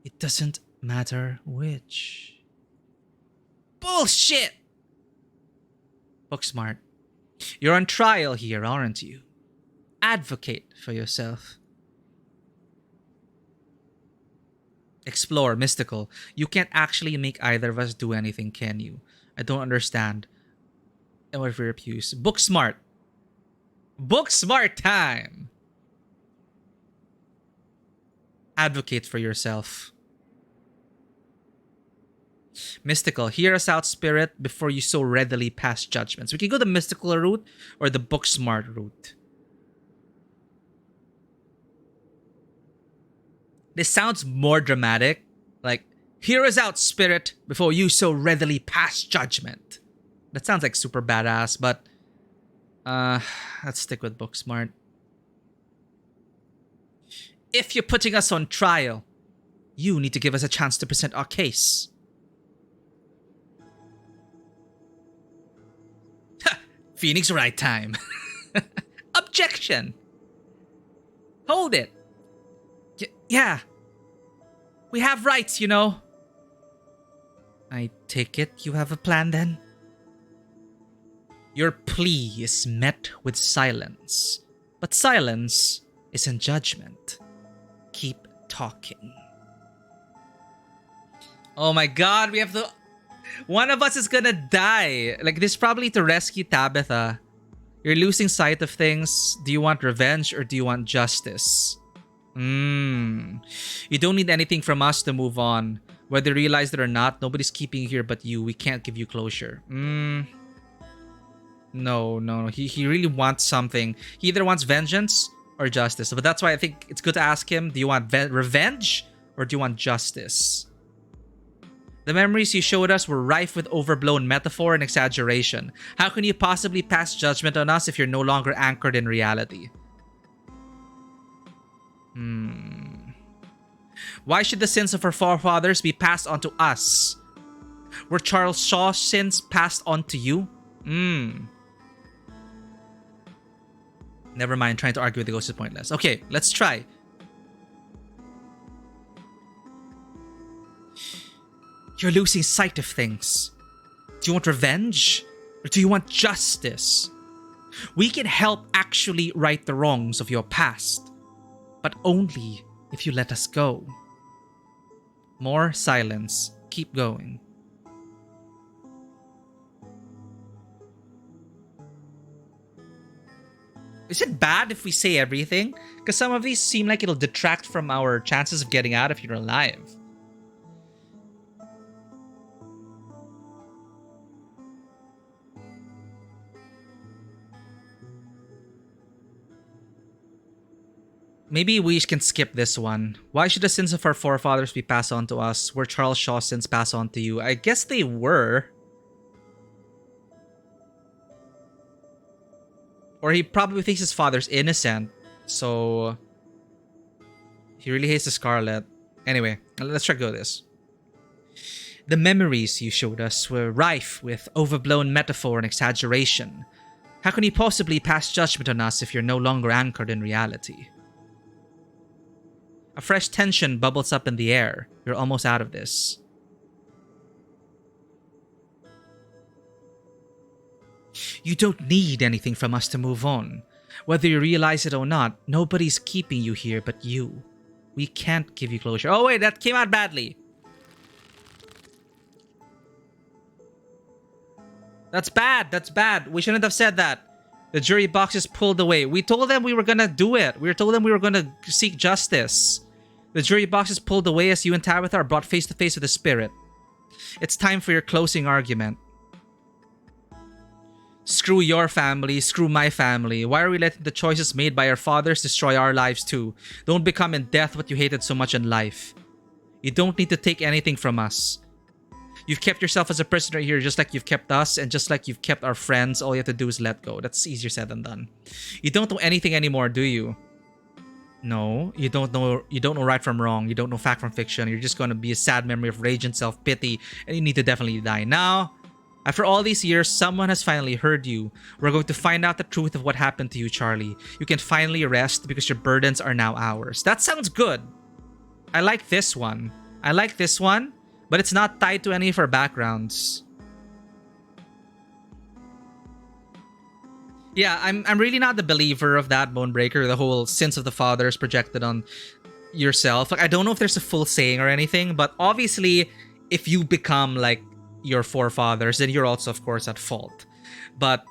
It doesn't matter which. Bullshit! Booksmart. You're on trial here, aren't you? Advocate for yourself. Explore, mystical. You can't actually make either of us do anything, can you? I don't understand. And what if we refuse? Booksmart. Booksmart time! Advocate for yourself. Mystical. Hear us out, spirit, before you so readily pass judgments. We can go the mystical route or the booksmart route. This sounds more dramatic. Like, hear us out, spirit, before you so readily pass judgment. That sounds like super badass, but let's stick with booksmart. If you're putting us on trial, you need to give us a chance to present our case. Phoenix right time. Objection. Hold it. Yeah. We have rights, you know. I take it you have a plan then? Your plea is met with silence. But silence isn't judgment. Keep talking. Oh my god, we have to... One of us is gonna die. Like, this is probably to rescue Tabitha. You're losing sight of things. Do you want revenge or do you want justice? You don't need anything from us to move on. Whether you realize it or not, nobody's keeping you here but you. We can't give you closure. No. He really wants something. He either wants vengeance or justice. But that's why I think it's good to ask him, do you want revenge or do you want justice? The memories you showed us were rife with overblown metaphor and exaggeration. How can you possibly pass judgment on us if you're no longer anchored in reality? Why should the sins of our forefathers be passed on to us? Were Charles Shaw's sins passed on to you? Never mind, trying to argue with the ghost is pointless. Okay, let's try. You're losing sight of things. Do you want revenge? Or do you want justice? We can help actually right the wrongs of your past. But only if you let us go. More silence. Keep going. Is it bad if we say everything? Because some of these seem like it'll detract from our chances of getting out if you're alive. Maybe we can skip this one. Why should the sins of our forefathers be passed on to us? Were Charles Shaw's sins passed on to you? I guess they were. Or he probably thinks his father's innocent. So he really hates the Scarlet. Anyway, let's try to go this. The memories you showed us were rife with overblown metaphor and exaggeration. How can you possibly pass judgment on us if you're no longer anchored in reality? A fresh tension bubbles up in the air. You're almost out of this. You don't need anything from us to move on. Whether you realize it or not, nobody's keeping you here but you. We can't give you closure. Oh wait, that came out badly. That's bad. That's bad. We shouldn't have said that. The jury box is pulled away. We told them we were gonna do it. We told them we were gonna seek justice. The jury box is pulled away as you and Tabitha are brought face to face with the spirit. It's time for your closing argument. Screw your family, screw my family. Why are we letting the choices made by our fathers destroy our lives too? Don't become in death what you hated so much in life. You don't need to take anything from us. You've kept yourself as a prisoner here just like you've kept us and just like you've kept our friends. All you have to do is let go. That's easier said than done. You don't know anything anymore, do you? No, you don't know right from wrong. You don't know fact from fiction. You're just going to be a sad memory of rage and self-pity, and you need to definitely die. Now, after all these years, someone has finally heard you. We're going to find out the truth of what happened to you, Charlie. You can finally rest because your burdens are now ours. That sounds good. I like this one. But it's not tied to any of our backgrounds. Yeah, I'm really not the believer of that, Bonebreaker. The whole sins of the fathers projected on yourself. Like, I don't know if there's a full saying or anything, but obviously, if you become like your forefathers, then you're also, of course, at fault. But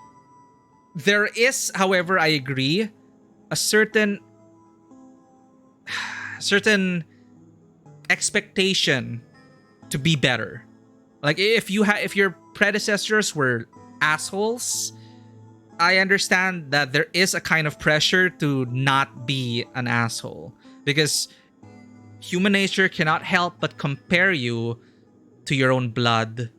there is, however, I agree, a certain expectation to be better. Like if your predecessors were assholes, I understand that there is a kind of pressure to not be an asshole because human nature cannot help but compare you to your own blood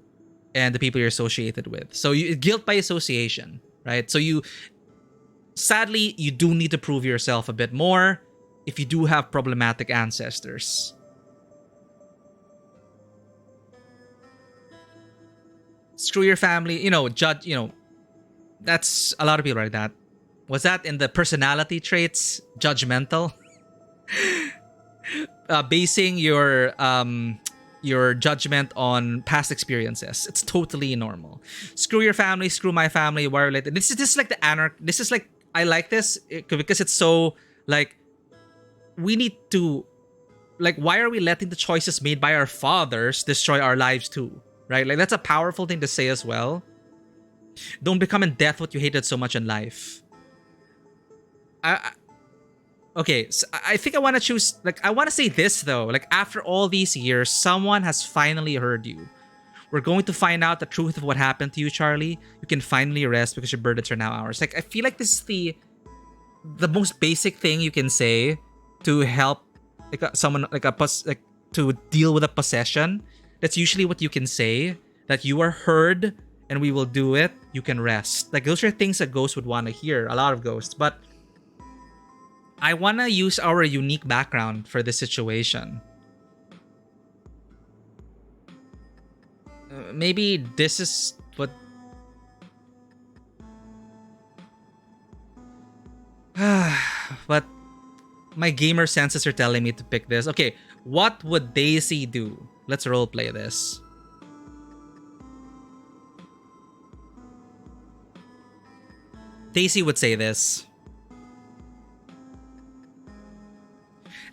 and the people you're associated with. So guilt by association, right? So sadly, you do need to prove yourself a bit more if you do have problematic ancestors. Screw your family, judge, that's a lot of people like that. Was that in the personality traits? Judgmental? Basing your judgment on past experiences. It's totally normal. Screw your family, screw my family, why related. This is like the this is like, I like this because it's so like, we need to, like, why are we letting the choices made by our fathers destroy our lives too? Right? Like, that's a powerful thing to say as well. Don't become in death what you hated so much in life. Okay, so I think I want to choose, like, I want to say this though. Like, after all these years, someone has finally heard you. We're going to find out the truth of what happened to you, Charlie. You can finally rest because your burdens are now ours. Like, I feel like this is the most basic thing you can say to help like someone like to deal with a possession. That's usually what you can say. That you are heard and we will do it. You can rest. Like, those are things that ghosts would want to hear. A lot of ghosts. But I want to use our unique background for this situation. Maybe this is what... but my gamer senses are telling me to pick this. Okay, what would Daisy do? Let's roleplay this. Daisy would say this.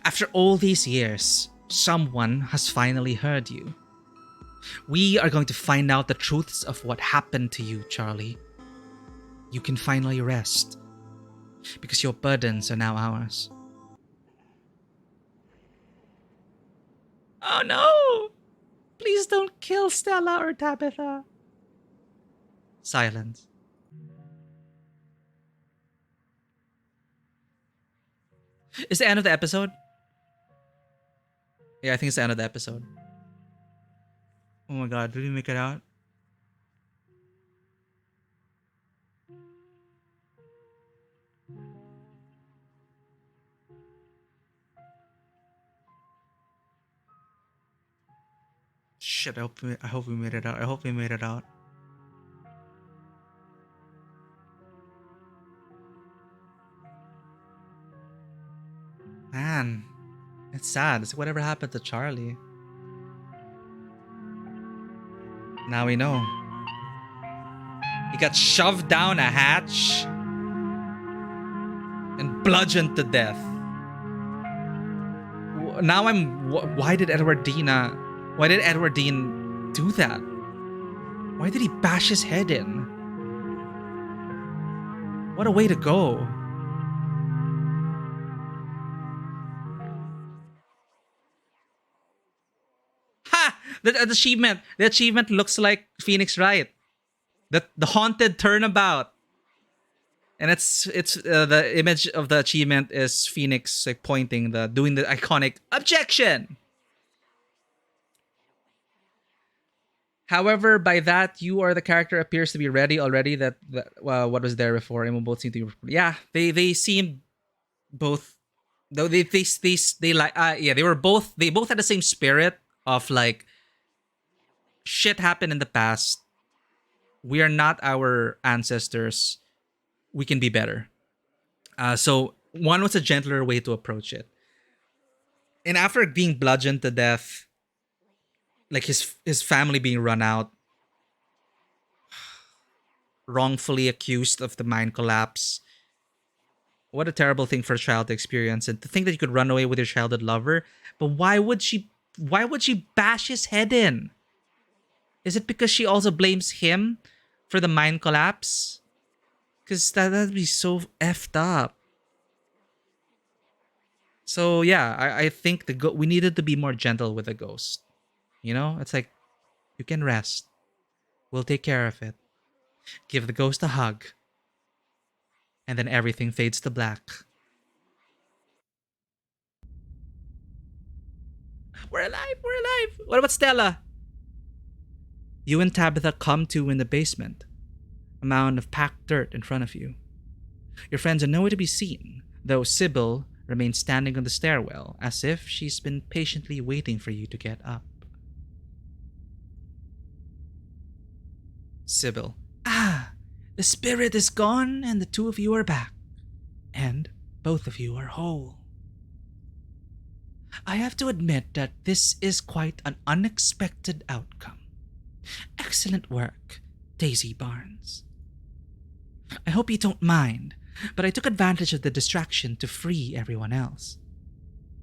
After all these years, someone has finally heard you. We are going to find out the truths of what happened to you, Charlie. You can finally rest. Because your burdens are now ours. Oh no! Please don't kill Stella or Tabitha. Silence. Is the end of the episode? Yeah, I think it's the end of the episode. Oh my god, did we make it out? Shit, I hope we made it out. I hope we made it out. Man, it's sad. It's like whatever happened to Charlie. Now we know. He got shoved down a hatch. bludgeoned to death. Now why did Edward Dean do that? Why did he bash his head in? What a way to go. Ha! The achievement. The achievement looks like Phoenix Wright. The haunted turnabout. And it's the image of the achievement is Phoenix like pointing doing the iconic objection. However, by that you or the character appears to be ready already. That what was there before, and we both seem to be, yeah. They seemed both, though they like they both had the same spirit of like, shit happened in the past. We are not our ancestors. We can be better. So one was a gentler way to approach it. And after being bludgeoned to death, like his family being run out, wrongfully accused of the mine collapse. What a terrible thing for a child to experience. And to think that you could run away with your childhood lover, but why would she bash his head in? Is it because she also blames him for the mine collapse? Because that'd be so effed up. So yeah, I think we needed to be more gentle with the ghost. You know, it's like, you can rest. We'll take care of it. Give the ghost a hug. And then everything fades to black. We're alive! We're alive! What about Stella? You and Tabitha come to in the basement. A mound of packed dirt in front of you. Your friends are nowhere to be seen, though Sybil remains standing on the stairwell as if she's been patiently waiting for you to get up. Sybil. Ah, the spirit is gone and the two of you are back. And both of you are whole. I have to admit that this is quite an unexpected outcome. Excellent work, Daisy Barnes. I hope you don't mind, but I took advantage of the distraction to free everyone else.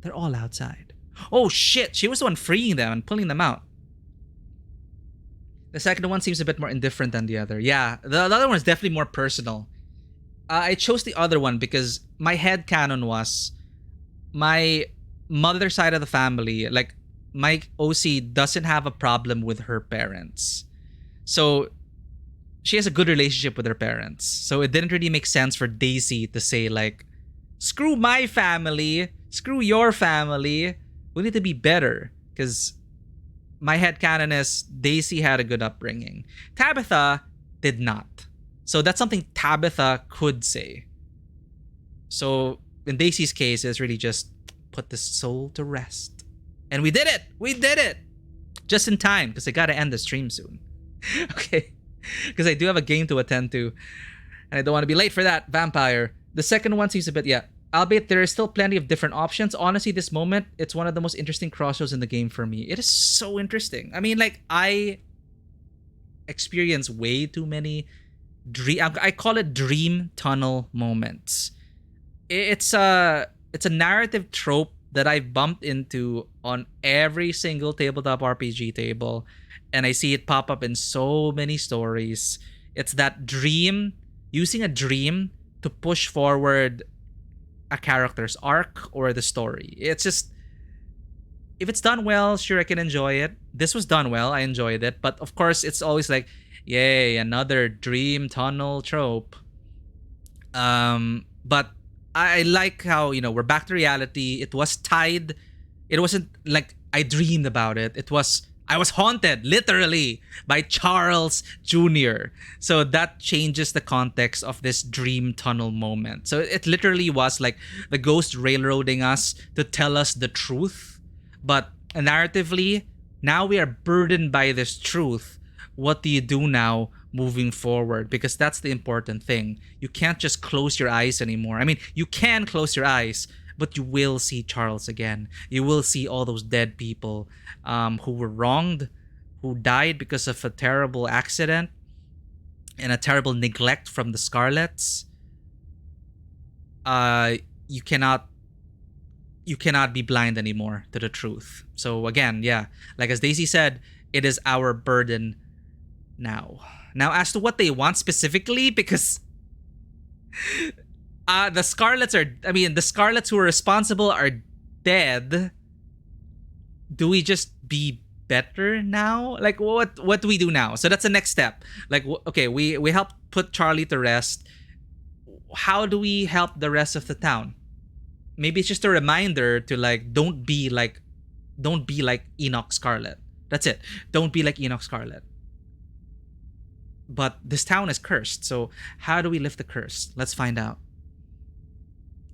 They're all outside. Oh shit, she was the one freeing them and pulling them out. The second one seems a bit more indifferent than the other. Yeah, the other one is definitely more personal. I chose the other one because my headcanon was my mother side of the family, like my OC doesn't have a problem with her parents. So she has a good relationship with her parents. So it didn't really make sense for Daisy to say like, screw my family, screw your family. We need to be better. Because my headcanon is Daisy had a good upbringing. Tabitha did not. So that's something Tabitha could say. So in Daisy's case, it's really just put the soul to rest. And we did it! We did it! Just in time, because I gotta end the stream soon. Okay. Because I do have a game to attend to. And I don't want to be late for that. Vampire. The second one seems a bit, yeah. Albeit there is still plenty of different options. Honestly, this moment, it's one of the most interesting crossroads in the game for me. It is so interesting. I mean, like, I experience way too many I call it dream tunnel moments. It's a narrative trope that I've bumped into on every single tabletop RPG table, and I see it pop up in so many stories. It's that dream, using a dream to push forward a character's arc or the story. It's just, if it's done well, sure, I can enjoy it. This was done well, I enjoyed it. But of course, it's always like, yay, another dream tunnel trope. But I like how, you know, we're back to reality. It was tied. It wasn't like I dreamed about it. I was haunted, literally, by Charles Jr. So that changes the context of this dream tunnel moment. So it literally was like the ghost railroading us to tell us the truth. But narratively, now we are burdened by this truth. What do you do now moving forward? Because that's the important thing. You can't just close your eyes anymore. I mean, you can close your eyes, but you will see Charles again. You will see all those dead people who were wronged, who died because of a terrible accident and a terrible neglect from the Scarlets. you cannot be blind anymore to the truth. So again, yeah, like as Daisy said, it is our burden now. Now, as to what they want specifically, because the Scarlets who are responsible are dead. Do we just be better now? Like, what do we do now? So that's the next step. Like, okay, we help put Charlie to rest. How do we help the rest of the town? Maybe it's just a reminder to like, don't be like Enoch Scarlet. That's it. Don't be like Enoch Scarlet. But this town is cursed, so how do we lift the curse? Let's find out.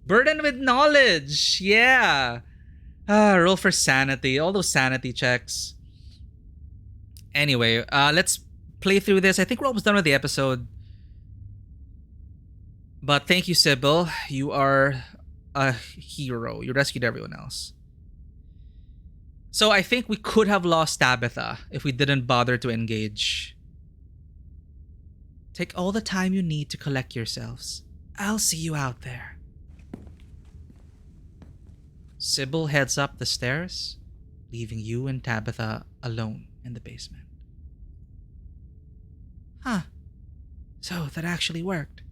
Burden with knowledge, yeah. Roll for sanity. All those sanity checks. Anyway, let's play through this. I think we're almost done with the episode. But thank you, Sybil. You are a hero. You rescued everyone else. So I think we could have lost Tabitha if we didn't bother to engage. Take all the time you need to collect yourselves. I'll see you out there. Sybil heads up the stairs, leaving you and Tabitha alone in the basement. Huh. So that actually worked.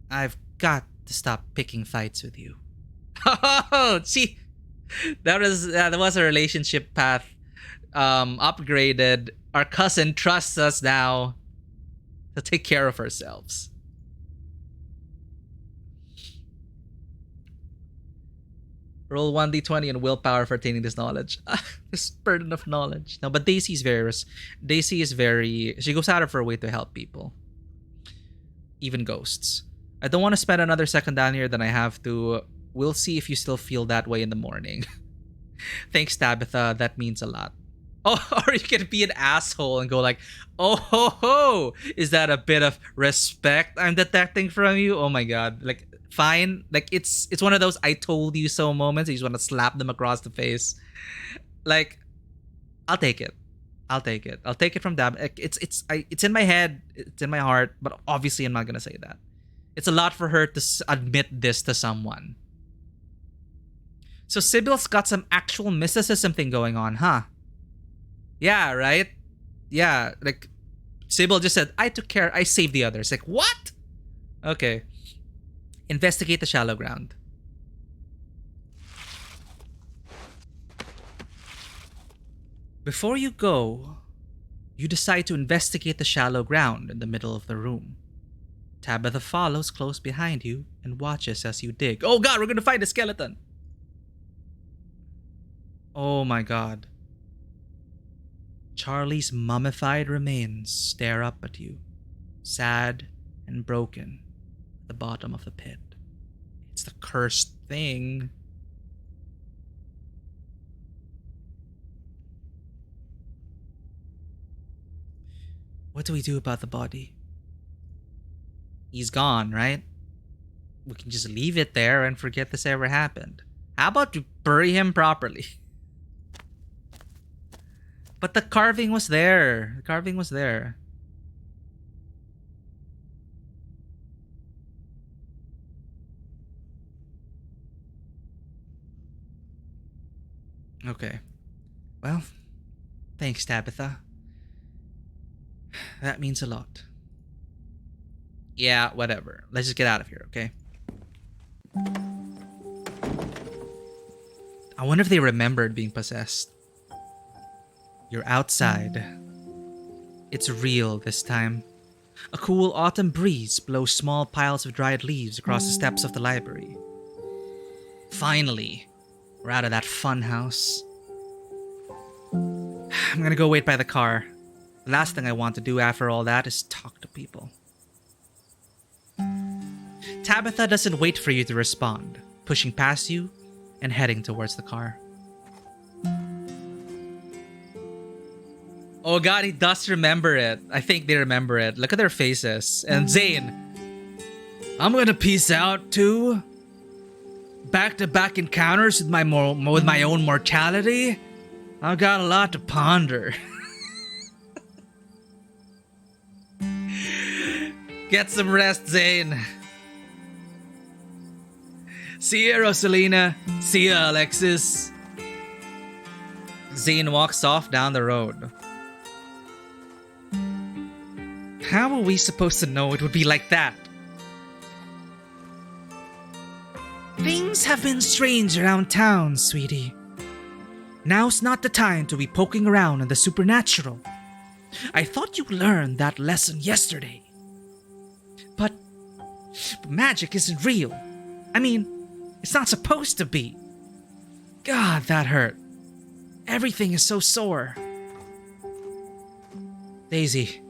I've got to stop picking fights with you. Oh, see, that was a relationship path upgraded. Our cousin trusts us now to take care of ourselves. Roll 1d20 and willpower for attaining this knowledge. This burden of knowledge. No, but Daisy is very... She goes out of her way to help people. Even ghosts. I don't want to spend another second down here than I have to. We'll see if you still feel that way in the morning. Thanks, Tabitha. That means a lot. Oh, or you can be an asshole and go like, oh ho ho, is that a bit of respect I'm detecting from you? Oh my god. Like, fine. Like, it's one of those I told you so moments. You just want to slap them across the face. Like, I'll take it. I'll take it from them. It's in my head, it's in my heart, but obviously I'm not gonna say that. It's a lot for her to admit this to someone. So Sybil's got some actual mysticism thing going on, huh? Yeah, right? Yeah, like, Sybil just said, I took care, I saved the others. Like, what? Okay. Investigate the shallow ground. Before you go, you decide to investigate the shallow ground in the middle of the room. Tabitha follows close behind you and watches as you dig. Oh god, we're gonna find a skeleton! Oh my god. Charlie's mummified remains stare up at you, sad and broken, at the bottom of the pit. It's the cursed thing. What do we do about the body? He's gone, right? We can just leave it there and forget this ever happened. How about you bury him properly? But the carving was there. The carving was there. Okay. Well, thanks, Tabitha. That means a lot. Yeah, whatever. Let's just get out of here, okay? I wonder if they remembered being possessed. You're outside. It's real this time. A cool autumn breeze blows small piles of dried leaves across the steps of the library. Finally, we're out of that fun house. I'm gonna go wait by the car. The last thing I want to do after all that is talk to people. Tabitha doesn't wait for you to respond, pushing past you and heading towards the car. Oh god, he does remember it. I think they remember it. Look at their faces. And Zane, I'm gonna peace out too. Back-to-back encounters with my own mortality. I've got a lot to ponder. Get some rest, Zane. See ya, Rosalina. See ya, Alexis. Zane walks off down the road. How were we supposed to know it would be like that? Things have been strange around town, sweetie. Now's not the time to be poking around in the supernatural. I thought you learned that lesson yesterday. But magic isn't real. I mean, it's not supposed to be. God, that hurt. Everything is so sore. Daisy,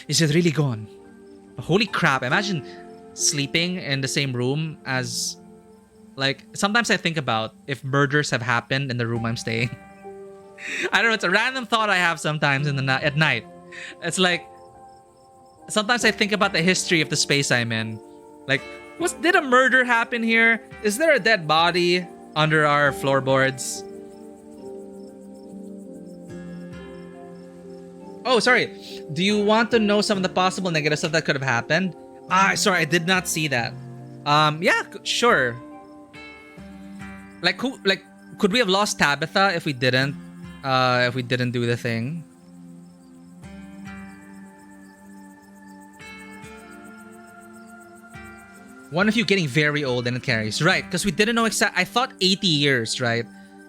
is it really gone? Holy crap, imagine sleeping in the same room as... Like, sometimes I think about if murders have happened in the room I'm staying. I don't know, it's a random thought I have sometimes at night. It's like, sometimes I think about the history of the space I'm in. Like, did a murder happen here? Is there a dead body under our floorboards? Oh, sorry. Do you want to know some of the possible negative stuff that could have happened? Sorry, I did not see that. Yeah, sure. Like, could we have lost Tabitha if we didn't do the thing? One of you getting very old and it carries. Right, because we didn't know I thought 80 years, right?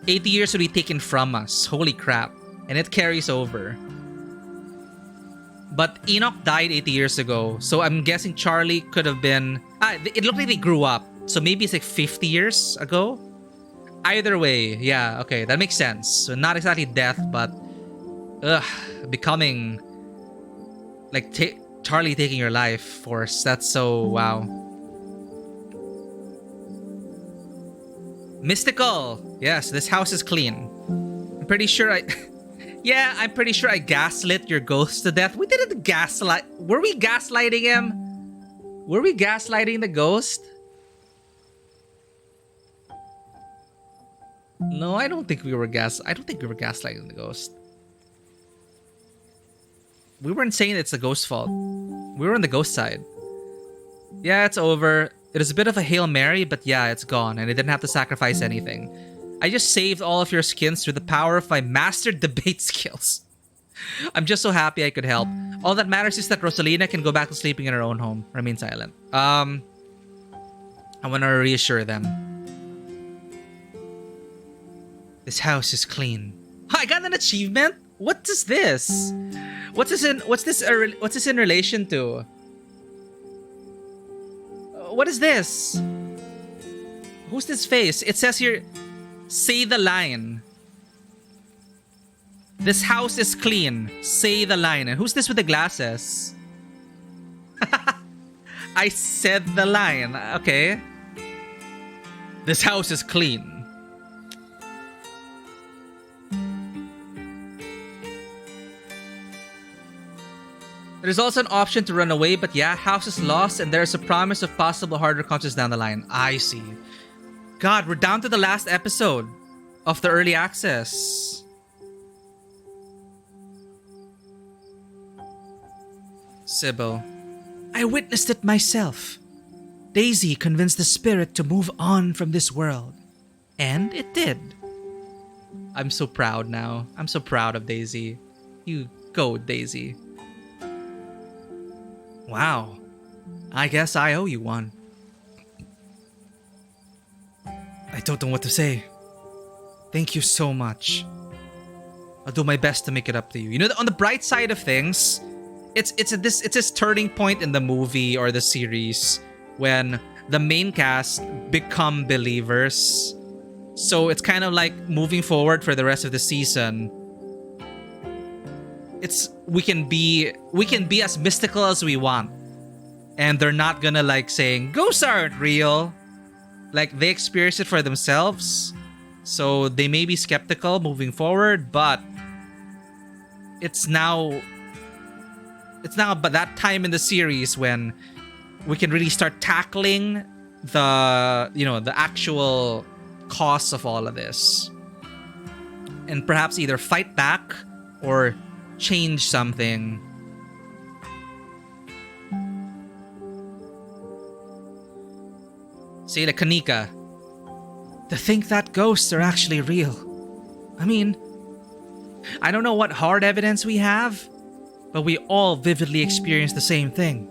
80 years would be taken from us. Holy crap. And it carries over. But Enoch died 80 years ago, so I'm guessing Charlie could have been... it looked like they grew up, so maybe it's like 50 years ago? Either way, yeah, okay, that makes sense. So not exactly death, but... becoming... Like, Charlie taking your life force. That's so... wow. Mystical! Yes, this house is clean. I'm pretty sure Yeah, I'm pretty sure I gaslit your ghost to death. We didn't gaslight... Were we gaslighting him? Were we gaslighting the ghost? No, I don't think we were gaslighting the ghost. We weren't saying it's the ghost's fault. We were on the ghost side. Yeah, it's over. It was a bit of a Hail Mary, but yeah, it's gone, and I didn't have to sacrifice anything. I just saved all of your skins through the power of my mastered debate skills. I'm just so happy I could help. All that matters is that Rosalina can go back to sleeping in her own home. Remain silent. I want to reassure them. This house is clean. I got an achievement? What is this? What's this in relation to? What is this? Who's this face? It says here, say the line. This house is clean. Say the line. And who's this with the glasses? I said the line. Okay. This house is clean. There's also an option to run away, but yeah, house is lost and there's a promise of possible harder contests down the line. I see. God, we're down to the last episode of the early access. Sybil. I witnessed it myself. Daisy convinced the spirit to move on from this world. And it did. I'm so proud now. I'm so proud of Daisy. You go, Daisy. Wow. I guess I owe you one. I don't know what to say. Thank you so much. I'll do my best to make it up to you. You know, on the bright side of things, it's this turning point in the movie or the series when the main cast become believers. So it's kind of like moving forward for the rest of the season. We can be as mystical as we want. And they're not gonna like saying ghosts aren't real. Like they experience it for themselves. So they may be skeptical moving forward, but it's now but that time in the series when we can really start tackling the actual cause of all of this. And perhaps either fight back or change something. Say to Kanika. To think that ghosts are actually real. I mean, I don't know what hard evidence we have, but we all vividly experienced the same thing.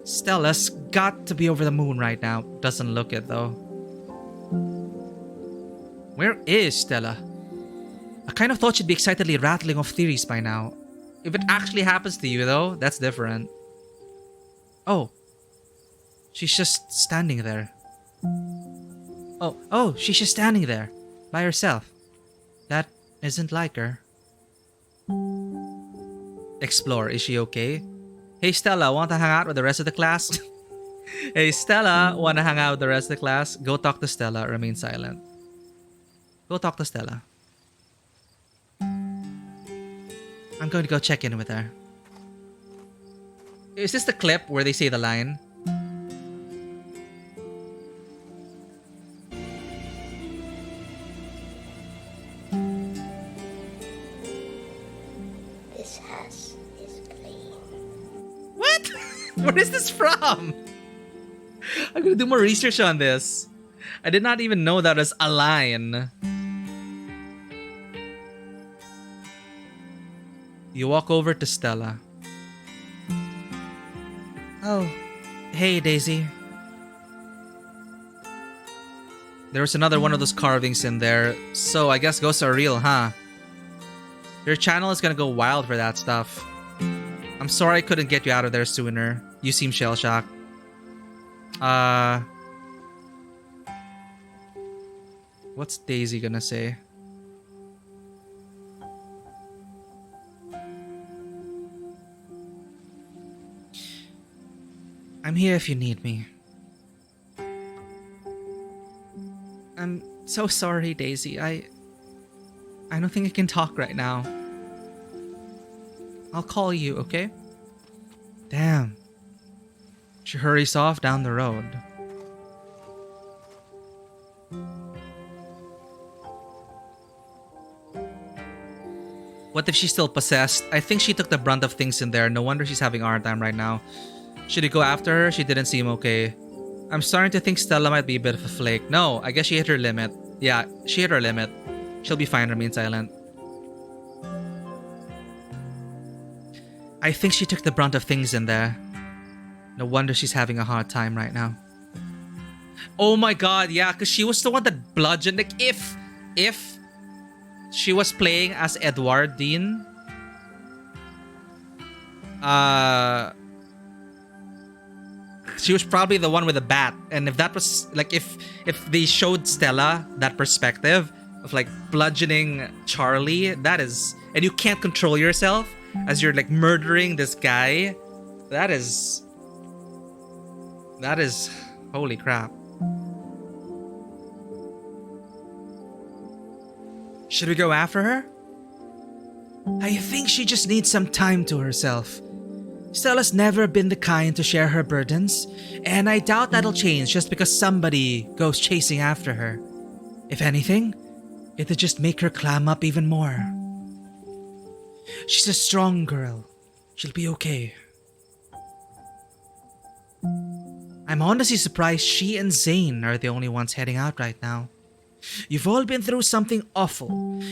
Stella's got to be over the moon right now. Doesn't look it though. Where is Stella? I kind of thought she'd be excitedly rattling off theories by now. If it actually happens to you though, that's different. Oh. She's just standing there. Oh, she's just standing there. By herself. That isn't like her. Explore, is she okay? Hey Stella, want to hang out with the rest of the class? Hey Stella, want to hang out with the rest of the class? Go talk to Stella, remain silent. Go talk to Stella. I'm going to go check in with her. Is this the clip where they say the line? This house is clean. What? Where is this from? I'm gonna do more research on this. I did not even know that was a line. You walk over to Stella. Oh, hey Daisy. There was another one of those carvings in there. So I guess ghosts are real, huh? Your channel is gonna go wild for that stuff. I'm sorry I couldn't get you out of there sooner. You seem shell-shocked. What's Daisy gonna say? I'm here if you need me. I'm so sorry, Daisy. I don't think I can talk right now. I'll call you, okay? Damn. She hurries off down the road. What if she's still possessed? I think she took the brunt of things in there. No wonder she's having a hard time right now. Should he go after her? She didn't seem okay. I'm starting to think Stella might be a bit of a flake. No, I guess she hit her limit. Yeah, she hit her limit. She'll be fine, remain silent. I think she took the brunt of things in there. No wonder she's having a hard time right now. Oh my god, yeah, because she was the one that bludgeoned. Like, if she was playing as Edward Dean, she was probably the one with the bat. And if that was like, if they showed Stella that perspective of like bludgeoning Charlie, that is, and you can't control yourself as you're like murdering this guy, that is holy crap. Should we go after her? I think she just needs some time to herself. Stella's never been the kind to share her burdens, and I doubt that'll change just because somebody goes chasing after her. If anything, it'll just make her clam up even more. She's a strong girl. She'll be okay. I'm honestly surprised she and Zane are the only ones heading out right now. You've all been through something awful,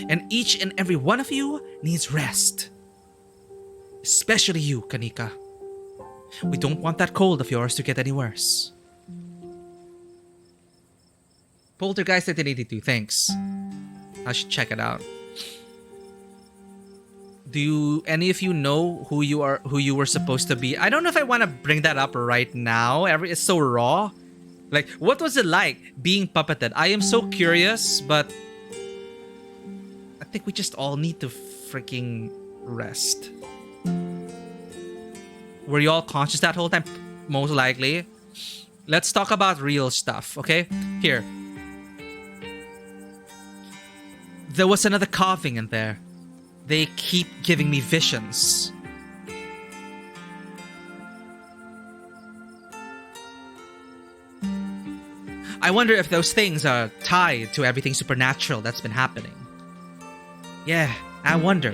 and each and every one of you needs rest. Especially you, Kanika. We don't want that cold of yours to get any worse. Poltergeist 1982, thanks. I should check it out. Do any of you know who you were supposed to be? I don't know if I want to bring that up right now. It's so raw. Like, what was it like being puppeted? I am so curious, but I think we just all need to freaking rest. Were you all conscious that whole time? Most likely. Let's talk about real stuff, okay? Here. There was another coughing in there. They keep giving me visions. I wonder if those things are tied to everything supernatural that's been happening. Yeah, I wonder.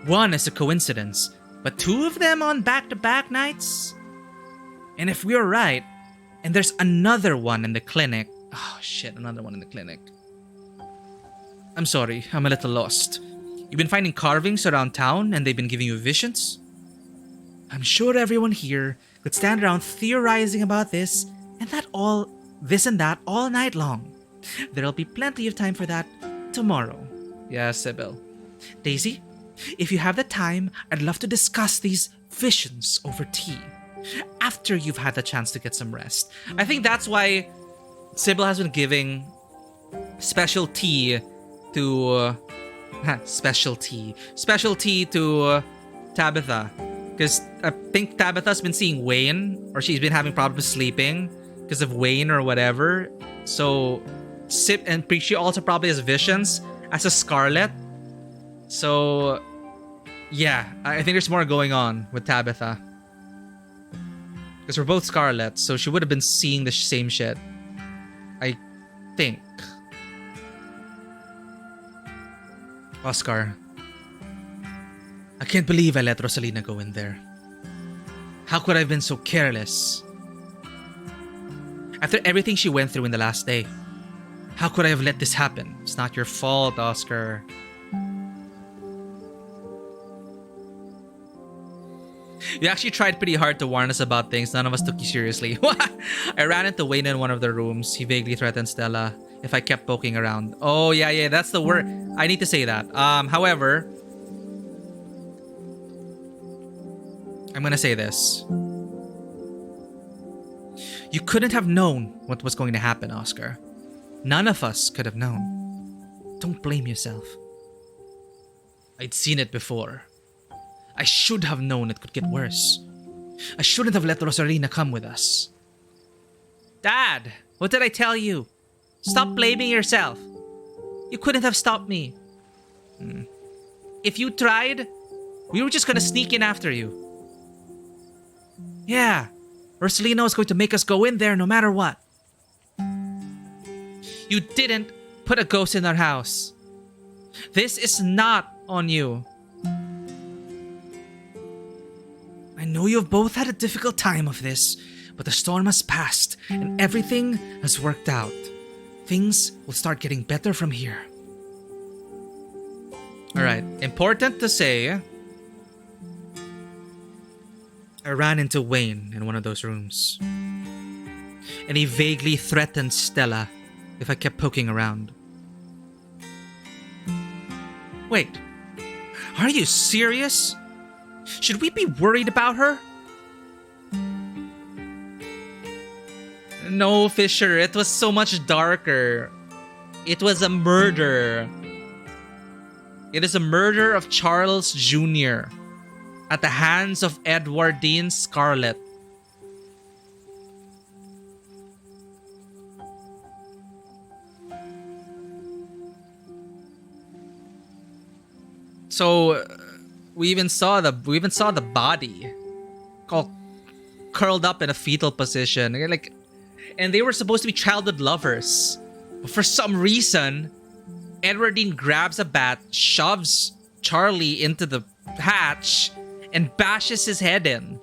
One is a coincidence, but two of them on back-to-back nights? And if we're right, And there's another one in the clinic. Oh shit, another one in the clinic. I'm sorry, I'm a little lost. You've been finding carvings around town and they've been giving you visions? I'm sure everyone here could stand around theorizing about this and that all night long. There'll be plenty of time for that tomorrow. Yeah, Sybil. Daisy, if you have the time, I'd love to discuss these visions over tea after you've had the chance to get some rest. I think that's why Sybil has been giving special tea to Tabitha, because I think Tabitha's been seeing Wayne, or she's been having problems sleeping because of Wayne or whatever. So she also probably has visions as a Scarlet. So yeah, I think there's more going on with Tabitha, because we're both Scarlet, so she would have been seeing the same shit, I think. Oscar, I can't believe I let Rosalina go in there. How could I have been so careless? After everything she went through in the last day, how could I have let this happen? It's not your fault, Oscar. You actually tried pretty hard to warn us about things. None of us took you seriously. I ran into Wayne in one of the rooms. He vaguely threatened Stella if I kept poking around. Oh, yeah, that's the word. I need to say that. However, I'm gonna say this. You couldn't have known what was going to happen, Oscar. None of us could have known. Don't blame yourself. I'd seen it before. I should have known it could get worse. I shouldn't have let Rosalina come with us. Dad, what did I tell you? Stop blaming yourself. You couldn't have stopped me. If you tried, we were just gonna sneak in after you. Yeah, Rosalina was going to make us go in there no matter what. You didn't put a ghost in our house. This is not on you. I know you've both had a difficult time of this, but the storm has passed and everything has worked out. Things will start getting better from here. Alright, important to say, I ran into Wayne in one of those rooms. And he vaguely threatened Stella if I kept poking around. Wait, are you serious? Should we be worried about her? No, Fisher, it was so much darker. It was a murder. It is a murder of Charles Jr. at the hands of Edwardine Scarlet. So we even saw the body all curled up in a fetal position. And they were supposed to be childhood lovers. But for some reason, Edwardine grabs a bat, shoves Charlie into the hatch, and bashes his head in.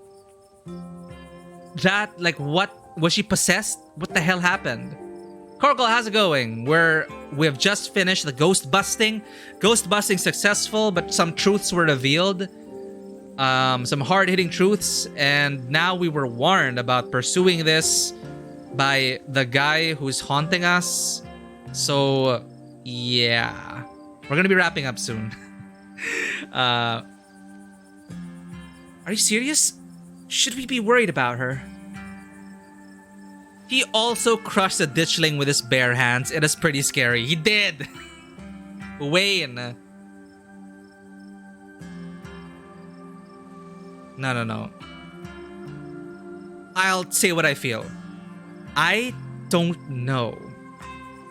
What? Was she possessed? What the hell happened? Corkle, how's it going? We have just finished the ghost busting. Ghost busting successful, but some truths were revealed. Some hard-hitting truths, and now we were warned about pursuing this by the guy who's haunting us. So, yeah. We're gonna be wrapping up soon. Are you serious? Should we be worried about her? He also crushed a ditchling with his bare hands. It is pretty scary. He did! Wayne. No. I'll say what I feel. I don't know.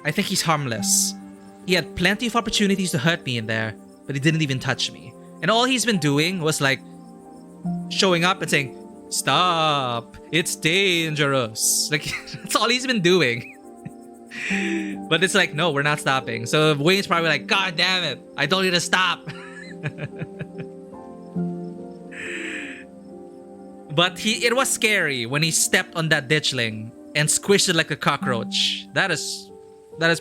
I think he's harmless. He had plenty of opportunities to hurt me in there, but he didn't even touch me. And all he's been doing was showing up and saying, "Stop, it's dangerous." That's all he's been doing. But it's no, we're not stopping. So Wayne's probably "God damn it, I told you to stop." But it was scary when he stepped on that ditchling. and squished it like a cockroach. That is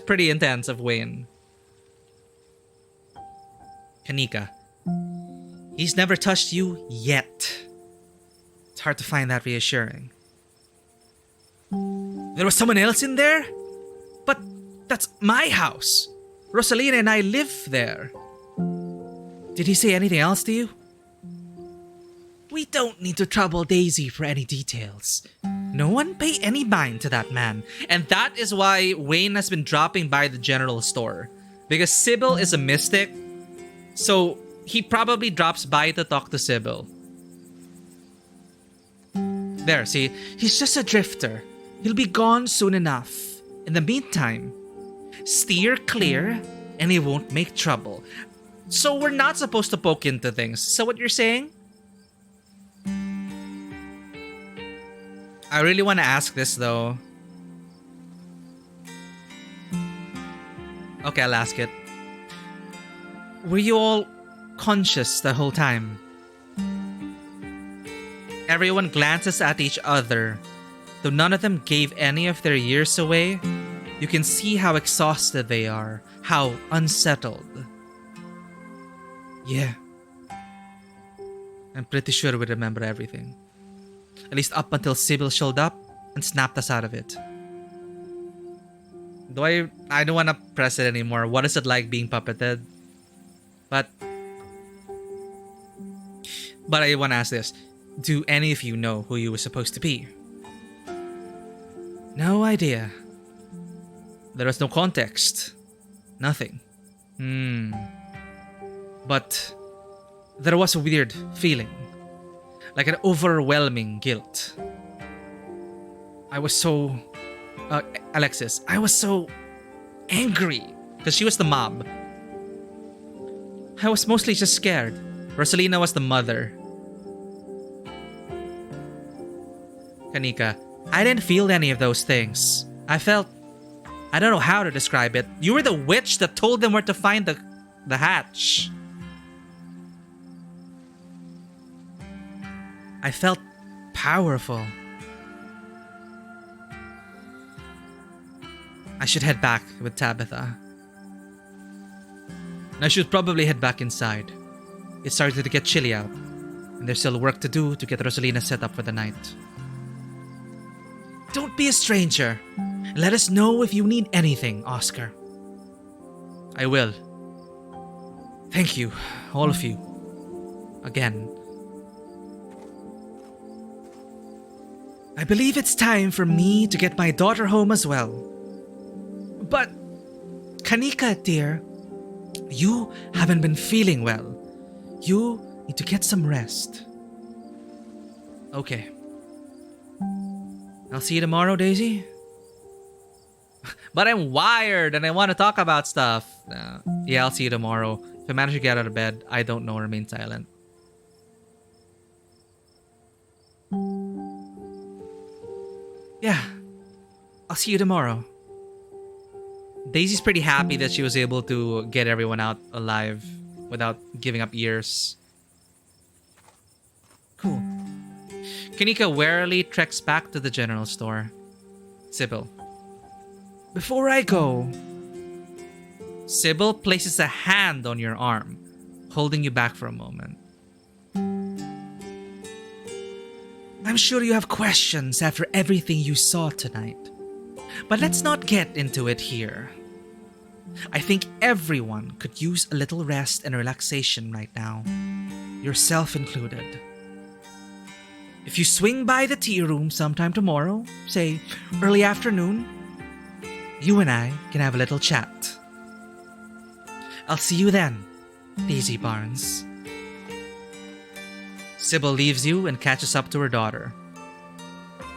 pretty intense of Wayne. Kanika. He's never touched you yet. It's hard to find that reassuring. There was someone else in there? But that's my house. Rosalina and I live there. Did he say anything else to you? We don't need to trouble Daisy for any details. No one pay any mind to that man. And that is why Wayne has been dropping by the general store. Because Sybil is a mystic. So he probably drops by to talk to Sybil. There, see? He's just a drifter. He'll be gone soon enough. In the meantime, steer clear and he won't make trouble. So we're not supposed to poke into things. So what you're saying? I really want to ask this though. Okay, I'll ask it. Were you all conscious the whole time? Everyone glances at each other. Though none of them gave any of their years away, you can see how exhausted they are, how unsettled. Yeah. I'm pretty sure we remember everything. At least up until Sybil showed up and snapped us out of it. I don't want to press it anymore. What is it like being puppeted? But I want to ask this. Do any of you know who you were supposed to be? No idea. There was no context. Nothing. But there was a weird feeling. Like an overwhelming guilt. I was so... Alexis, I was so angry. Because she was the mob. I was mostly just scared. Rosalina was the mother. Kanika, I didn't feel any of those things. I felt... I don't know how to describe it. You were the witch that told them where to find the hatch. I felt powerful. I should head back with Tabitha. And I should probably head back inside. It's starting to get chilly out, and there's still work to do to get Rosalina set up for the night. Don't be a stranger. Let us know if you need anything, Oscar. I will. Thank you, all of you. Again. I believe it's time for me to get my daughter home as well. But, Kanika, dear, you haven't been feeling well. You need to get some rest. Okay. I'll see you tomorrow, Daisy. But I'm wired and I want to talk about stuff. Yeah, I'll see you tomorrow. If I manage to get out of bed, I don't know, remain silent. Yeah, I'll see you tomorrow. Daisy's pretty happy that she was able to get everyone out alive without giving up ears. Cool. Kanika warily treks back to the general store. Sybil. Before I go... Sybil places a hand on your arm, holding you back for a moment. I'm sure you have questions after everything you saw tonight. But let's not get into it here. I think everyone could use a little rest and relaxation right now. Yourself included. If you swing by the tea room sometime tomorrow, say early afternoon, you and I can have a little chat. I'll see you then, Daisy Barnes. Sybil leaves you and catches up to her daughter.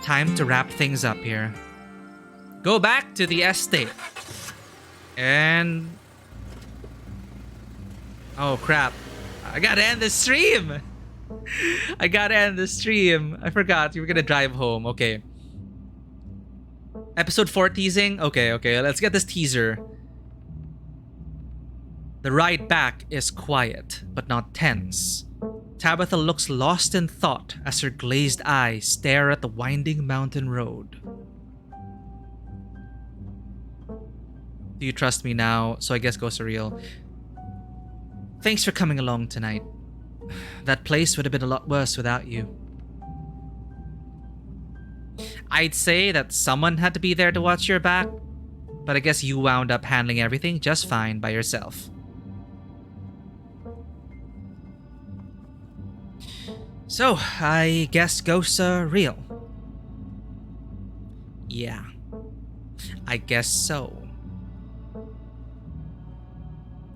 Time to wrap things up here. Go back to the estate. And... oh crap. I gotta end the stream! I forgot you were gonna drive home. Okay. Episode 4 teasing? Okay. Let's get this teaser. The ride back is quiet, but not tense. Tabitha looks lost in thought as her glazed eyes stare at the winding mountain road. Do you trust me now? So I guess ghosts are real. Thanks for coming along tonight. That place would have been a lot worse without you. I'd say that someone had to be there to watch your back, but I guess you wound up handling everything just fine by yourself. So, I guess ghosts are real. Yeah, I guess so.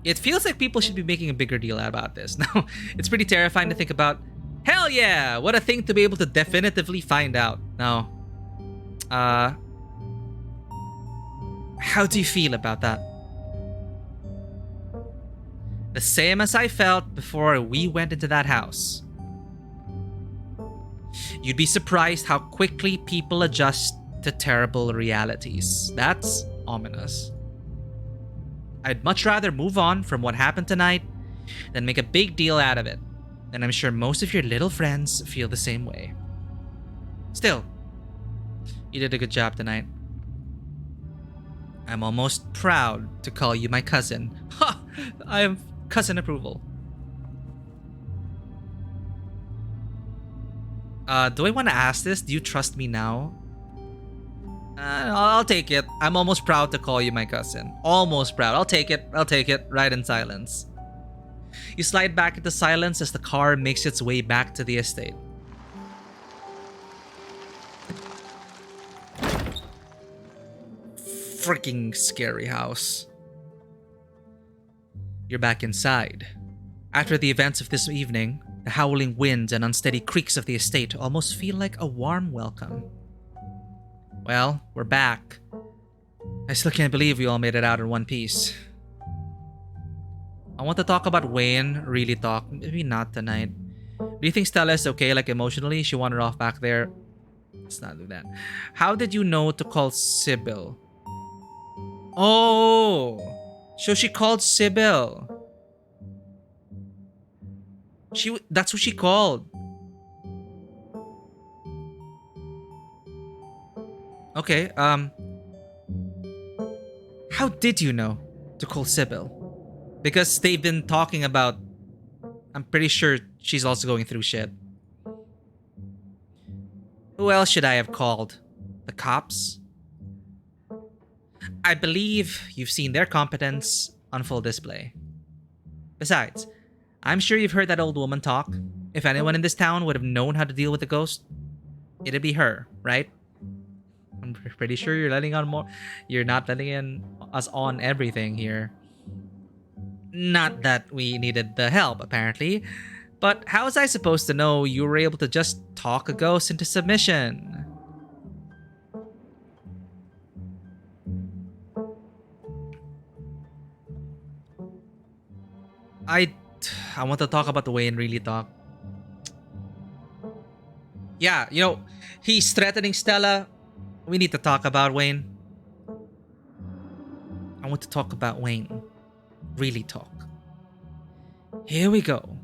It feels like people should be making a bigger deal about this. Now, it's pretty terrifying to think about. Hell yeah! What a thing to be able to definitively find out. Now, how do you feel about that? The same as I felt before we went into that house. You'd be surprised how quickly people adjust to terrible realities. That's ominous. I'd much rather move on from what happened tonight than make a big deal out of it. And I'm sure most of your little friends feel the same way. Still, you did a good job tonight. I'm almost proud to call you my cousin. Ha! I am cousin approval. Do I want to ask this? Do you trust me now? I'll take it. I'm almost proud to call you my cousin. Almost proud. I'll take it. I'll take it. Right in silence. You slide back into silence as the car makes its way back to the estate. Freaking scary house. You're back inside. After the events of this evening, the howling winds and unsteady creaks of the estate almost feel like a warm welcome. Well, we're back. I still can't believe we all made it out in one piece. I want to talk about Wayne, really talk. Maybe not tonight. Do you think Stella is okay, like emotionally? She wandered off back there. Let's not do that. How did you know to call Sybil? Oh! So she called Sybil. That's what she called. Okay, how did you know to call Sybil? Because they've been talking about... I'm pretty sure she's also going through shit. Who else should I have called? The cops? I believe you've seen their competence on full display. Besides, I'm sure you've heard that old woman talk. If anyone in this town would have known how to deal with a ghost, it'd be her, right? I'm pretty sure you're letting on more. You're not letting in us on everything here. Not that we needed the help, apparently. But how was I supposed to know you were able to just talk a ghost into submission? I want to talk about the way and really talk. Yeah, you know, he's threatening Stella. We need to talk about Wayne. I want to talk about Wayne. Really talk. Here we go.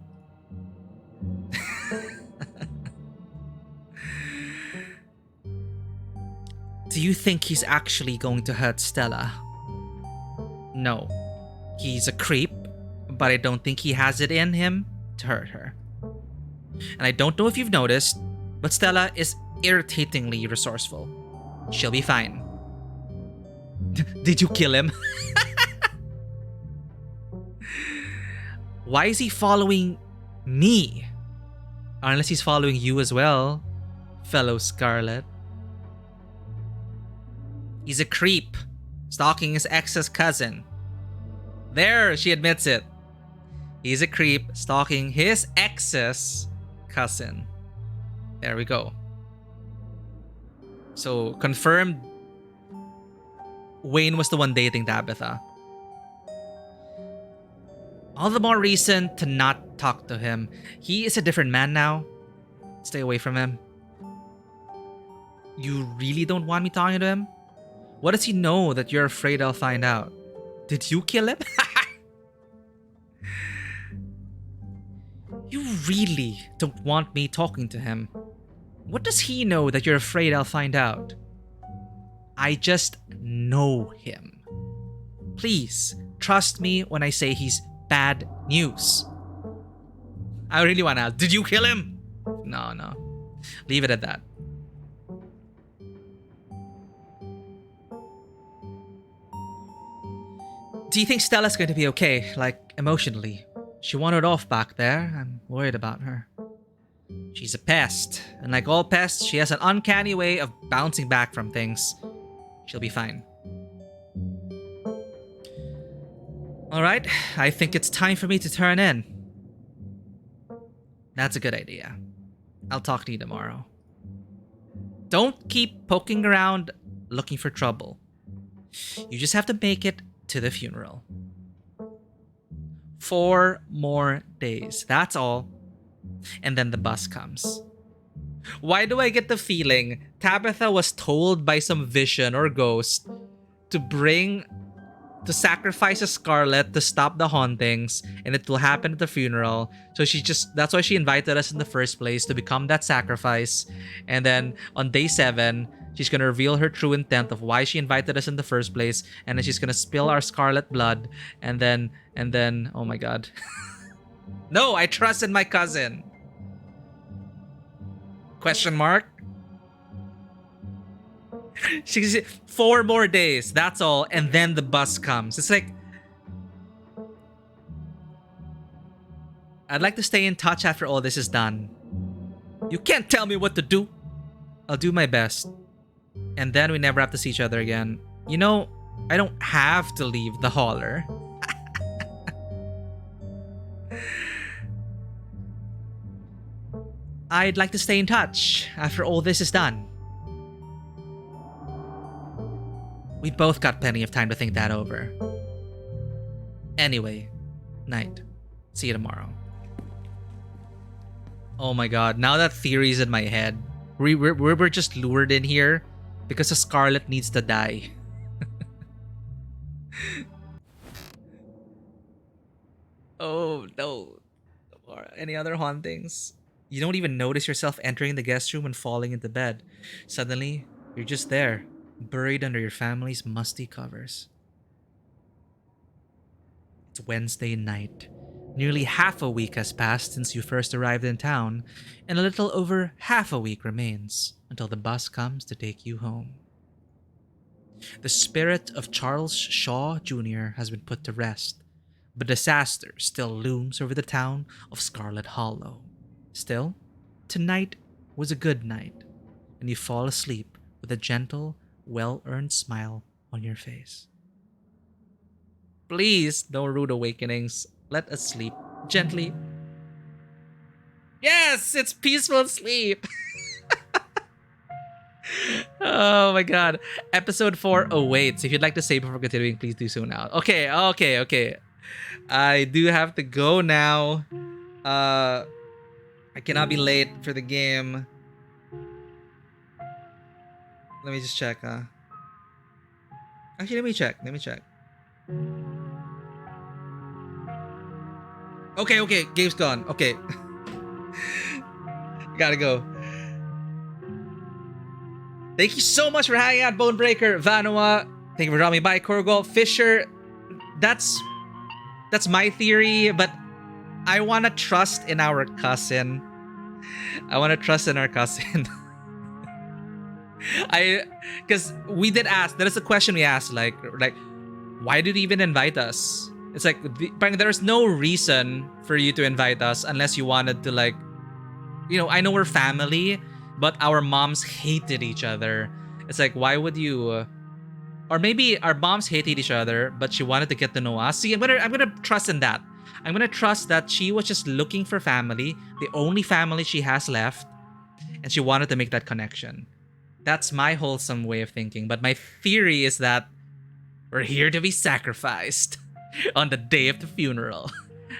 Do you think he's actually going to hurt Stella? No. He's a creep, but I don't think he has it in him to hurt her. And I don't know if you've noticed, but Stella is irritatingly resourceful. She'll be fine. Did you kill him? Why is he following me? Unless he's following you as well, fellow Scarlet. He's a creep, stalking his ex's cousin. There, she admits it. He's a creep, stalking his ex's cousin. There we go. So, confirmed, Wayne was the one dating Tabitha. All the more reason to not talk to him. He is a different man now. Stay away from him. You really don't want me talking to him? What does he know that you're afraid I'll find out? Did you kill him? You really don't want me talking to him. What does he know that you're afraid I'll find out? I just know him. Please, trust me when I say he's bad news. I really want to ask, did you kill him? No. Leave it at that. Do you think Stella's going to be okay, like emotionally? She wandered off back there. I'm worried about her. She's a pest, and like all pests, she has an uncanny way of bouncing back from things. She'll be fine. Alright, I think it's time for me to turn in. That's a good idea. I'll talk to you tomorrow. Don't keep poking around looking for trouble. You just have to make it to the funeral. 4 more days, that's all. And then the bus comes. Why do I get the feeling Tabitha was told by some vision or ghost to sacrifice a Scarlet to stop the hauntings, and it will happen at the funeral. So that's why she invited us in the first place, to become that sacrifice. And then on day 7, she's gonna reveal her true intent of why she invited us in the first place, and then she's gonna spill our Scarlet blood, and then oh my god. No, I trust in my cousin. Question mark? She's 4 more days, that's all, and then the bus comes. It's like, I'd like to stay in touch after all this is done. You can't tell me what to do. I'll do my best. And then we never have to see each other again. You know, I don't have to leave the holler. I'd like to stay in touch after all this is done. We both got plenty of time to think that over. Anyway, night. See you tomorrow. Oh my god, now that theory's in my head. We're just lured in here because the Scarlet needs to die. Oh no. Or any other hauntings? You don't even notice yourself entering the guest room and falling into bed. Suddenly, you're just there, buried under your family's musty covers. It's Wednesday night. Nearly half a week has passed since you first arrived in town, and a little over half a week remains until the bus comes to take you home. The spirit of Charles Shaw Jr. has been put to rest, but disaster still looms over the town of Scarlet Hollow. Still, tonight was a good night, and you fall asleep with a gentle, well-earned smile on your face. Please, no rude awakenings. Let us sleep gently. Yes, it's peaceful sleep. Oh my god. Episode 4 awaits. If you'd like to save before continuing, please do so now. Okay. I do have to go now. I cannot be late for the game. Let me just check, Actually, let me check. Okay, game's gone. Okay. Gotta go. Thank you so much for hanging out, Bonebreaker, Vanua. Thank you for dropping by, Korgol, Fisher. That's my theory, but I want to trust in our cousin. Because we did ask, that is a question we asked, like why did you even invite us? It's like, there's no reason for you to invite us unless you wanted to, like, you know, I know we're family, but our moms hated each other. It's like, why would you? Or maybe our moms hated each other, but she wanted to get to know us. See, I'm gonna trust in that. I'm gonna trust that she was just looking for family, the only family she has left, and she wanted to make that connection. That's my wholesome way of thinking. But my theory is that we're here to be sacrificed on the day of the funeral.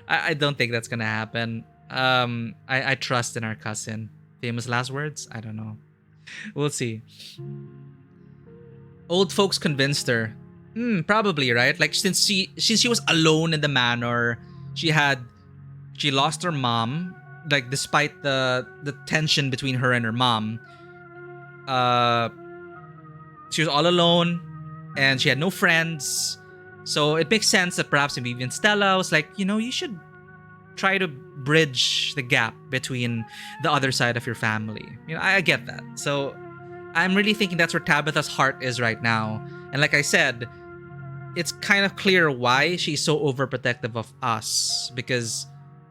I don't think that's gonna happen. I trust in our cousin. Famous last words? I don't know. We'll see. Old folks convinced her. Probably, right? Like, since she was alone in the manor, she lost her mom. Like, despite the tension between her and her mom, she was all alone, and she had no friends. So it makes sense that perhaps maybe even Stella was like, you should try to bridge the gap between the other side of your family. I get that. So I'm really thinking that's where Tabitha's heart is right now. And like I said, it's kind of clear why she's so overprotective of us, because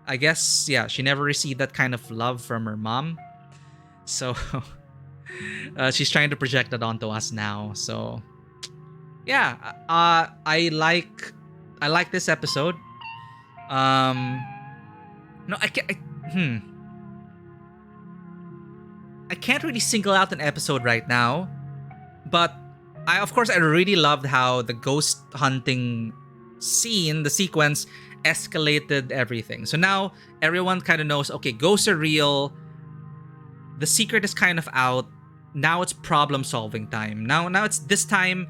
I guess, yeah, she never received that kind of love from her mom. So she's trying to project that onto us now. So yeah, I like this episode. No, I can't really single out an episode right now, but I really loved how the ghost hunting scene, the sequence, escalated everything. So now everyone kind of knows, okay, ghosts are real. The secret is kind of out. Now it's problem solving time. Now it's this time.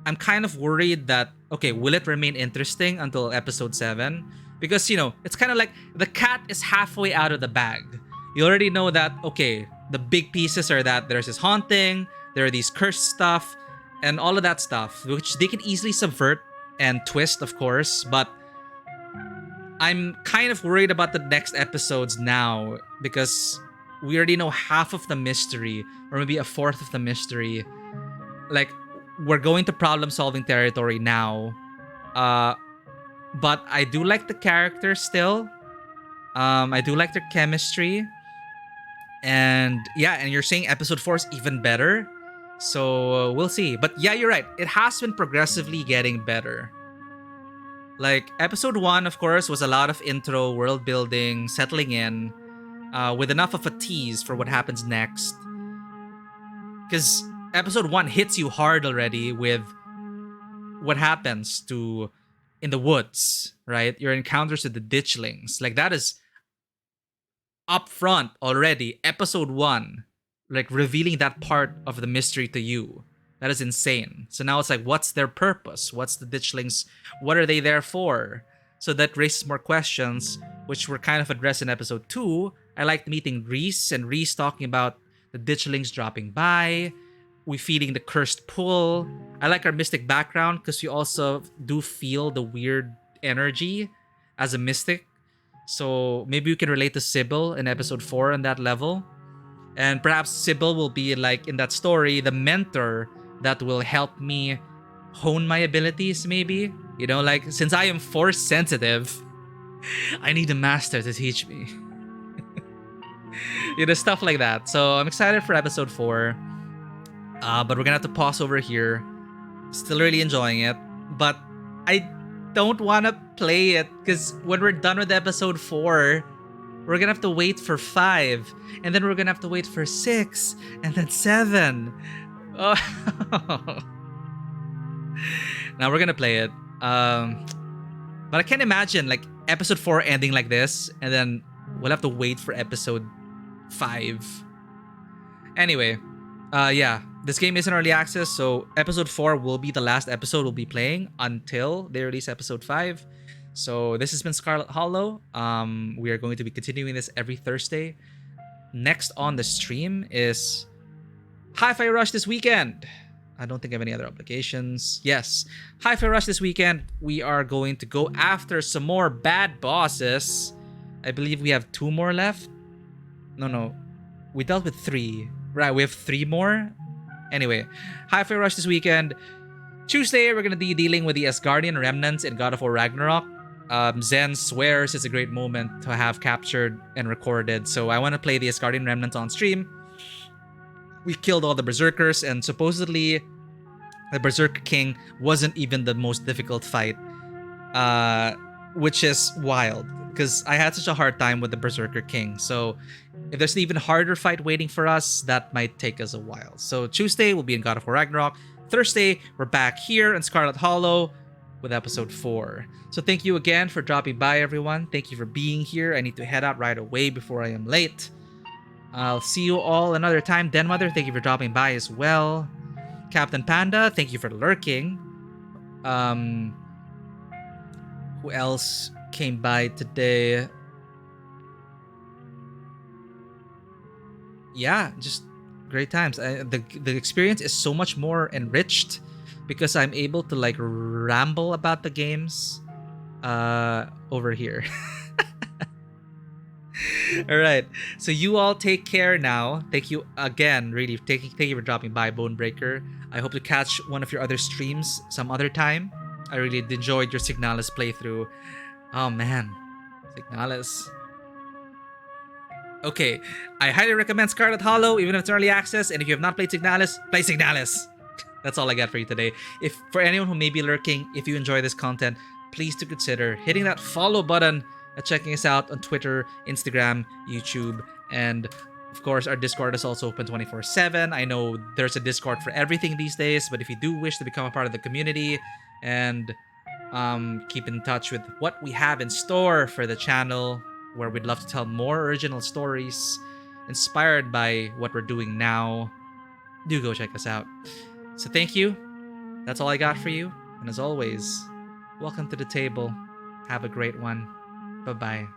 I'm kind of worried that, okay, will it remain interesting until episode 7? Because, it's kind of like the cat is halfway out of the bag. You already know that, okay, the big pieces are that there's this haunting, there are these cursed stuff, and all of that stuff, which they can easily subvert and twist, of course, but I'm kind of worried about the next episodes now because we already know half of the mystery, or maybe a fourth of the mystery. Like, we're going to problem-solving territory now. But I do like the characters still. I do like their chemistry. And yeah, and you're saying episode 4 is even better. So we'll see. But yeah, you're right. It has been progressively getting better. Like, episode 1, of course, was a lot of intro, world building, settling in, with enough of a tease for what happens next. Because episode 1 hits you hard already with what happens in the woods, right? Your encounters with the ditchlings. Like, that is up front already. Episode 1, like, revealing that part of the mystery to you. That is insane. So now it's like, what's their purpose? What's the ditchlings? What are they there for? So that raises more questions, which were kind of addressed in episode 2. I liked meeting Reese and Reese talking about the ditchlings dropping by. We feeling the cursed pull. I like our mystic background because we also do feel the weird energy as a mystic. So maybe we can relate to Sybil in episode 4 on that level. And perhaps Sybil will be, like, in that story, the mentor that will help me hone my abilities, maybe. Like, since I am force sensitive, I need a master to teach me. Stuff like that. So I'm excited for episode 4. But we're gonna have to pause over here. Still really enjoying it. But I don't want to play it because when we're done with episode 4, we're gonna have to wait for 5. And then we're gonna have to wait for 6. And then 7. Oh. Now we're gonna play it. But I can't imagine, like, episode 4 ending like this. And then we'll have to wait for episode 5. Anyway, yeah, this game is in early access, so episode 4 will be the last episode we'll be playing until they release episode 5. So this has been Scarlet Hollow. We are going to be continuing this every Thursday. Next on the stream is Hi-Fi Rush this weekend. I don't think I have any other obligations. Yes, Hi-Fi Rush this weekend. We are going to go after some more bad bosses. I believe we have 2 more left. No. We dealt with 3. Right, we have 3 more. Anyway, Hi-Fi Rush this weekend. Tuesday, we're going to be dealing with the Asgardian remnants in God of War Ragnarok. Zen swears it's a great moment to have captured and recorded, so I want to play the Asgardian remnants on stream. We killed all the Berserkers, and supposedly the Berserker King wasn't even the most difficult fight, which is wild, because I had such a hard time with the Berserker King. So if there's an even harder fight waiting for us, that might take us a while. So Tuesday, we'll be in God of War Ragnarok. Thursday, we're back here in Scarlet Hollow with episode 4. So thank you again for dropping by, everyone. Thank you for being here. I need to head out right away before I am late. I'll see you all another time. Denmother, thank you for dropping by as well. Captain Panda, thank you for lurking. Who else came by today? Yeah, just great times. The experience is so much more enriched because I'm able to like ramble about the games over here. All right. So you all take care now. Thank you again, really. Thank you for dropping by, Bonebreaker. I hope to catch one of your other streams some other time. I really enjoyed your Signalis playthrough. Oh man, Signalis. Okay, I highly recommend Scarlet Hollow, even if it's early access. And if you have not played Signalis, play Signalis. That's all I got for you today. If for anyone who may be lurking, if you enjoy this content, please do consider hitting that follow button and checking us out on Twitter, Instagram, YouTube, and of course our Discord is also open 24/7. I know there's a Discord for everything these days, but if you do wish to become a part of the community and keep in touch with what we have in store for the channel, where we'd love to tell more original stories inspired by what we're doing now, do go check us out. So thank you. That's all I got for you. And as always, welcome to the table. Have a great one. Bye-bye.